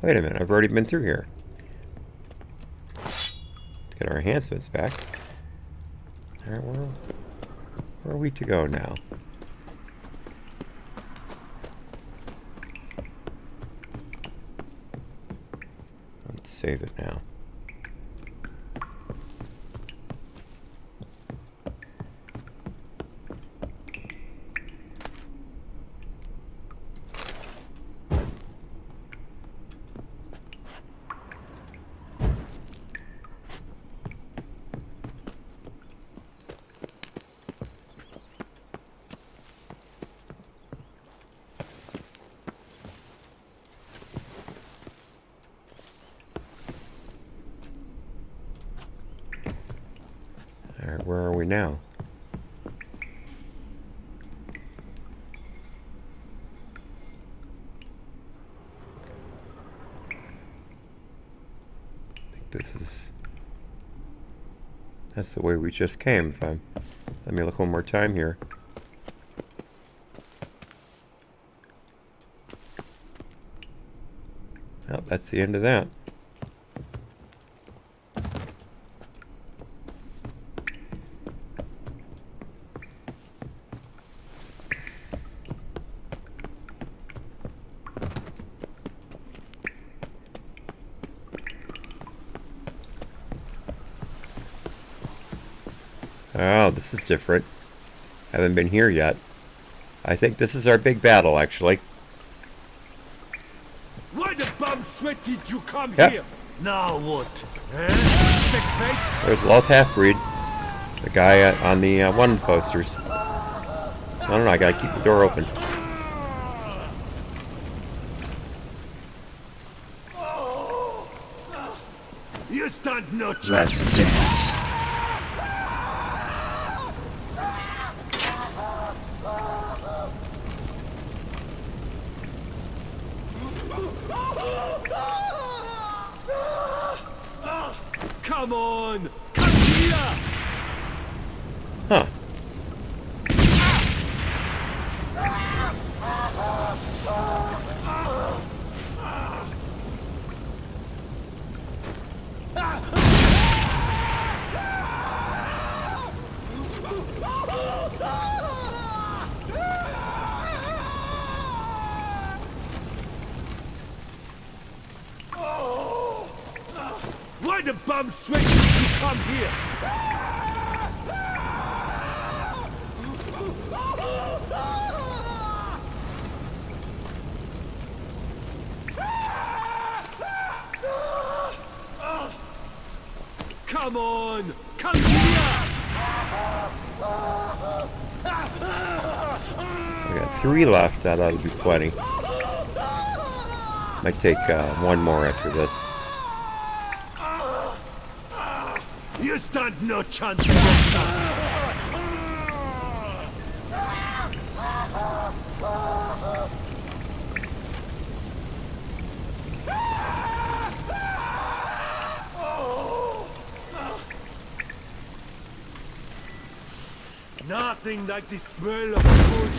Wait a minute, I've already been through here. Let's get our enhancements back. Alright, where are we to go now? Let's save it now. Alright, where are we now? I think this is... That's the way we just came. Let me look one more time here. Well, that's the end of that. Oh, this is different. Haven't been here yet. I think this is our big battle, actually. Why the bum sweat did you come Yep. here? Now what? Eh? Thick face? There's Loth Halfbreed. The guy on the one posters. I don't know, I gotta keep the door open. You stand no chance. Let's dance. Come on! Come here! Huh. Why the bum sweat did you come here? Come on! Come here! We got 3 left. That ought to be plenty. Might take one more after this. You stand no chance against us! Nothing like the smell of food.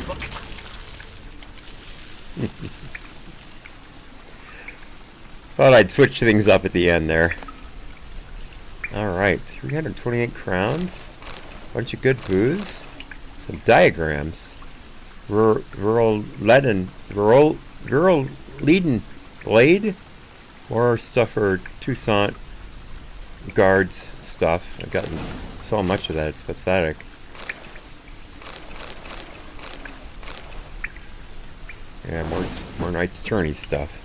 Thought I'd switch things up at the end there. Alright, 328 crowns. Bunch of good booze. Some diagrams. Viral leading blade. More stuff for Toussaint guards stuff. I've gotten so much of that, it's pathetic. Yeah, more Knight's Journey stuff.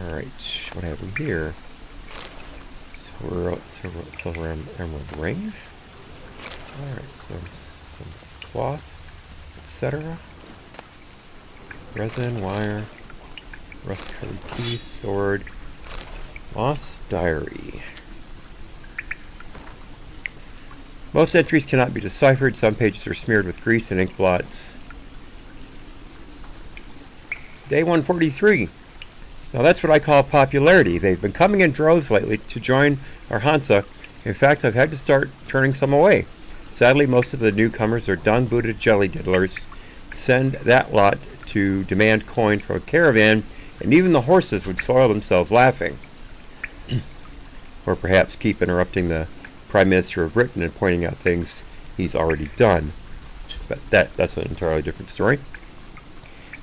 Alright, what have we here? Silver emerald ring. Alright, some cloth, etc. Resin, wire, rust-colored piece, sword, lost diary. Most entries cannot be deciphered. Some pages are smeared with grease and ink blots. Day 143. Now that's what I call popularity. They've been coming in droves lately to join our Hansa. In fact, I've had to start turning some away. Sadly, most of the newcomers are dung-booted jelly diddlers. Send that lot to demand coin from a caravan, and even the horses would soil themselves laughing. Or perhaps keep interrupting the Prime Minister of Britain and pointing out things he's already done. But that's an entirely different story.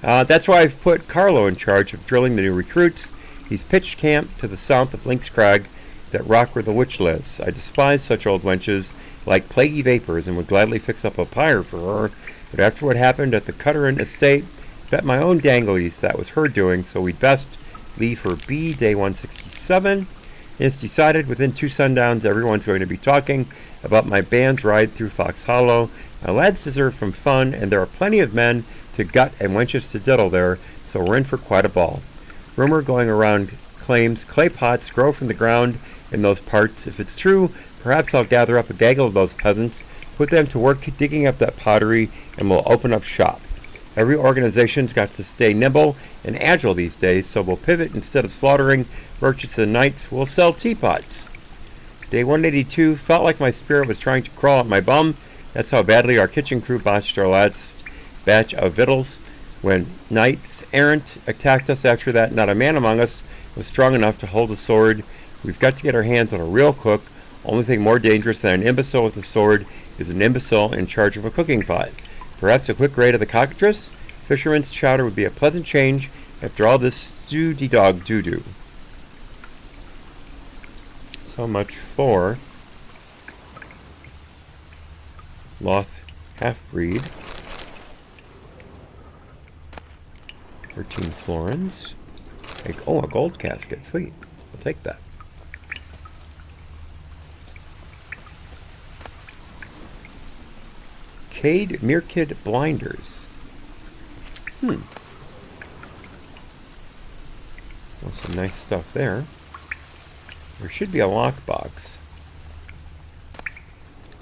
That's why I've put Carlo in charge of drilling the new recruits. He's pitched camp to the south of Lynx Crag, that rock where the witch lives. I despise such old wenches like plaguey vapors and would gladly fix up a pyre for her, but after what happened at the Cutteran estate, bet my own danglies that was her doing, so we'd best leave her be. Day 167. It's decided within 2 sundowns everyone's going to be talking about my band's ride through Fox Hollow. My lads deserve some fun, and there are plenty of men to gut and wenches to diddle there, so we're in for quite a ball. Rumor going around claims clay pots grow from the ground in those parts. If it's true, perhaps I'll gather up a gaggle of those peasants, put them to work digging up that pottery, and we'll open up shop. Every organization's got to stay nimble and agile these days, so we'll pivot. Instead of slaughtering merchants and knights, we'll sell teapots. Day 182 felt like my spirit was trying to crawl up my bum. That's how badly our kitchen crew botched our last batch of victuals. When knights errant attacked us after that, not a man among us was strong enough to hold a sword. We've got to get our hands on a real cook. Only thing more dangerous than an imbecile with a sword is an imbecile in charge of a cooking pot. Perhaps a quick raid of the cockatrice? Fisherman's chowder would be a pleasant change after all this stew-de-dog doo-doo. So much for Loth Half-Breed. 13 florins. Oh, a gold casket. Sweet. I'll take that. Cade Mirkid blinders. Oh, some nice stuff there. There should be a lockbox.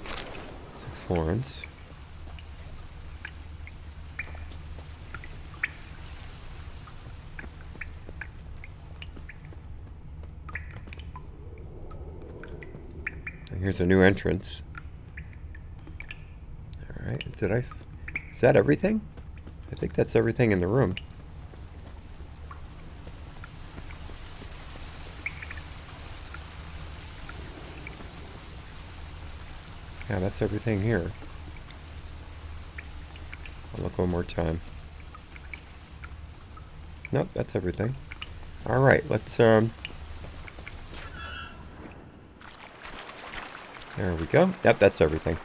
6 florins. Here's a new entrance. Alright, is that everything? I think that's everything in the room. Yeah, that's everything here. I'll look one more time. Nope, that's everything. Alright, let's there we go. Yep, that's everything.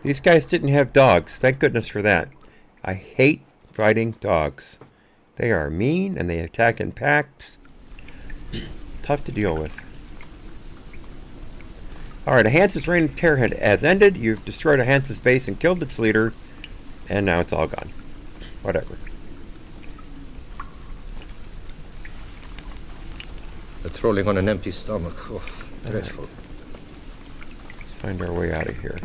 These guys didn't have dogs. Thank goodness for that. I hate fighting dogs. They are mean and they attack in packs. Tough to deal with. Alright, AHNC's reign of terror has ended. You've destroyed AHNC's base and killed its leader. And now it's all gone. Whatever. Patrolling on an empty stomach. Oh, dreadful. Let's find our way out of here.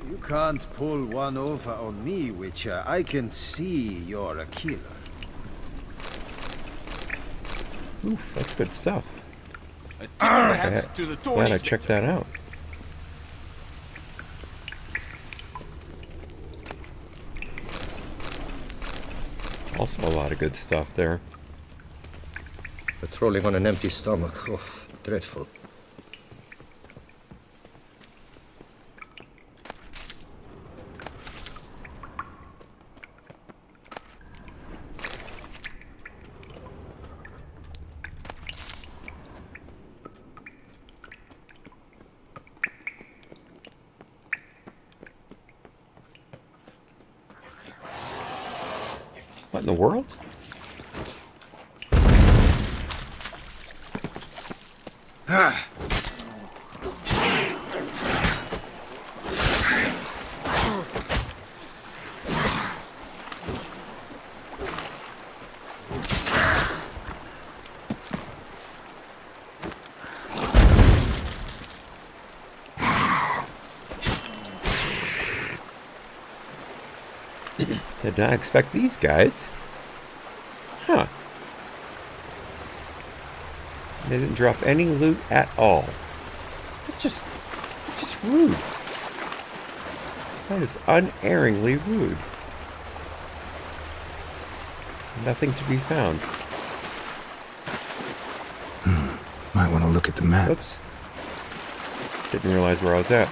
You can't pull one over on me, Witcher. I can see you're a killer. Oof, that's good stuff. A tip of the hat to the Glad I checked that out. Also a lot of good stuff there. Patrolling on an empty stomach. Oh, dreadful. What in the world? Did not expect these guys. Huh. They didn't drop any loot at all. It's just rude. That is unerringly rude. Nothing to be found. Might want to look at the map. Oops. Didn't realize where I was at.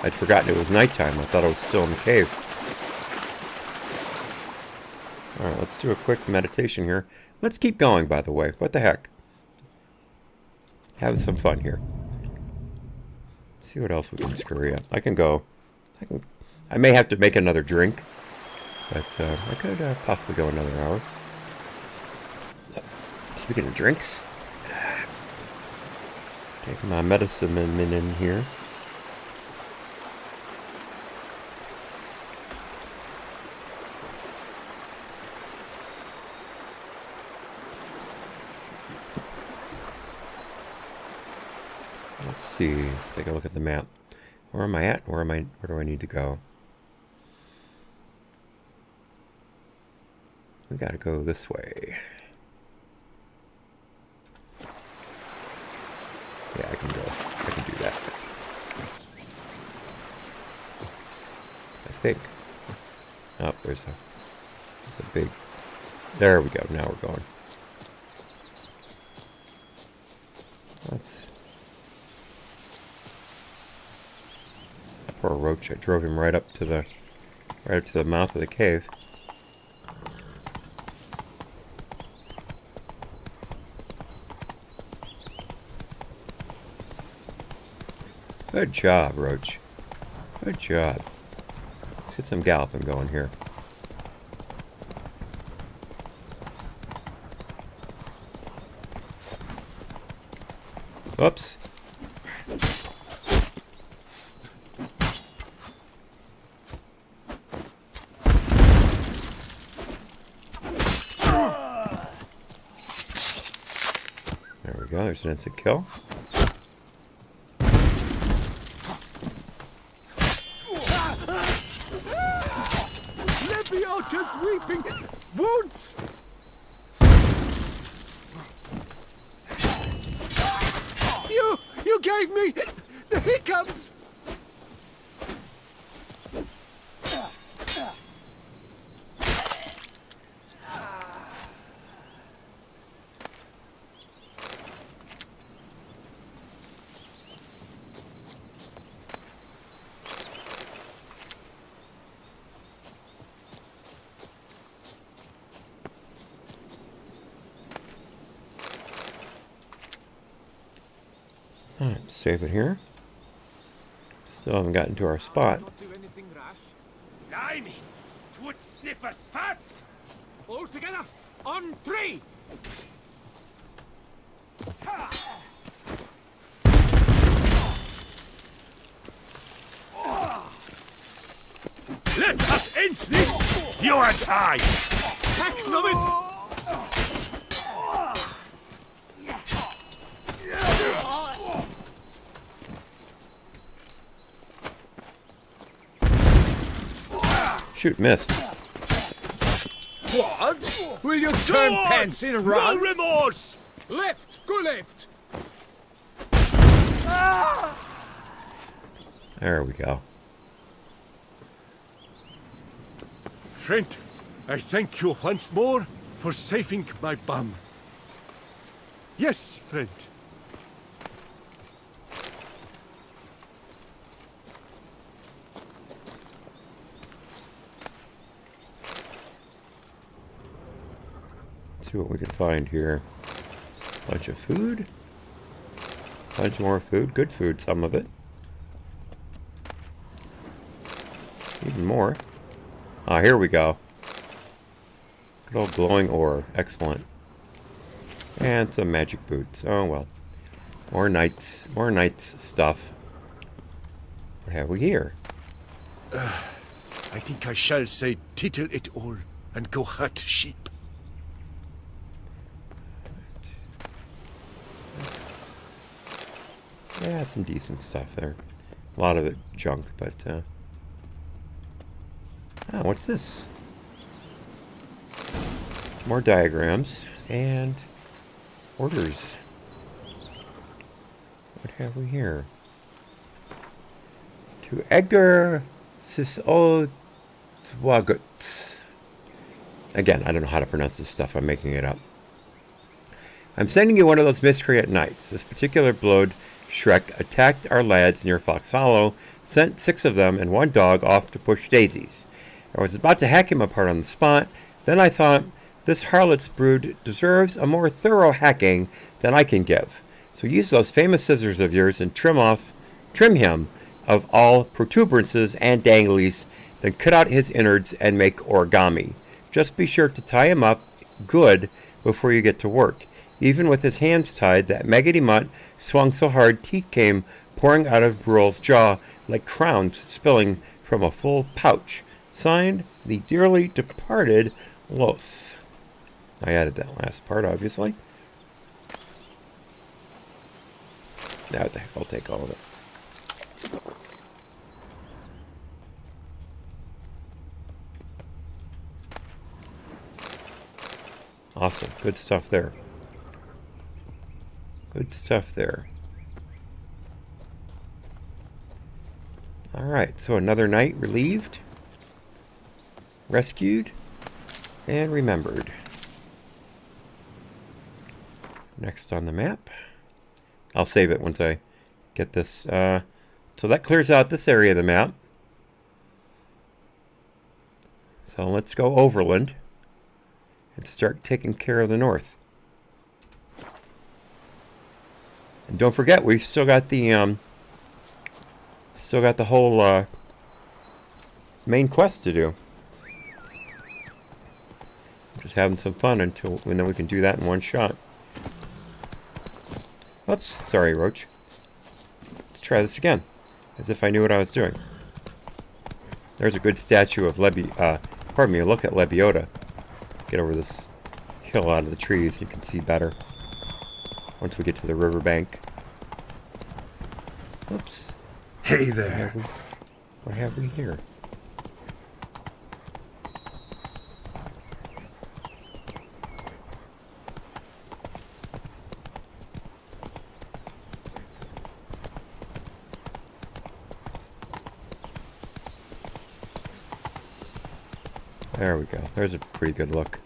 I'd forgotten it was nighttime. I thought I was still in the cave. Alright, let's do a quick meditation here. Let's keep going, by the way. What the heck? Having some fun here. See what else we can scurry up. I may have to make another drink. But I could possibly go another hour. Speaking of drinks. Take my medicine in here. Let's see. Take a look at the map. Where am I at? Where do I need to go? We gotta go this way. Yeah, I can go. I can do that. I think. Oh, there's a big... There we go. Now we're going. Poor Roach. I drove him right up to the mouth of the cave. Good job, Roach. Good job. Let's get some galloping going here. Oops. There we go. There's an instant kill. Leviota's weeping wounds. You gave me the hiccups. Alright, save it here. Still haven't gotten to our spot. Blimey! Foot sniffers fast! All together! On 3! Let us end this! You and I! Heck of it! Shoot, missed. What? Will you turn pants in and run? No remorse! Left! Go left! There we go. Friend, I thank you once more for saving my bum. Yes, friend. See what we can find here. Bunch of food. Bunch more food. Good food, some of it. Even more. Ah, here we go. Good old glowing ore. Excellent. And some magic boots. Oh well. More knights. More knights stuff. What have we here? I think I shall say tittle it all and go hunt sheep. Yeah, some decent stuff there. A lot of it junk, but ah, what's this? More diagrams and orders. What have we here? To Edgar Sisodwagut. Again, I don't know how to pronounce this stuff. I'm making it up. I'm sending you one of those miscreant nights. This particular blood Shrek attacked our lads near Fox Hollow, sent 6 of them and 1 dog off to push daisies. I was about to hack him apart on the spot, then I thought, this harlot's brood deserves a more thorough hacking than I can give. So use those famous scissors of yours and trim him of all protuberances and danglies, then cut out his innards and make origami. Just be sure to tie him up good before you get to work. Even with his hands tied, that maggoty mutt swung so hard teeth came pouring out of Brul's jaw like crowns spilling from a full pouch. Signed, the dearly departed Loth. I added that last part, obviously. Now what the heck, I'll take all of it. Awesome. Good stuff there. Good stuff there. Alright, so another night relieved, rescued, and remembered. Next on the map. I'll save it once I get this. So that clears out this area of the map. So let's go overland and start taking care of the north. And don't forget, we've still got the whole main quest to do. Just having some fun and then we can do that in one shot. Oops, sorry, Roach. Let's try this again, as if I knew what I was doing. There's a good statue of look at Lebiota. Get over this hill out of the trees, you can see better once we get to the riverbank. Oops. Hey there. What have we here? There we go. There's a pretty good look.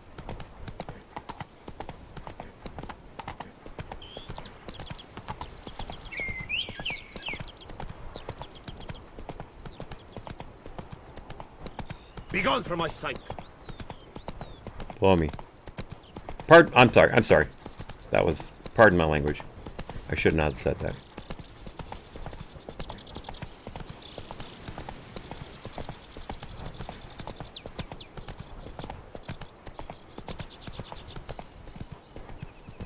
Be gone from my sight. Blow me. I'm sorry. That was, pardon my language. I should not have said that.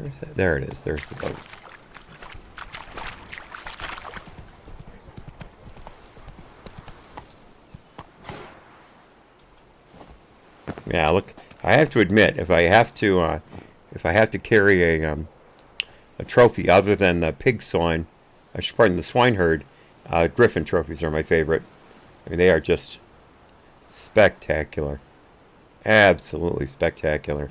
Where's that? There it is. There's the boat. Yeah, look. I have to admit, if I have to carry a trophy other than the pig swine, pardon, the swineherd, griffin trophies are my favorite. I mean, they are just spectacular, absolutely spectacular.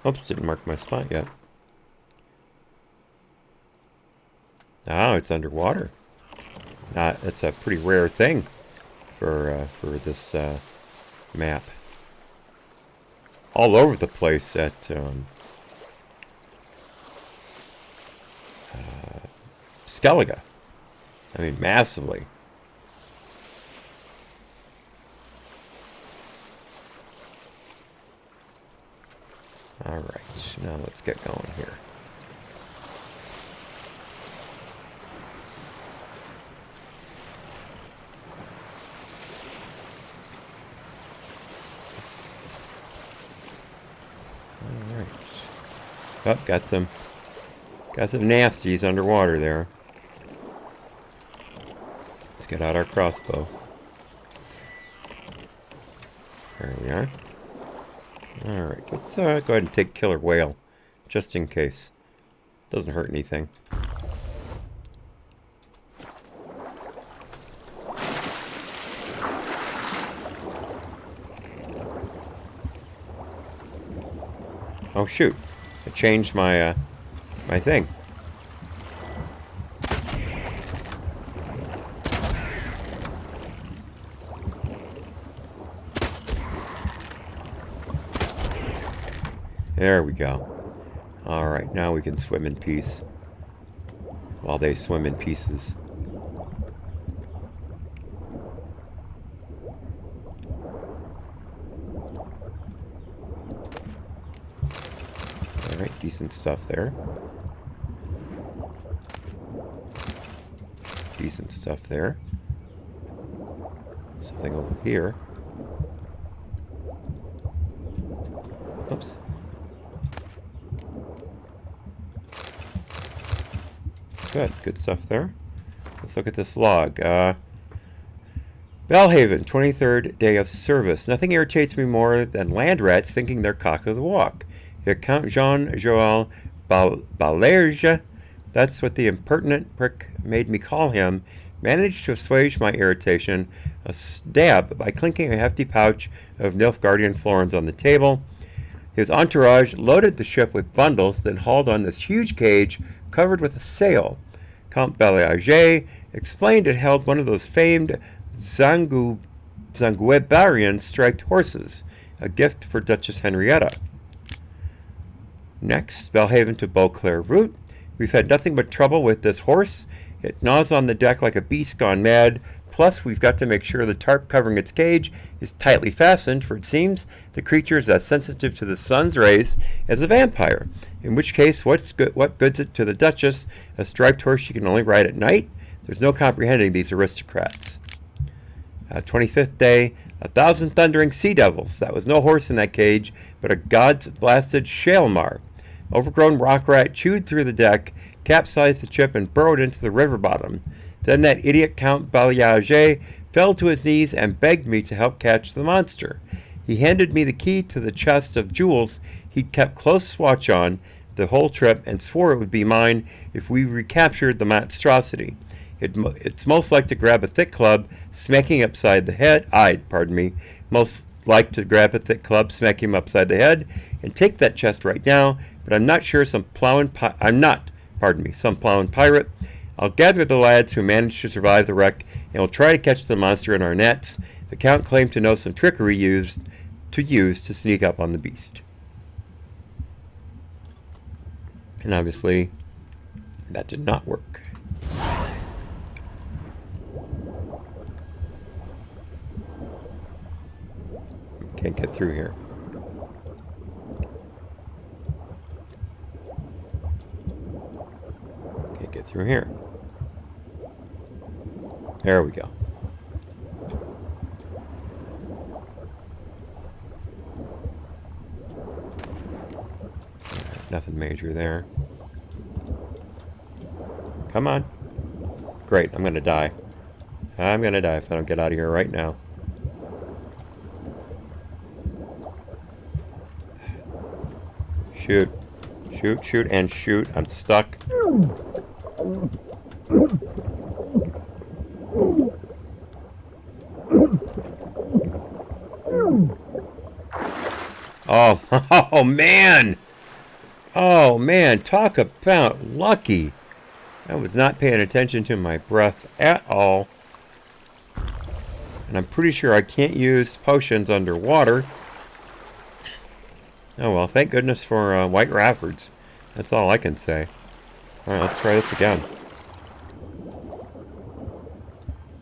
Oops, didn't mark my spot yet. Oh, it's underwater. That's a pretty rare thing for this map. All over the place at Skellige. I mean, massively. All right, now let's get going here. All right. Oh, got some nasties underwater there. Let's get out our crossbow. There we are. Alright, let's go ahead and take killer whale, just in case. Doesn't hurt anything. Oh shoot, I changed my my thing. There we go. Alright, now we can swim in peace. While they swim in pieces. Alright, decent stuff there. Decent stuff there. Something over here. Oops. Good stuff there. Let's look at this log. Belhaven, 23rd day of service. Nothing irritates me more than land rats thinking they're cock of the walk. Yet Count Jean-Joël Balerge, that's what the impertinent prick made me call him, managed to assuage my irritation a stab by clinking a hefty pouch of Nilfgaardian florins on the table. His entourage loaded the ship with bundles, then hauled on this huge cage covered with a sail. Count Balerge explained it held one of those famed Zanguebarian striped horses, a gift for Duchess Henrietta. Next, Belhaven to Beauclair route. We've had nothing but trouble with this horse. It gnaws on the deck like a beast gone mad. Plus, we've got to make sure the tarp covering its cage is tightly fastened, for it seems the creature is as sensitive to the sun's rays as a vampire. In which case, what good's it to the Duchess, a striped horse she can only ride at night? There's no comprehending these aristocrats. 25th day, 1,000 thundering sea devils. That was no horse in that cage, but a god-blasted shalemar. Overgrown rock rat chewed through the deck, capsized the ship, and burrowed into the river bottom. Then that idiot Count Balayage fell to his knees and begged me to help catch the monster. He handed me the key to the chest of jewels he'd kept close watch on the whole trip and swore it would be mine if we recaptured the monstrosity. It's most like to grab a thick club, smacking upside the head. Most like to grab a thick club, smack him upside the head, and take that chest right now. But I'm not sure some plowing pirate. I'll gather the lads who managed to survive the wreck, and we'll try to catch the monster in our nets. The Count claimed to know some trickery used to sneak up on the beast. And obviously, that did not work. Can't get through here. Can't get through here. There we go. Nothing major there. Come on. Great, I'm gonna die. I'm gonna die if I don't get out of here right now. Shoot. Shoot, shoot, and shoot. I'm stuck. Oh, oh man! Oh man, talk about lucky. I was not paying attention to my breath at all. And I'm pretty sure I can't use potions underwater. Oh well, thank goodness for White Raffords. That's all I can say. Alright, let's try this again.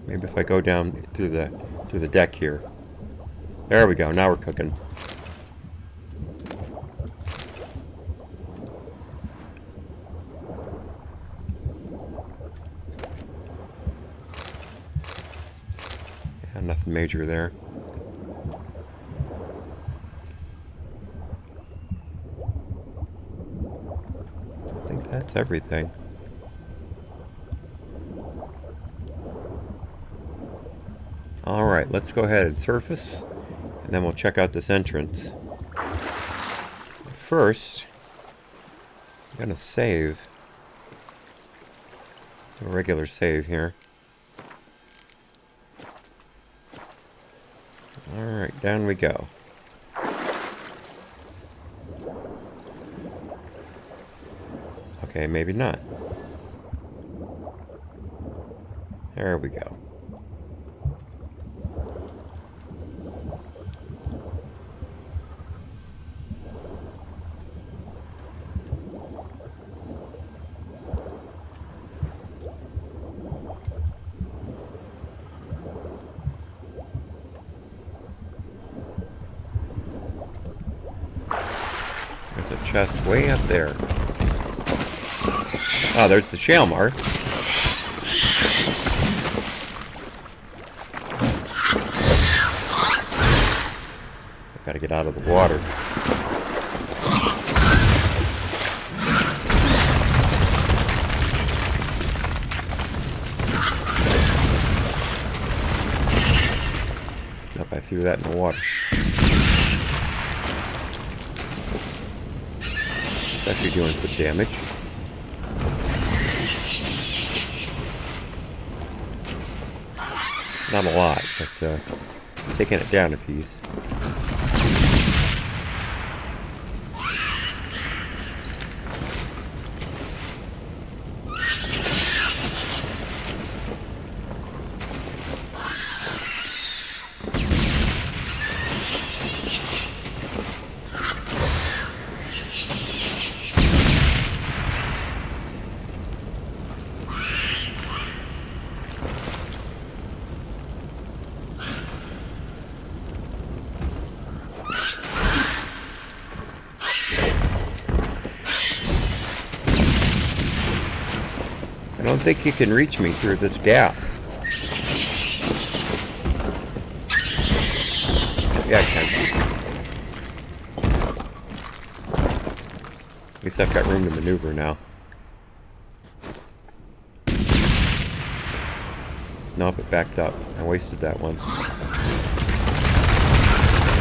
Maybe if I go down through the deck here. There we go, now we're cooking. Yeah, nothing major there. I think that's everything. Alright, let's go ahead and surface, and then we'll check out this entrance. First, I'm going to save. Do a regular save here. Alright, down we go. Okay, maybe not. There we go. There's a chest way up there. Oh, there's the Shalmar. Gotta get out of the water. Nope, I threw that in the water. It's actually doing some damage. Not a lot, but it's taking it down a piece. I don't think you can reach me through this gap. Yeah, I can. At least I've got room to maneuver now. Nope, it backed up. I wasted that one.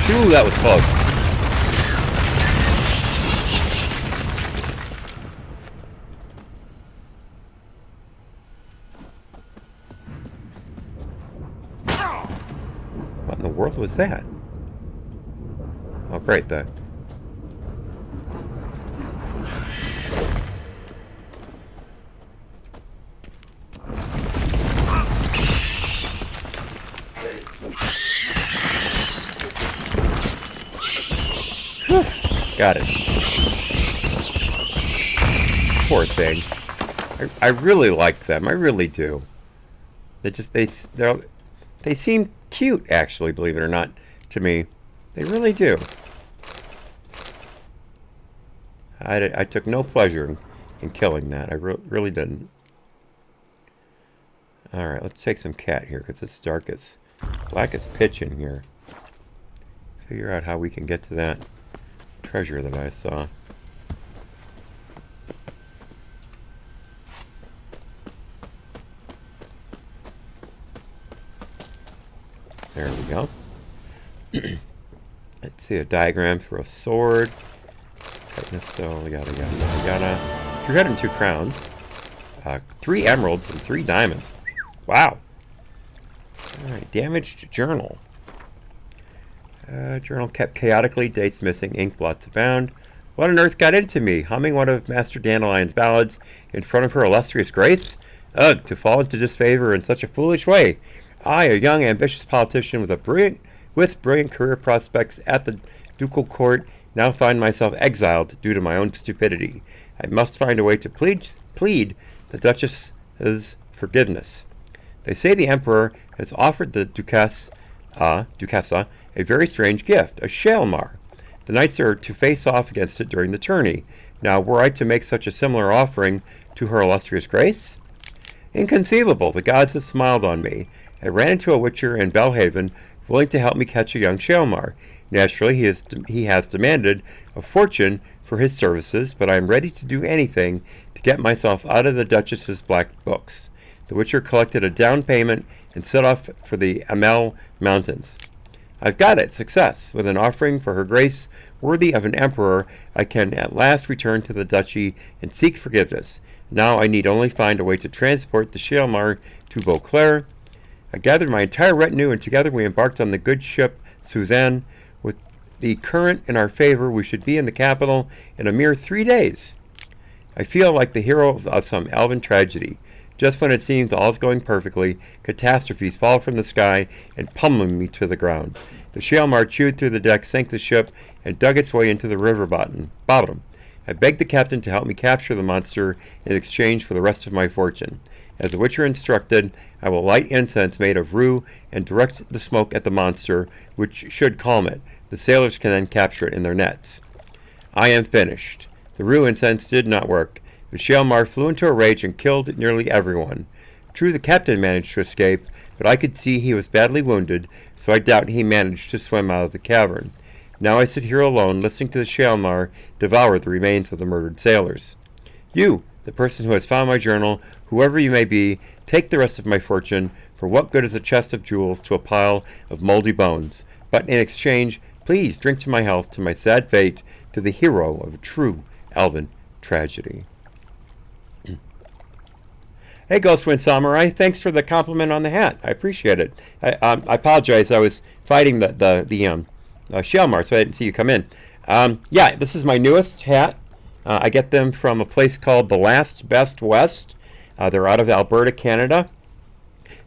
Shoo, that was close. What in the world was that? Oh, great, the... Got it. Poor thing. I really like them. I really do. They seem cute, actually, believe it or not, to me. They really do. I took no pleasure in killing that. I really didn't. Alright, let's take some cat here, because it's dark as black as pitch in here. Figure out how we can get to that treasure that I saw. There we go. Let's see, a diagram for a sword. Tightness, so yada yada yada yada. 302 crowns. 3 emeralds and 3 diamonds. Wow. Alright, damaged journal. Journal kept chaotically, dates missing, ink blots abound. What on earth got into me? Humming one of Master Dandelion's ballads in front of her illustrious grace? Ugh, to fall into disfavor in such a foolish way. I, a young, ambitious politician with brilliant career prospects at the ducal court, now find myself exiled due to my own stupidity. I must find a way to plead the Duchess's forgiveness. They say the Emperor has offered the Duchessa a very strange gift, a shalmar. The knights are to face off against it during the tourney. Now, were I to make such a similar offering to her illustrious grace? Inconceivable, the gods have smiled on me. I ran into a witcher in Belhaven, willing to help me catch a young shalmar. Naturally, he has demanded a fortune for his services, but I am ready to do anything to get myself out of the Duchess's black books. The witcher collected a down payment and set off for the Amel Mountains. I've got it, success. With an offering for her grace worthy of an emperor, I can at last return to the duchy and seek forgiveness. Now I need only find a way to transport the shalmar to Beauclair. I gathered my entire retinue, and together we embarked on the good ship Suzanne. With the current in our favor, we should be in the capital in a mere 3 days. I feel like the hero of some elven tragedy. Just when it seems all's going perfectly, catastrophes fall from the sky and pummel me to the ground. The shalmar chewed through the deck, sank the ship, and dug its way into the river bottom. I begged the captain to help me capture the monster in exchange for the rest of my fortune. As the witcher instructed, I will light incense made of rue and direct the smoke at the monster, which should calm it. The sailors can then capture it in their nets. I am finished. The rue incense did not work. The shalmar flew into a rage and killed nearly everyone. True, the captain managed to escape, but I could see he was badly wounded, so I doubt he managed to swim out of the cavern. Now I sit here alone, listening to the shalmar devour the remains of the murdered sailors. You, the person who has found my journal, whoever you may be, take the rest of my fortune, for what good is a chest of jewels to a pile of moldy bones? But in exchange, please drink to my health, to my sad fate, to the hero of a true elven tragedy. Hey, Ghostwind Samurai, thanks for the compliment on the hat. I appreciate it. I apologize. I was fighting the shalmar, so I didn't see you come in. Yeah, this is my newest hat. I get them from a place called The Last Best West. They're out of Alberta, Canada,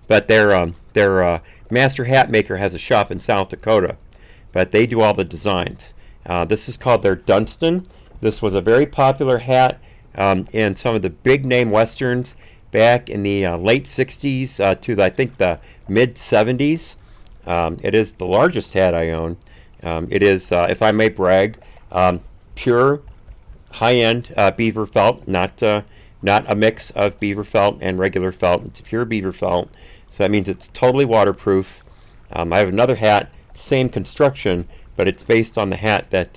but their master hat maker has a shop in South Dakota, but they do all the designs. This is called their Dunstan. This was a very popular hat in some of the big name westerns back in the late 60s to I think the mid 70s. It is the largest hat I own. It is, if I may brag, pure high-end beaver felt, not a mix of beaver felt and regular felt. It's pure beaver felt, so that means it's totally waterproof. I have another hat, same construction, but it's based on the hat that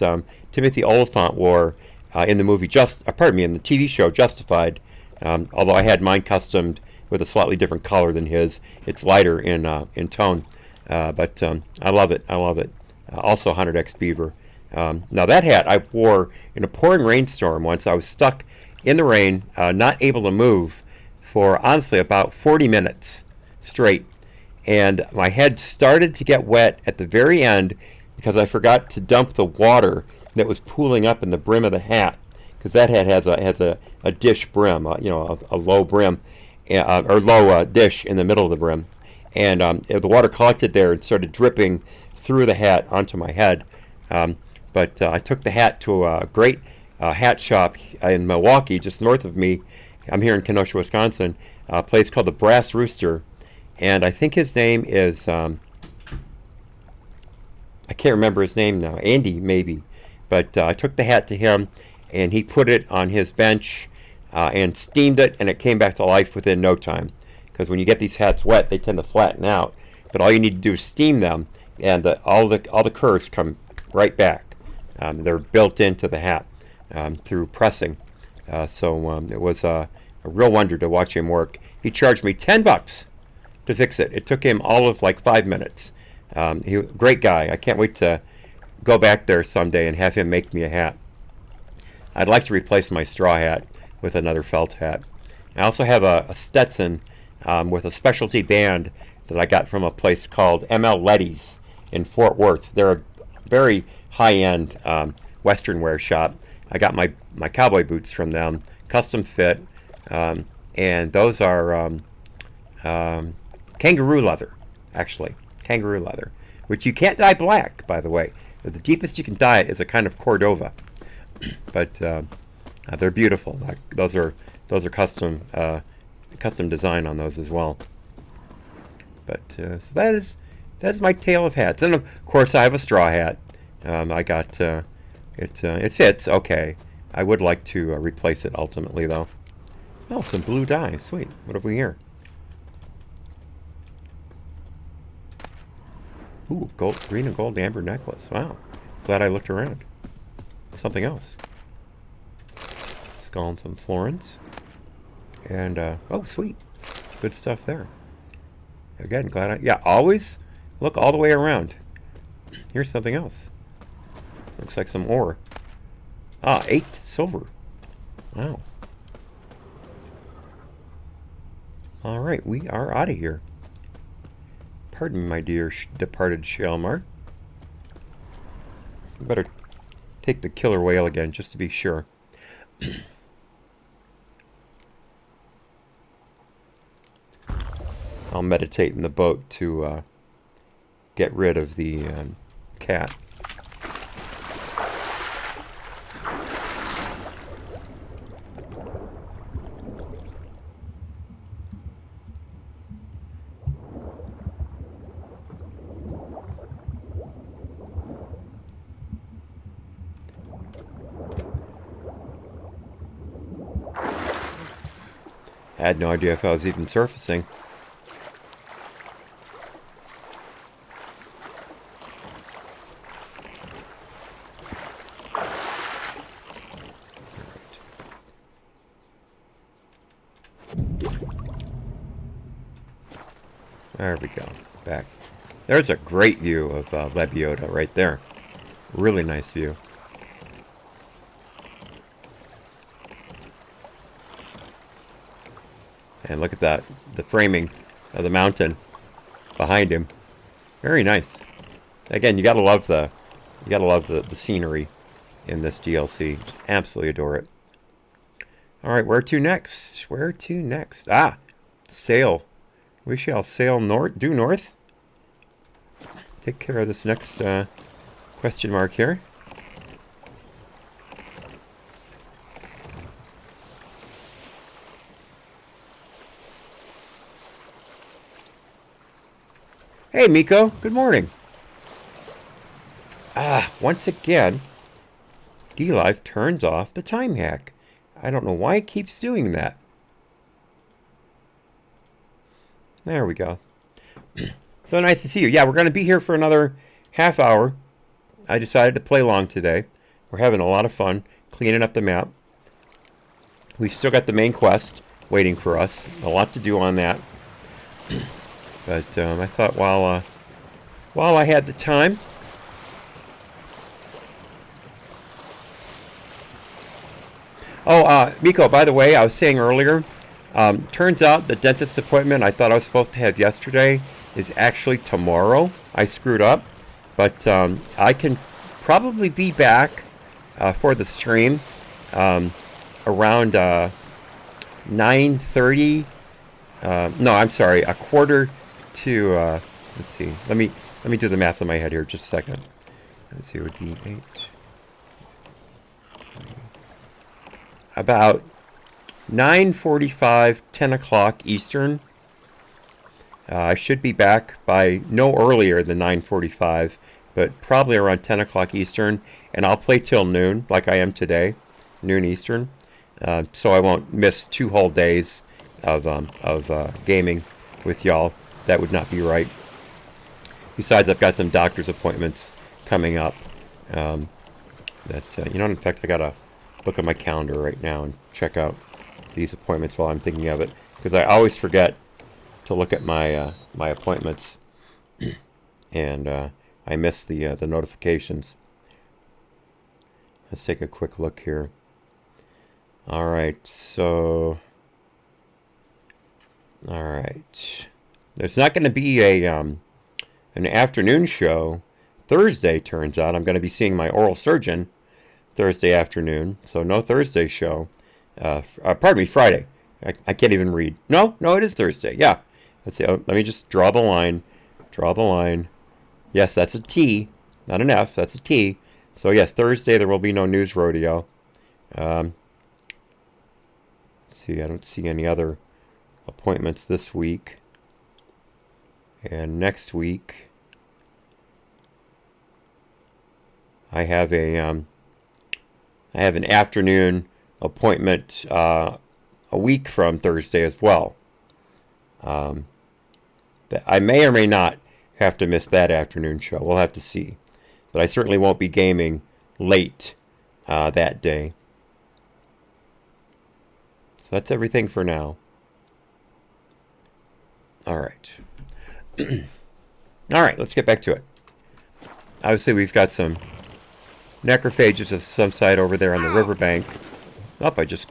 Timothy Oliphant wore in the movie in the TV show Justified. Although I had mine customed with a slightly different color than his. It's lighter in tone, but I love it. I love it. Also 100X Beaver. Now that hat I wore in a pouring rainstorm once. I was stuck in the rain, not able to move for honestly about 40 minutes straight. And my head started to get wet at the very end because I forgot to dump the water that was pooling up in the brim of the hat. Because that hat has a dish brim, a low brim, or low dish in the middle of the brim. And the water collected there and started dripping through the hat onto my head. But I took the hat to a great hat shop in Milwaukee, just north of me. I'm here in Kenosha, Wisconsin, a place called the Brass Rooster. And I think his name is, I can't remember his name now, Andy maybe. But I took the hat to him, and he put it on his bench and steamed it, and it came back to life within no time. because when you get these hats wet, they tend to flatten out. But all you need to do is steam them, and all the curves come right back. They're built into the hat through pressing. So it was a real wonder to watch him work. He charged me $10 to fix it. It took him all of like 5 minutes. Great guy. I can't wait to go back there someday and have him make me a hat. I'd like to replace my straw hat with another felt hat. I also have a Stetson with a specialty band that I got from a place called ML Letty's in Fort Worth. They're a very high-end Western wear shop. I got my cowboy boots from them, custom fit, and those are kangaroo leather, actually. Kangaroo leather, which you can't dye black, by the way. The deepest you can dye it is a kind of Cordova. But they're beautiful. Those are custom design on those as well. But so that's my tale of hats. And of course, I have a straw hat. I got it fits okay. I would like to replace it ultimately, though. Oh, some blue dye. Sweet. What have we here? Ooh, green and gold amber necklace. Wow. Glad I looked around. Something else. Skull and some florins. And, oh, sweet. Good stuff there. Again, always look all the way around. Here's something else. Looks like some ore. 8 silver. Wow. Alright, we are out of here. Pardon me, my dear departed Shalmar. Better take the killer whale again, just to be sure. I'll meditate in the boat to get rid of the cat. I had no idea if I was even surfacing. There we go. Back. There's a great view of Lebioda right there. Really nice view. And look at that, the framing of the mountain behind him. Very nice. Again, you gotta love the scenery in this DLC. Just absolutely adore it. All right, where to next? Where to next? Sail. We shall sail north. Due north. Take care of this next question mark here. Hey, Miko. Good morning. Once again, D-Live turns off the time hack. I don't know why it keeps doing that. There we go. So nice to see you. Yeah, we're going to be here for another half hour. I decided to play long today. We're having a lot of fun cleaning up the map. We've still got the main quest waiting for us. A lot to do on that. But I thought while I had the time, Miko, by the way, I was saying earlier, turns out the dentist appointment I thought I was supposed to have yesterday is actually tomorrow. I screwed up, but I can probably be back for the stream around 9:30. No, I'm sorry, a quarter to let's see. Let me do the math in my head here just a second. Let's see, it would be 8. About 9:45, 10 o'clock Eastern. I should be back by no earlier than 9:45, but probably around 10 o'clock Eastern, and I'll play till noon, like I am today, noon Eastern, so I won't miss 2 whole days gaming with y'all. That would not be right. Besides, I've got some doctor's appointments coming up. In fact, I gotta look at my calendar right now and check out these appointments while I'm thinking of it, because I always forget to look at my my appointments, and I miss the notifications. Let's take a quick look here. All right, so there's not going to be a an afternoon show Thursday. Turns out I'm going to be seeing my oral surgeon Thursday afternoon, so no Thursday show. Pardon me, Friday. I can't even read. No, it is Thursday. Yeah. Let's see. Let me just draw the line. Draw the line. Yes, that's a T, not an F. That's a T. So yes, Thursday there will be no news rodeo. Let's see, I don't see any other appointments this week. And next week, I have an afternoon appointment a week from Thursday as well. I may or may not have to miss that afternoon show. We'll have to see. But I certainly won't be gaming late that day. So that's everything for now. All right. All right, let's get back to it. Obviously, we've got some necrophages of some side over there on the riverbank. Oh, I just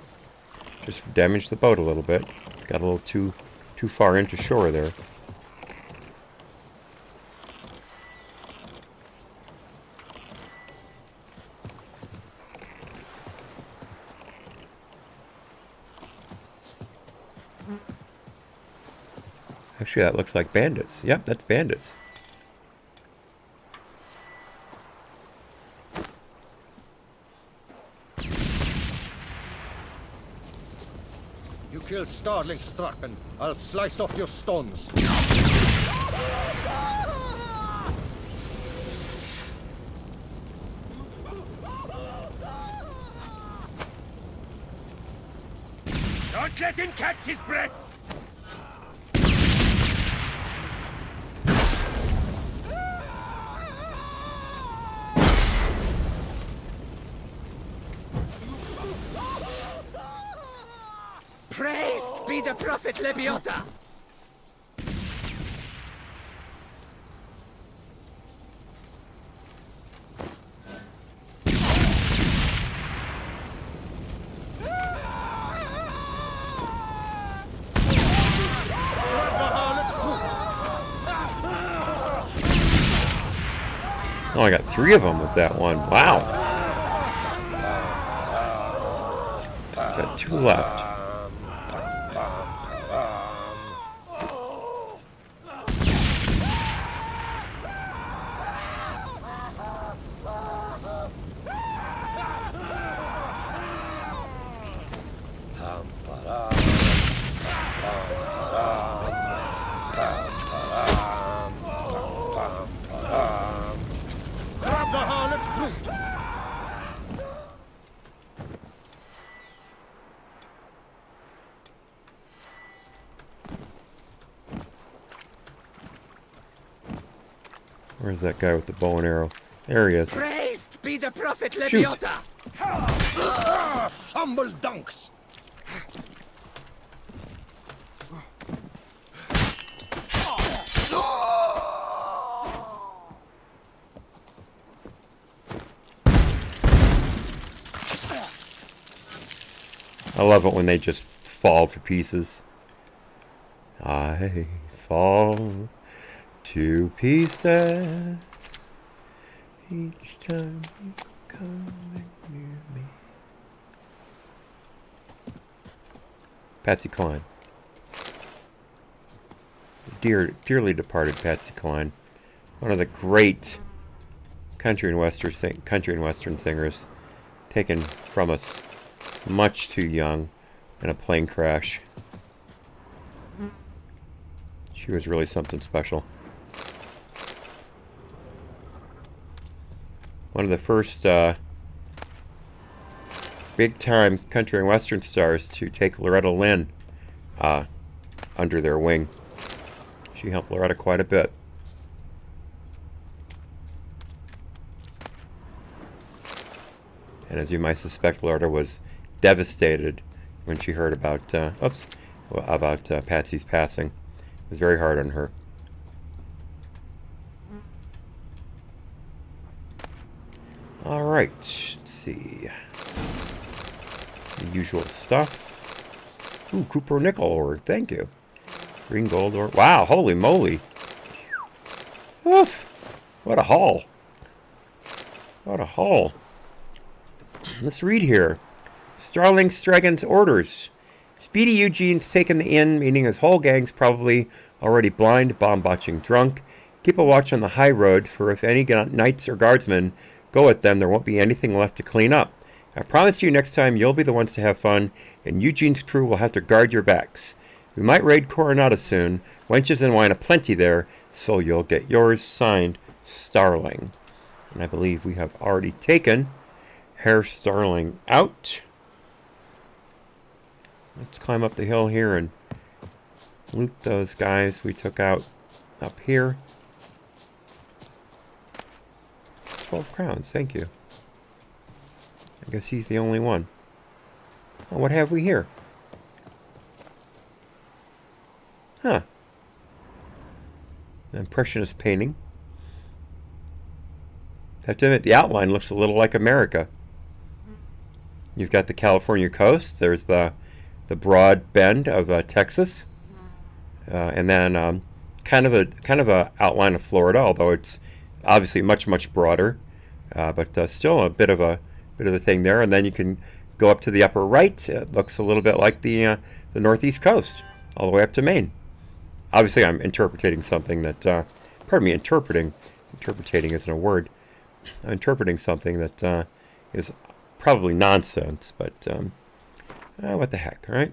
damaged the boat a little bit. Got a little too far into shore there. Actually, that looks like bandits. Yep, that's bandits. You killed Starling Strappen. I'll slice off your stones. Don't let him catch his breath! Praised be the Prophet Lebiota! Oh, I got 3 of them with that one. Wow. Got 2 left. Grab the harlot's boot! Where's that guy with the bow and arrow? There he is. Praised be the Prophet Shoot. Lebiota! Fumble dunks! I love it when they just fall to pieces. I fall to pieces each time you come near me. Patsy Cline. Dearly departed Patsy Cline. One of the great country and western singers, taken from us much too young in a plane crash. She was really something special. One of the first big-time country and western stars to take Loretta Lynn under their wing. She helped Loretta quite a bit. And as you might suspect, Loretta was devastated when she heard about Patsy's passing. It was very hard on her. All right, let's see. The usual stuff. Ooh, Cooper nickel ore. Thank you. Green gold ore. Wow, holy moly. Oof. What a haul. What a haul. Let's read here. Starling Stragon's orders. Speedy Eugene's taken the inn, meaning his whole gang's probably already blind, bomb-botching drunk. Keep a watch on the high road, for if any knights or guardsmen go at them, there won't be anything left to clean up. I promise you next time you'll be the ones to have fun, and Eugene's crew will have to guard your backs. We might raid Coronata soon. Wenches and wine aplenty there, so you'll get yours. Signed, Starling. And I believe we have already taken Herr Starling out. Let's climb up the hill here and loot those guys we took out up here. 12 crowns, thank you. I guess he's the only one. Oh, what have we here? Huh. An impressionist painting. I have to admit, the outline looks a little like America. You've got the California coast. There's the broad bend of Texas, and then kind of a outline of Florida, although it's obviously much broader, but still a bit of a thing there. And then you can go up to the upper right. It looks a little bit like the northeast coast, all the way up to Maine. Obviously, I'm interpreting something that, pardon me, interpreting isn't a word. I'm interpreting something that is probably nonsense, but what the heck, right?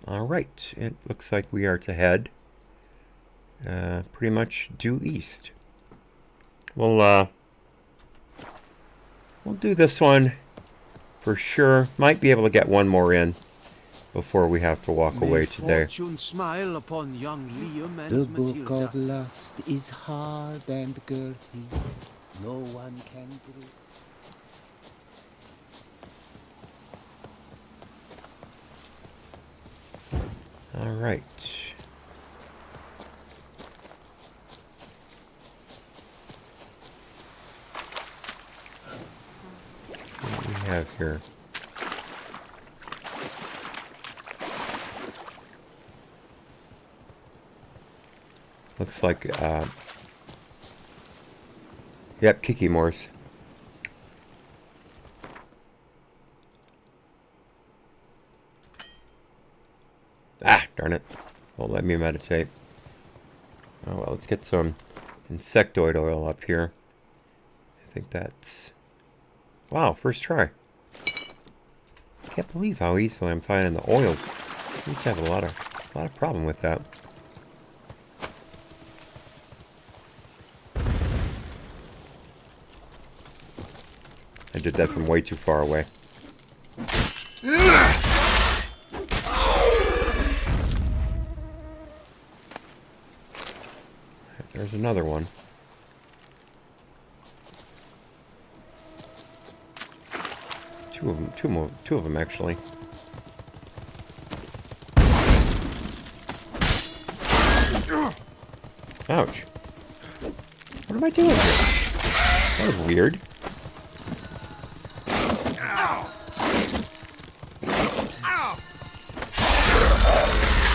All right, it looks like we are to head pretty much due east. We'll do this one for sure. Might be able to get one more in before we have to walk away today. Fortune smile upon young Liam and The book Matilda. of lust is hard and girthy. No one can breathe. All right. Let's see what we have here. Looks like, yep, Kiki Morse. Ah, darn it. Won't let me meditate. Oh, well, let's get some insectoid oil up here. I think that's... Wow, first try. Can't believe how easily I'm finding the oils. I used to have a lot of problem with that. I did that from way too far away. There's another one. Two of them actually. Ouch. What am I doing here? That was weird.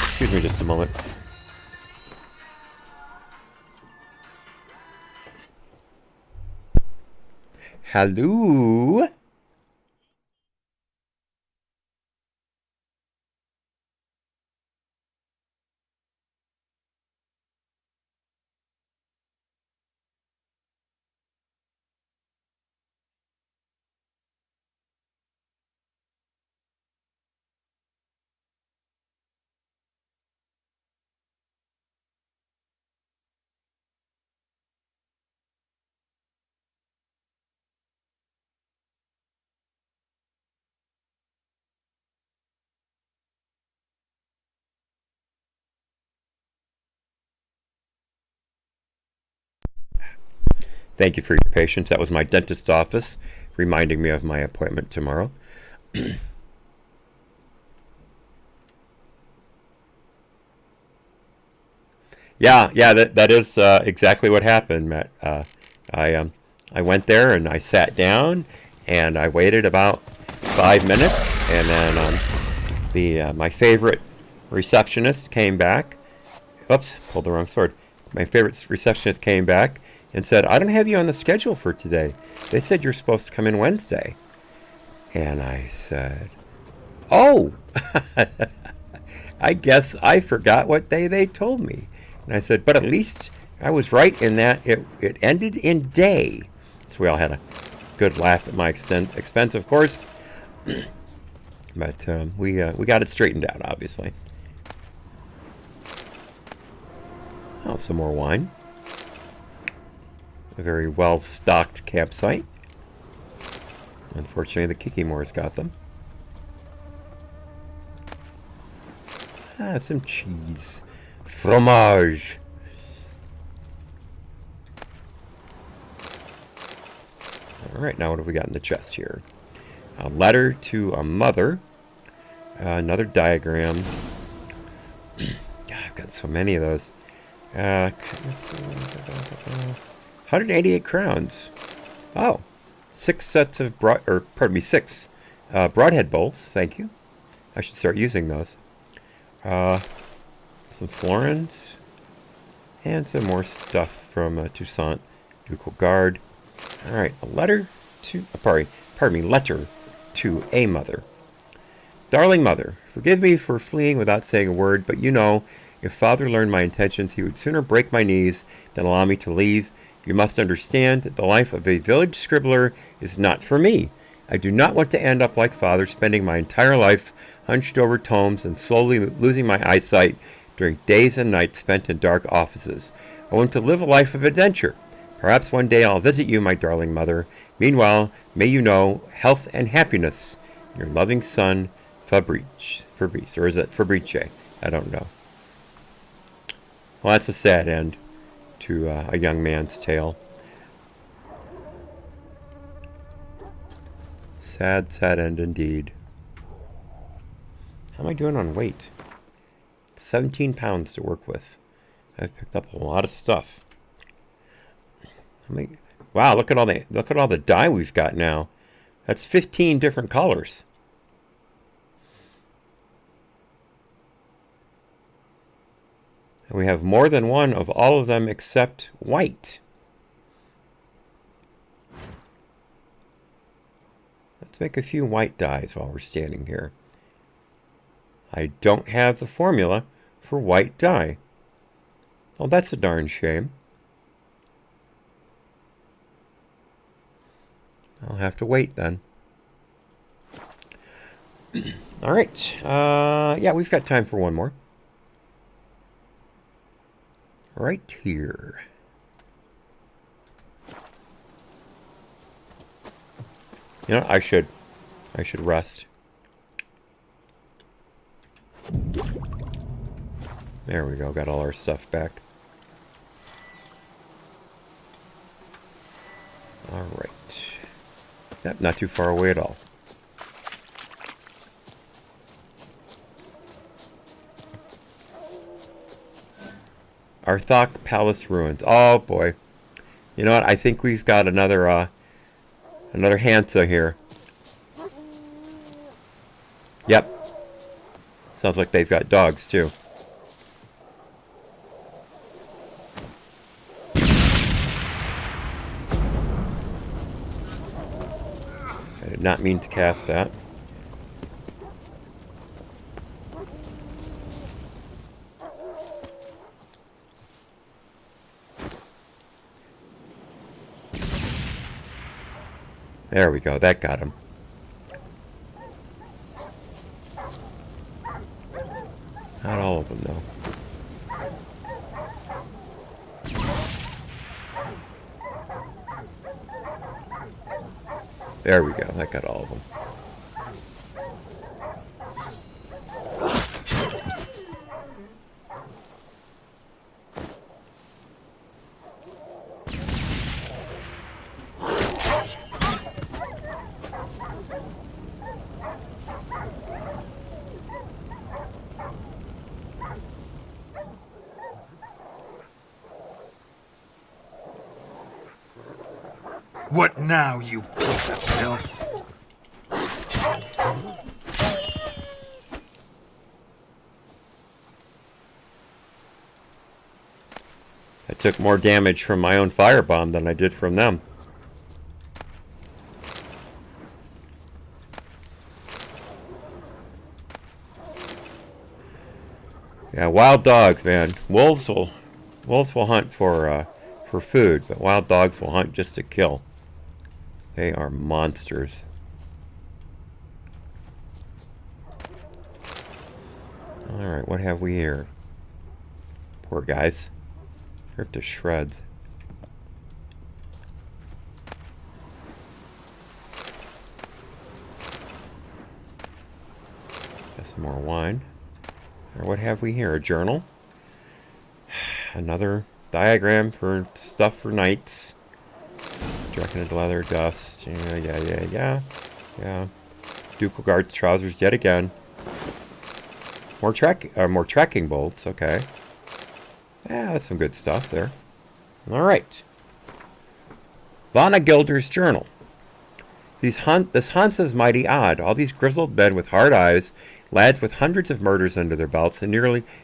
Excuse me just a moment. Hello? Thank you for your patience. That was my dentist office reminding me of my appointment tomorrow. Yeah, that is exactly what happened, Matt. I went there and I sat down and I waited about 5 minutes, and then my favorite receptionist came back. Oops, pulled the wrong sword. My favorite receptionist came back and said, "I don't have you on the schedule for today. They said you're supposed to come in Wednesday." And I said, "Oh, I guess I forgot what day they told me." And I said, "But at least I was right in that it ended in day." So we all had a good laugh at my expense, of course. But we got it straightened out, obviously. Oh, some more wine. A very well-stocked campsite. Unfortunately, the Kikimores got them. Ah, some cheese. Fromage. Alright, now what have we got in the chest here? A letter to a mother. Another diagram. I've got so many of those. 188 crowns. Oh, 6 sets of six broadhead bowls. Thank you. I should start using those. Some florins and some more stuff from Toussaint Ducal Guard. All right, a letter to letter to a mother. Darling mother, forgive me for fleeing without saying a word, but you know, if father learned my intentions, he would sooner break my knees than allow me to leave. You must understand that the life of a village scribbler is not for me. I do not want to end up like father, spending my entire life hunched over tomes and slowly losing my eyesight during days and nights spent in dark offices. I want to live a life of adventure. Perhaps one day I'll visit you, my darling mother. Meanwhile, may you know health and happiness. Your loving son, Fabrice, or is it Fabrice? I don't know. Well, that's a sad end to a young man's tale. Sad, sad end indeed. How am I doing on weight? 17 pounds to work with. I've picked up a lot of stuff. Wow, look at all the dye we've got now. That's 15 different colors. And we have more than one of all of them except white. Let's make a few white dyes while we're standing here. I don't have the formula for white dye. Oh, that's a darn shame. I'll have to wait then. All right. Yeah, we've got time for one more. Right here. You know, I should rest. There we go. Got all our stuff back. All right. Yep, not too far away at all. Arthok Palace ruins. Oh boy. You know what? I think we've got another Hansa here. Yep. Sounds like they've got dogs too. I did not mean to cast that. There we go. That got him. Not all of them, though. There we go. That got all of them. What now, you piece of filth? I took more damage from my own firebomb than I did from them. Yeah, wild dogs, man. Wolves will hunt for food, but wild dogs will hunt just to kill. They are monsters. All right, what have we here? Poor guys. Ripped to shreds. Got some more wine. Or what have we here? A journal. Another diagram for stuff for knights. Draconid leather, dust. Yeah. Ducal guards trousers yet again. More tracking bolts. Okay. Yeah, that's some good stuff there. All right. Vana Gilder's journal. This hunt is mighty odd. All these grizzled men with hard eyes, lads with hundreds of murders under their belts, and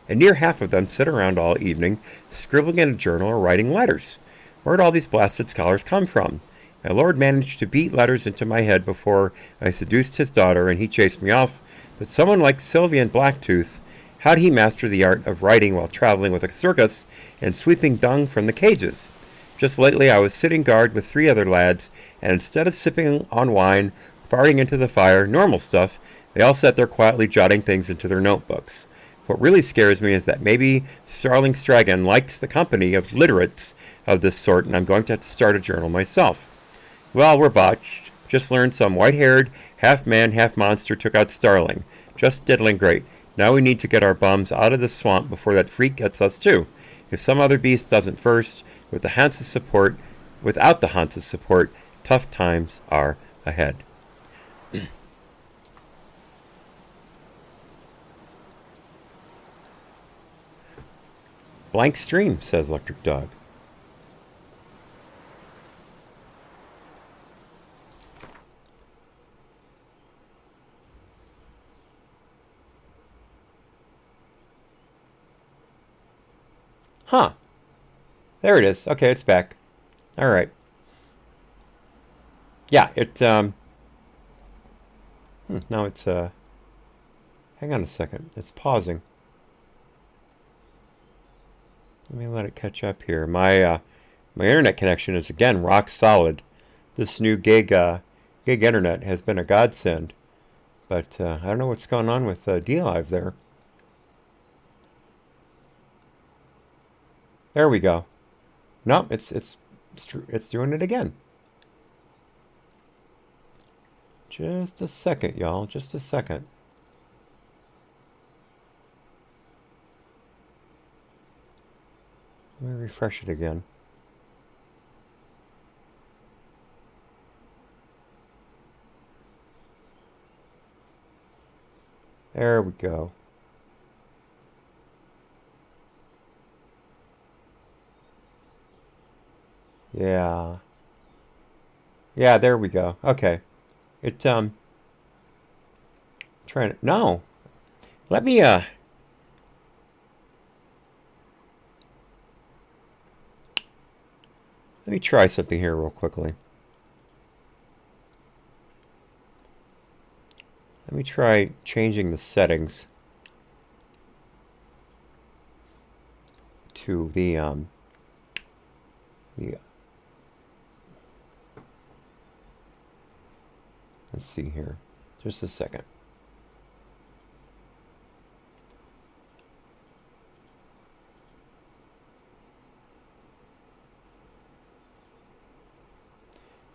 near half of them sit around all evening, scribbling in a journal or writing letters. Where'd all these blasted scholars come from? My lord managed to beat letters into my head before I seduced his daughter, and he chased me off. But someone like Sylvian Blacktooth, how'd he master the art of writing while traveling with a circus and sweeping dung from the cages? Just lately I was sitting guard with 3 other lads, and instead of sipping on wine, farting into the fire, normal stuff, they all sat there quietly jotting things into their notebooks. What really scares me is that maybe Starling Stragan likes the company of literates of this sort, and I'm going to have to start a journal myself. Well, we're botched. Just learned some white-haired, half-man, half-monster took out Starling. Just diddling great. Now we need to get our bums out of the swamp before that freak gets us too. If some other beast doesn't first, without the Hans's support, tough times are ahead. Blank stream, says Electric Dog. Huh. There it is. Okay, it's back. All right. Yeah, now it's, hang on a second. It's pausing. Let me let it catch up here. My internet connection is, again, rock solid. This new gig internet has been a godsend. But I don't know what's going on with D-Live there. There we go. No, it's doing it again. Just a second, y'all. Just a second. Let me refresh it again. There we go. Yeah. Yeah, there we go. Okay. Trying to, no. Let me, try something here real quickly. Let me try changing the settings to the let's see here. Just a second.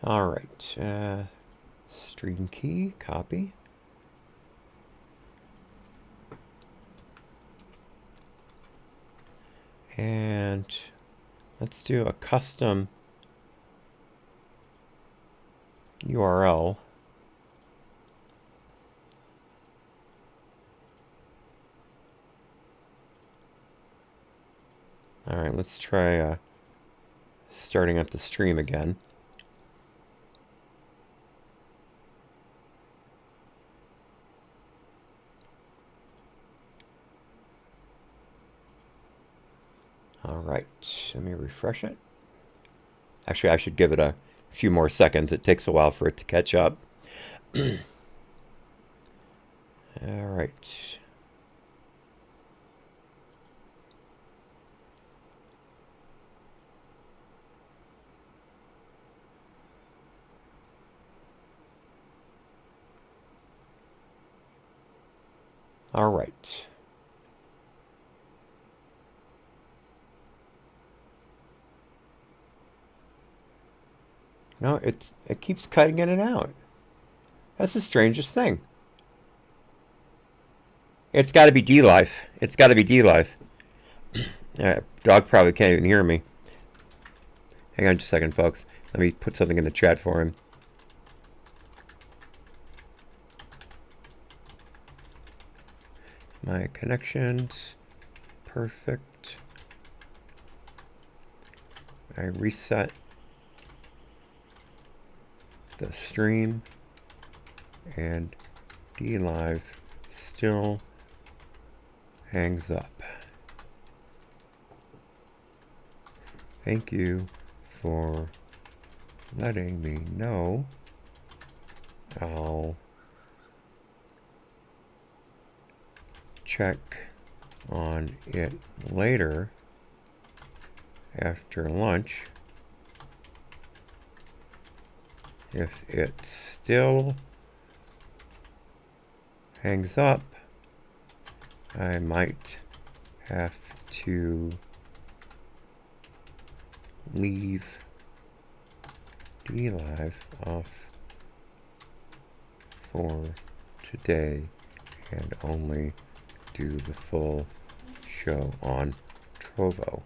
All right. Stream key, copy. And let's do a custom URL. All right, let's try starting up the stream again. right, let me refresh it. Actually, I should give it a few more seconds. It takes a while for it to catch up. All right. All right. No, it keeps cutting in and out. That's the strangest thing. It's got to be D-Life. It's got to be D-Life. Dog probably can't even hear me. Hang on just a second, folks. Let me put something in the chat for him. My connections. Perfect. I reset the stream, and D-Live still hangs up. Thank you for letting me know. I'll check on it later after lunch. If it still hangs up, I might have to leave D-Live off for today and only do the full show on Trovo.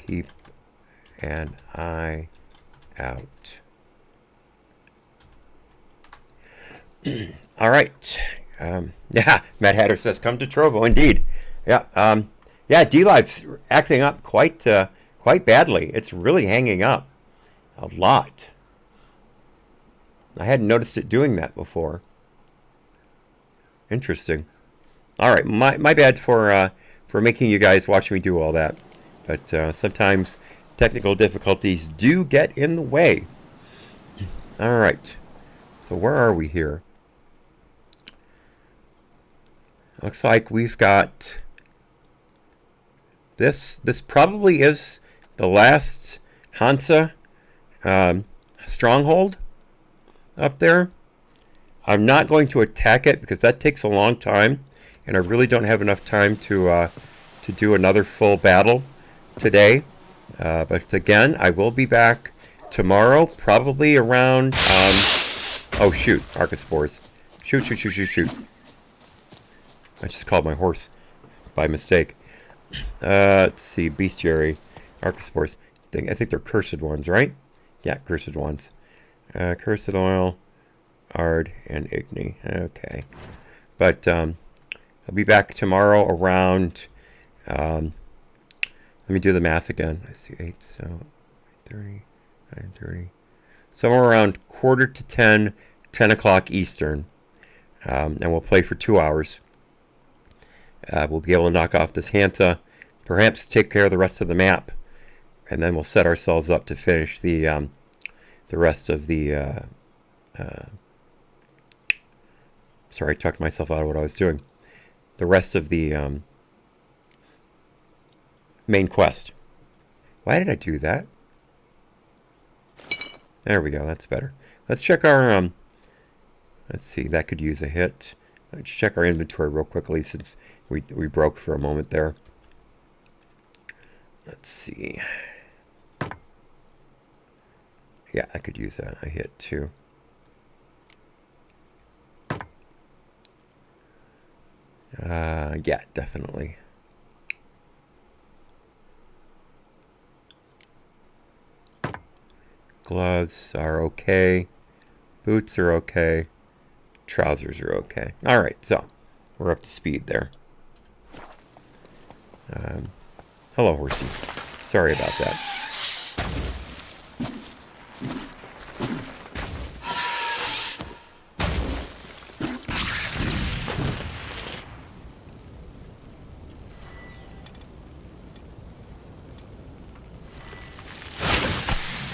Keep an eye out. All right. Yeah, Matt Hatter says, come to Trovo. Indeed. Yeah. Yeah, D-Live's acting up quite badly. It's really hanging up a lot. I hadn't noticed it doing that before. Interesting. All right, my bad for making you guys watch me do all that. But sometimes technical difficulties do get in the way. All right. So where are we here? Looks like we've got this. This probably is the last Hansa stronghold up there. I'm not going to attack it because that takes a long time, and I really don't have enough time to do another full battle today. But again, I will be back tomorrow, probably around. Oh shoot, Archospores. Shoot. I just called my horse by mistake. Let's see, Bestiary, Archospores. I think they're cursed ones, right? Yeah, cursed ones. Cursed Oil, Ard, and Igni. Okay. But I'll be back tomorrow around, let me do the math again. I see 8, so 8:30, 9:30. Somewhere around 9:45, 10 o'clock Eastern. And we'll play for 2 hours. We'll be able to knock off this Hansa, perhaps take care of the rest of the map, and then we'll set ourselves up to finish the rest of the. Sorry, I talked myself out of what I was doing. The rest of the main quest. Why did I do that? There we go. That's better. Let's check our. Let's see. That could use a hit. Let's check our inventory real quickly since we broke for a moment there. Let's see. Yeah, I could use a hit too. Yeah, definitely. Gloves are okay. Boots are okay. Trousers are okay. All right, so we're up to speed there. Hello, horsey. Sorry about that.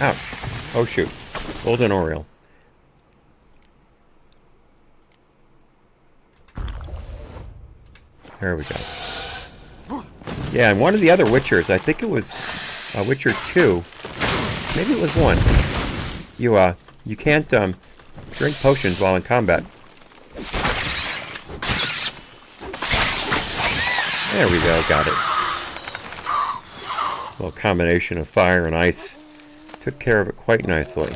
Ouch. Oh, shoot. Golden Oriole. There we go. Yeah, and one of the other Witchers, I think it was Witcher 2. Maybe it was 1. You can't drink potions while in combat. There we go, got it. A little combination of fire and ice. Took care of it quite nicely.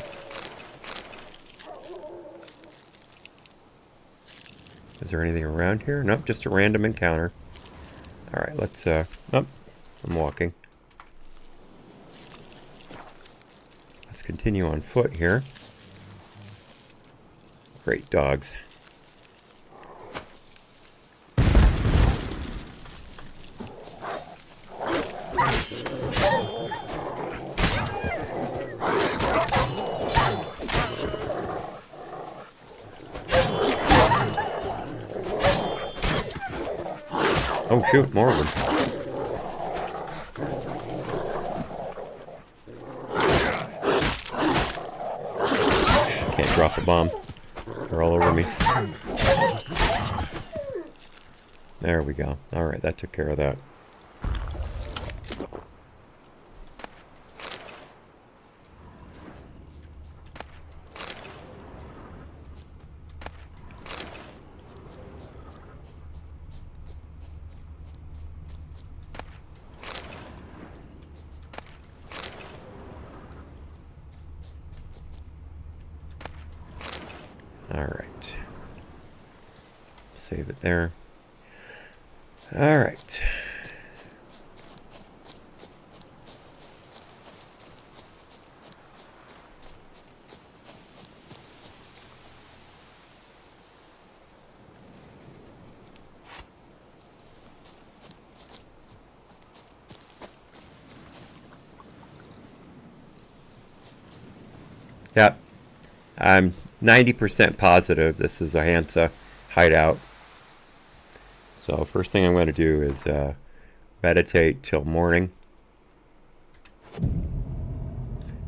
Is there anything around here? Nope, just a random encounter. Alright, let's, nope, I'm walking. Let's continue on foot here. Great dogs. Oh shoot, more of them. Can't drop a bomb. They're all over me. There we go. Alright, that took care of that. Alright. Save it there. Alright. Yep. I'm 90% positive this is a AHNC hideout. So first thing I'm going to do is meditate till morning.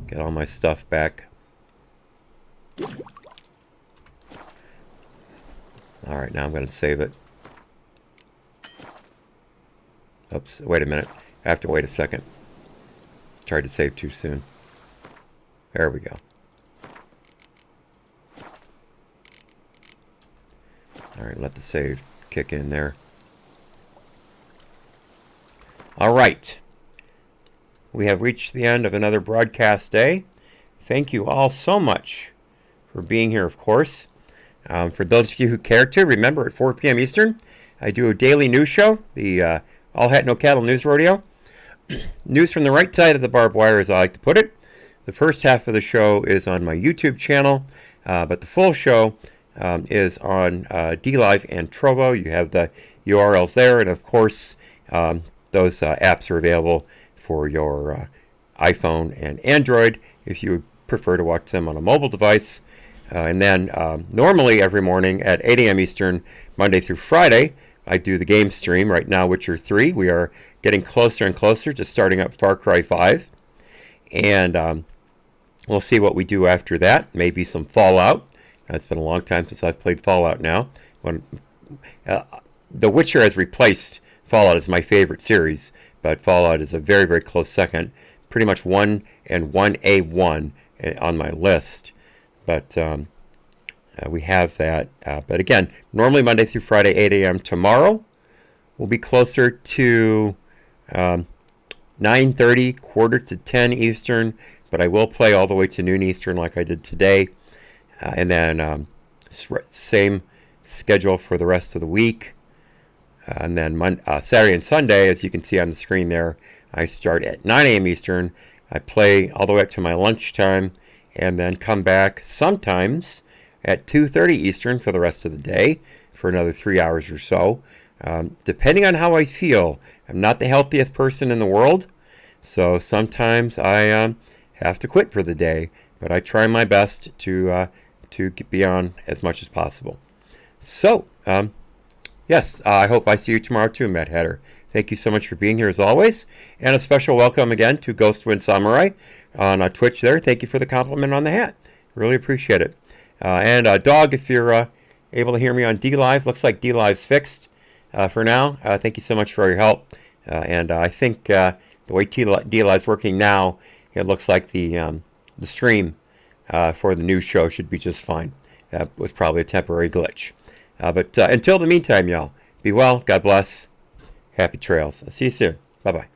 Get all my stuff back. Alright, now I'm going to save it. Oops, wait a minute. I have to wait a second. Tried to save too soon. There we go. Alright, let the save kick in there. Alright. We have reached the end of another broadcast day. Thank you all so much for being here, of course. For those of you who care to, remember at 4 p.m. Eastern, I do a daily news show, the All Het No Cattle News Rodeo. News from the right side of the barbed wire, as I like to put it. The first half of the show is on my YouTube channel, but the full show is on DLive and Trovo. You have the URLs there, and of course those apps are available for your iPhone and Android if you would prefer to watch them on a mobile device. And then normally every morning at 8 a.m. Eastern, Monday through Friday, I do the game stream. Right now, Witcher 3. We are getting closer and closer to starting up Far Cry 5. And we'll see what we do after that. Maybe some Fallout. It's been a long time since I've played Fallout now. When The Witcher has replaced Fallout as my favorite series, but Fallout is a very, very close second. Pretty much 1 and 1A1 on my list. But we have that. But again, normally Monday through Friday, 8 a.m. Tomorrow will be closer to 9:30, quarter to 10 Eastern. But I will play all the way to noon Eastern like I did today. And then same schedule for the rest of the week. And then Saturday and Sunday, as you can see on the screen there, I start at 9 a.m. Eastern. I play all the way up to my lunchtime and then come back sometimes at 2:30 Eastern for the rest of the day for another 3 hours or so. Depending on how I feel, I'm not the healthiest person in the world, so sometimes I have to quit for the day, but I try my best to be on as much as possible. So, yes, I hope I see you tomorrow too, Matt Hatter. thank you so much for being here as always. And a special welcome again to Ghost Wind Samurai on Twitch there. Thank you for the compliment on the hat. Really appreciate it. And Dog, if you're able to hear me on D-Live, looks like D-Live's fixed for now. Thank you so much for your help. And I think the way D-Live's working now, it looks like the stream for the news show should be just fine. That was probably a temporary glitch. But until the meantime, y'all, be well, God bless, happy trails. I'll see you soon. Bye-bye.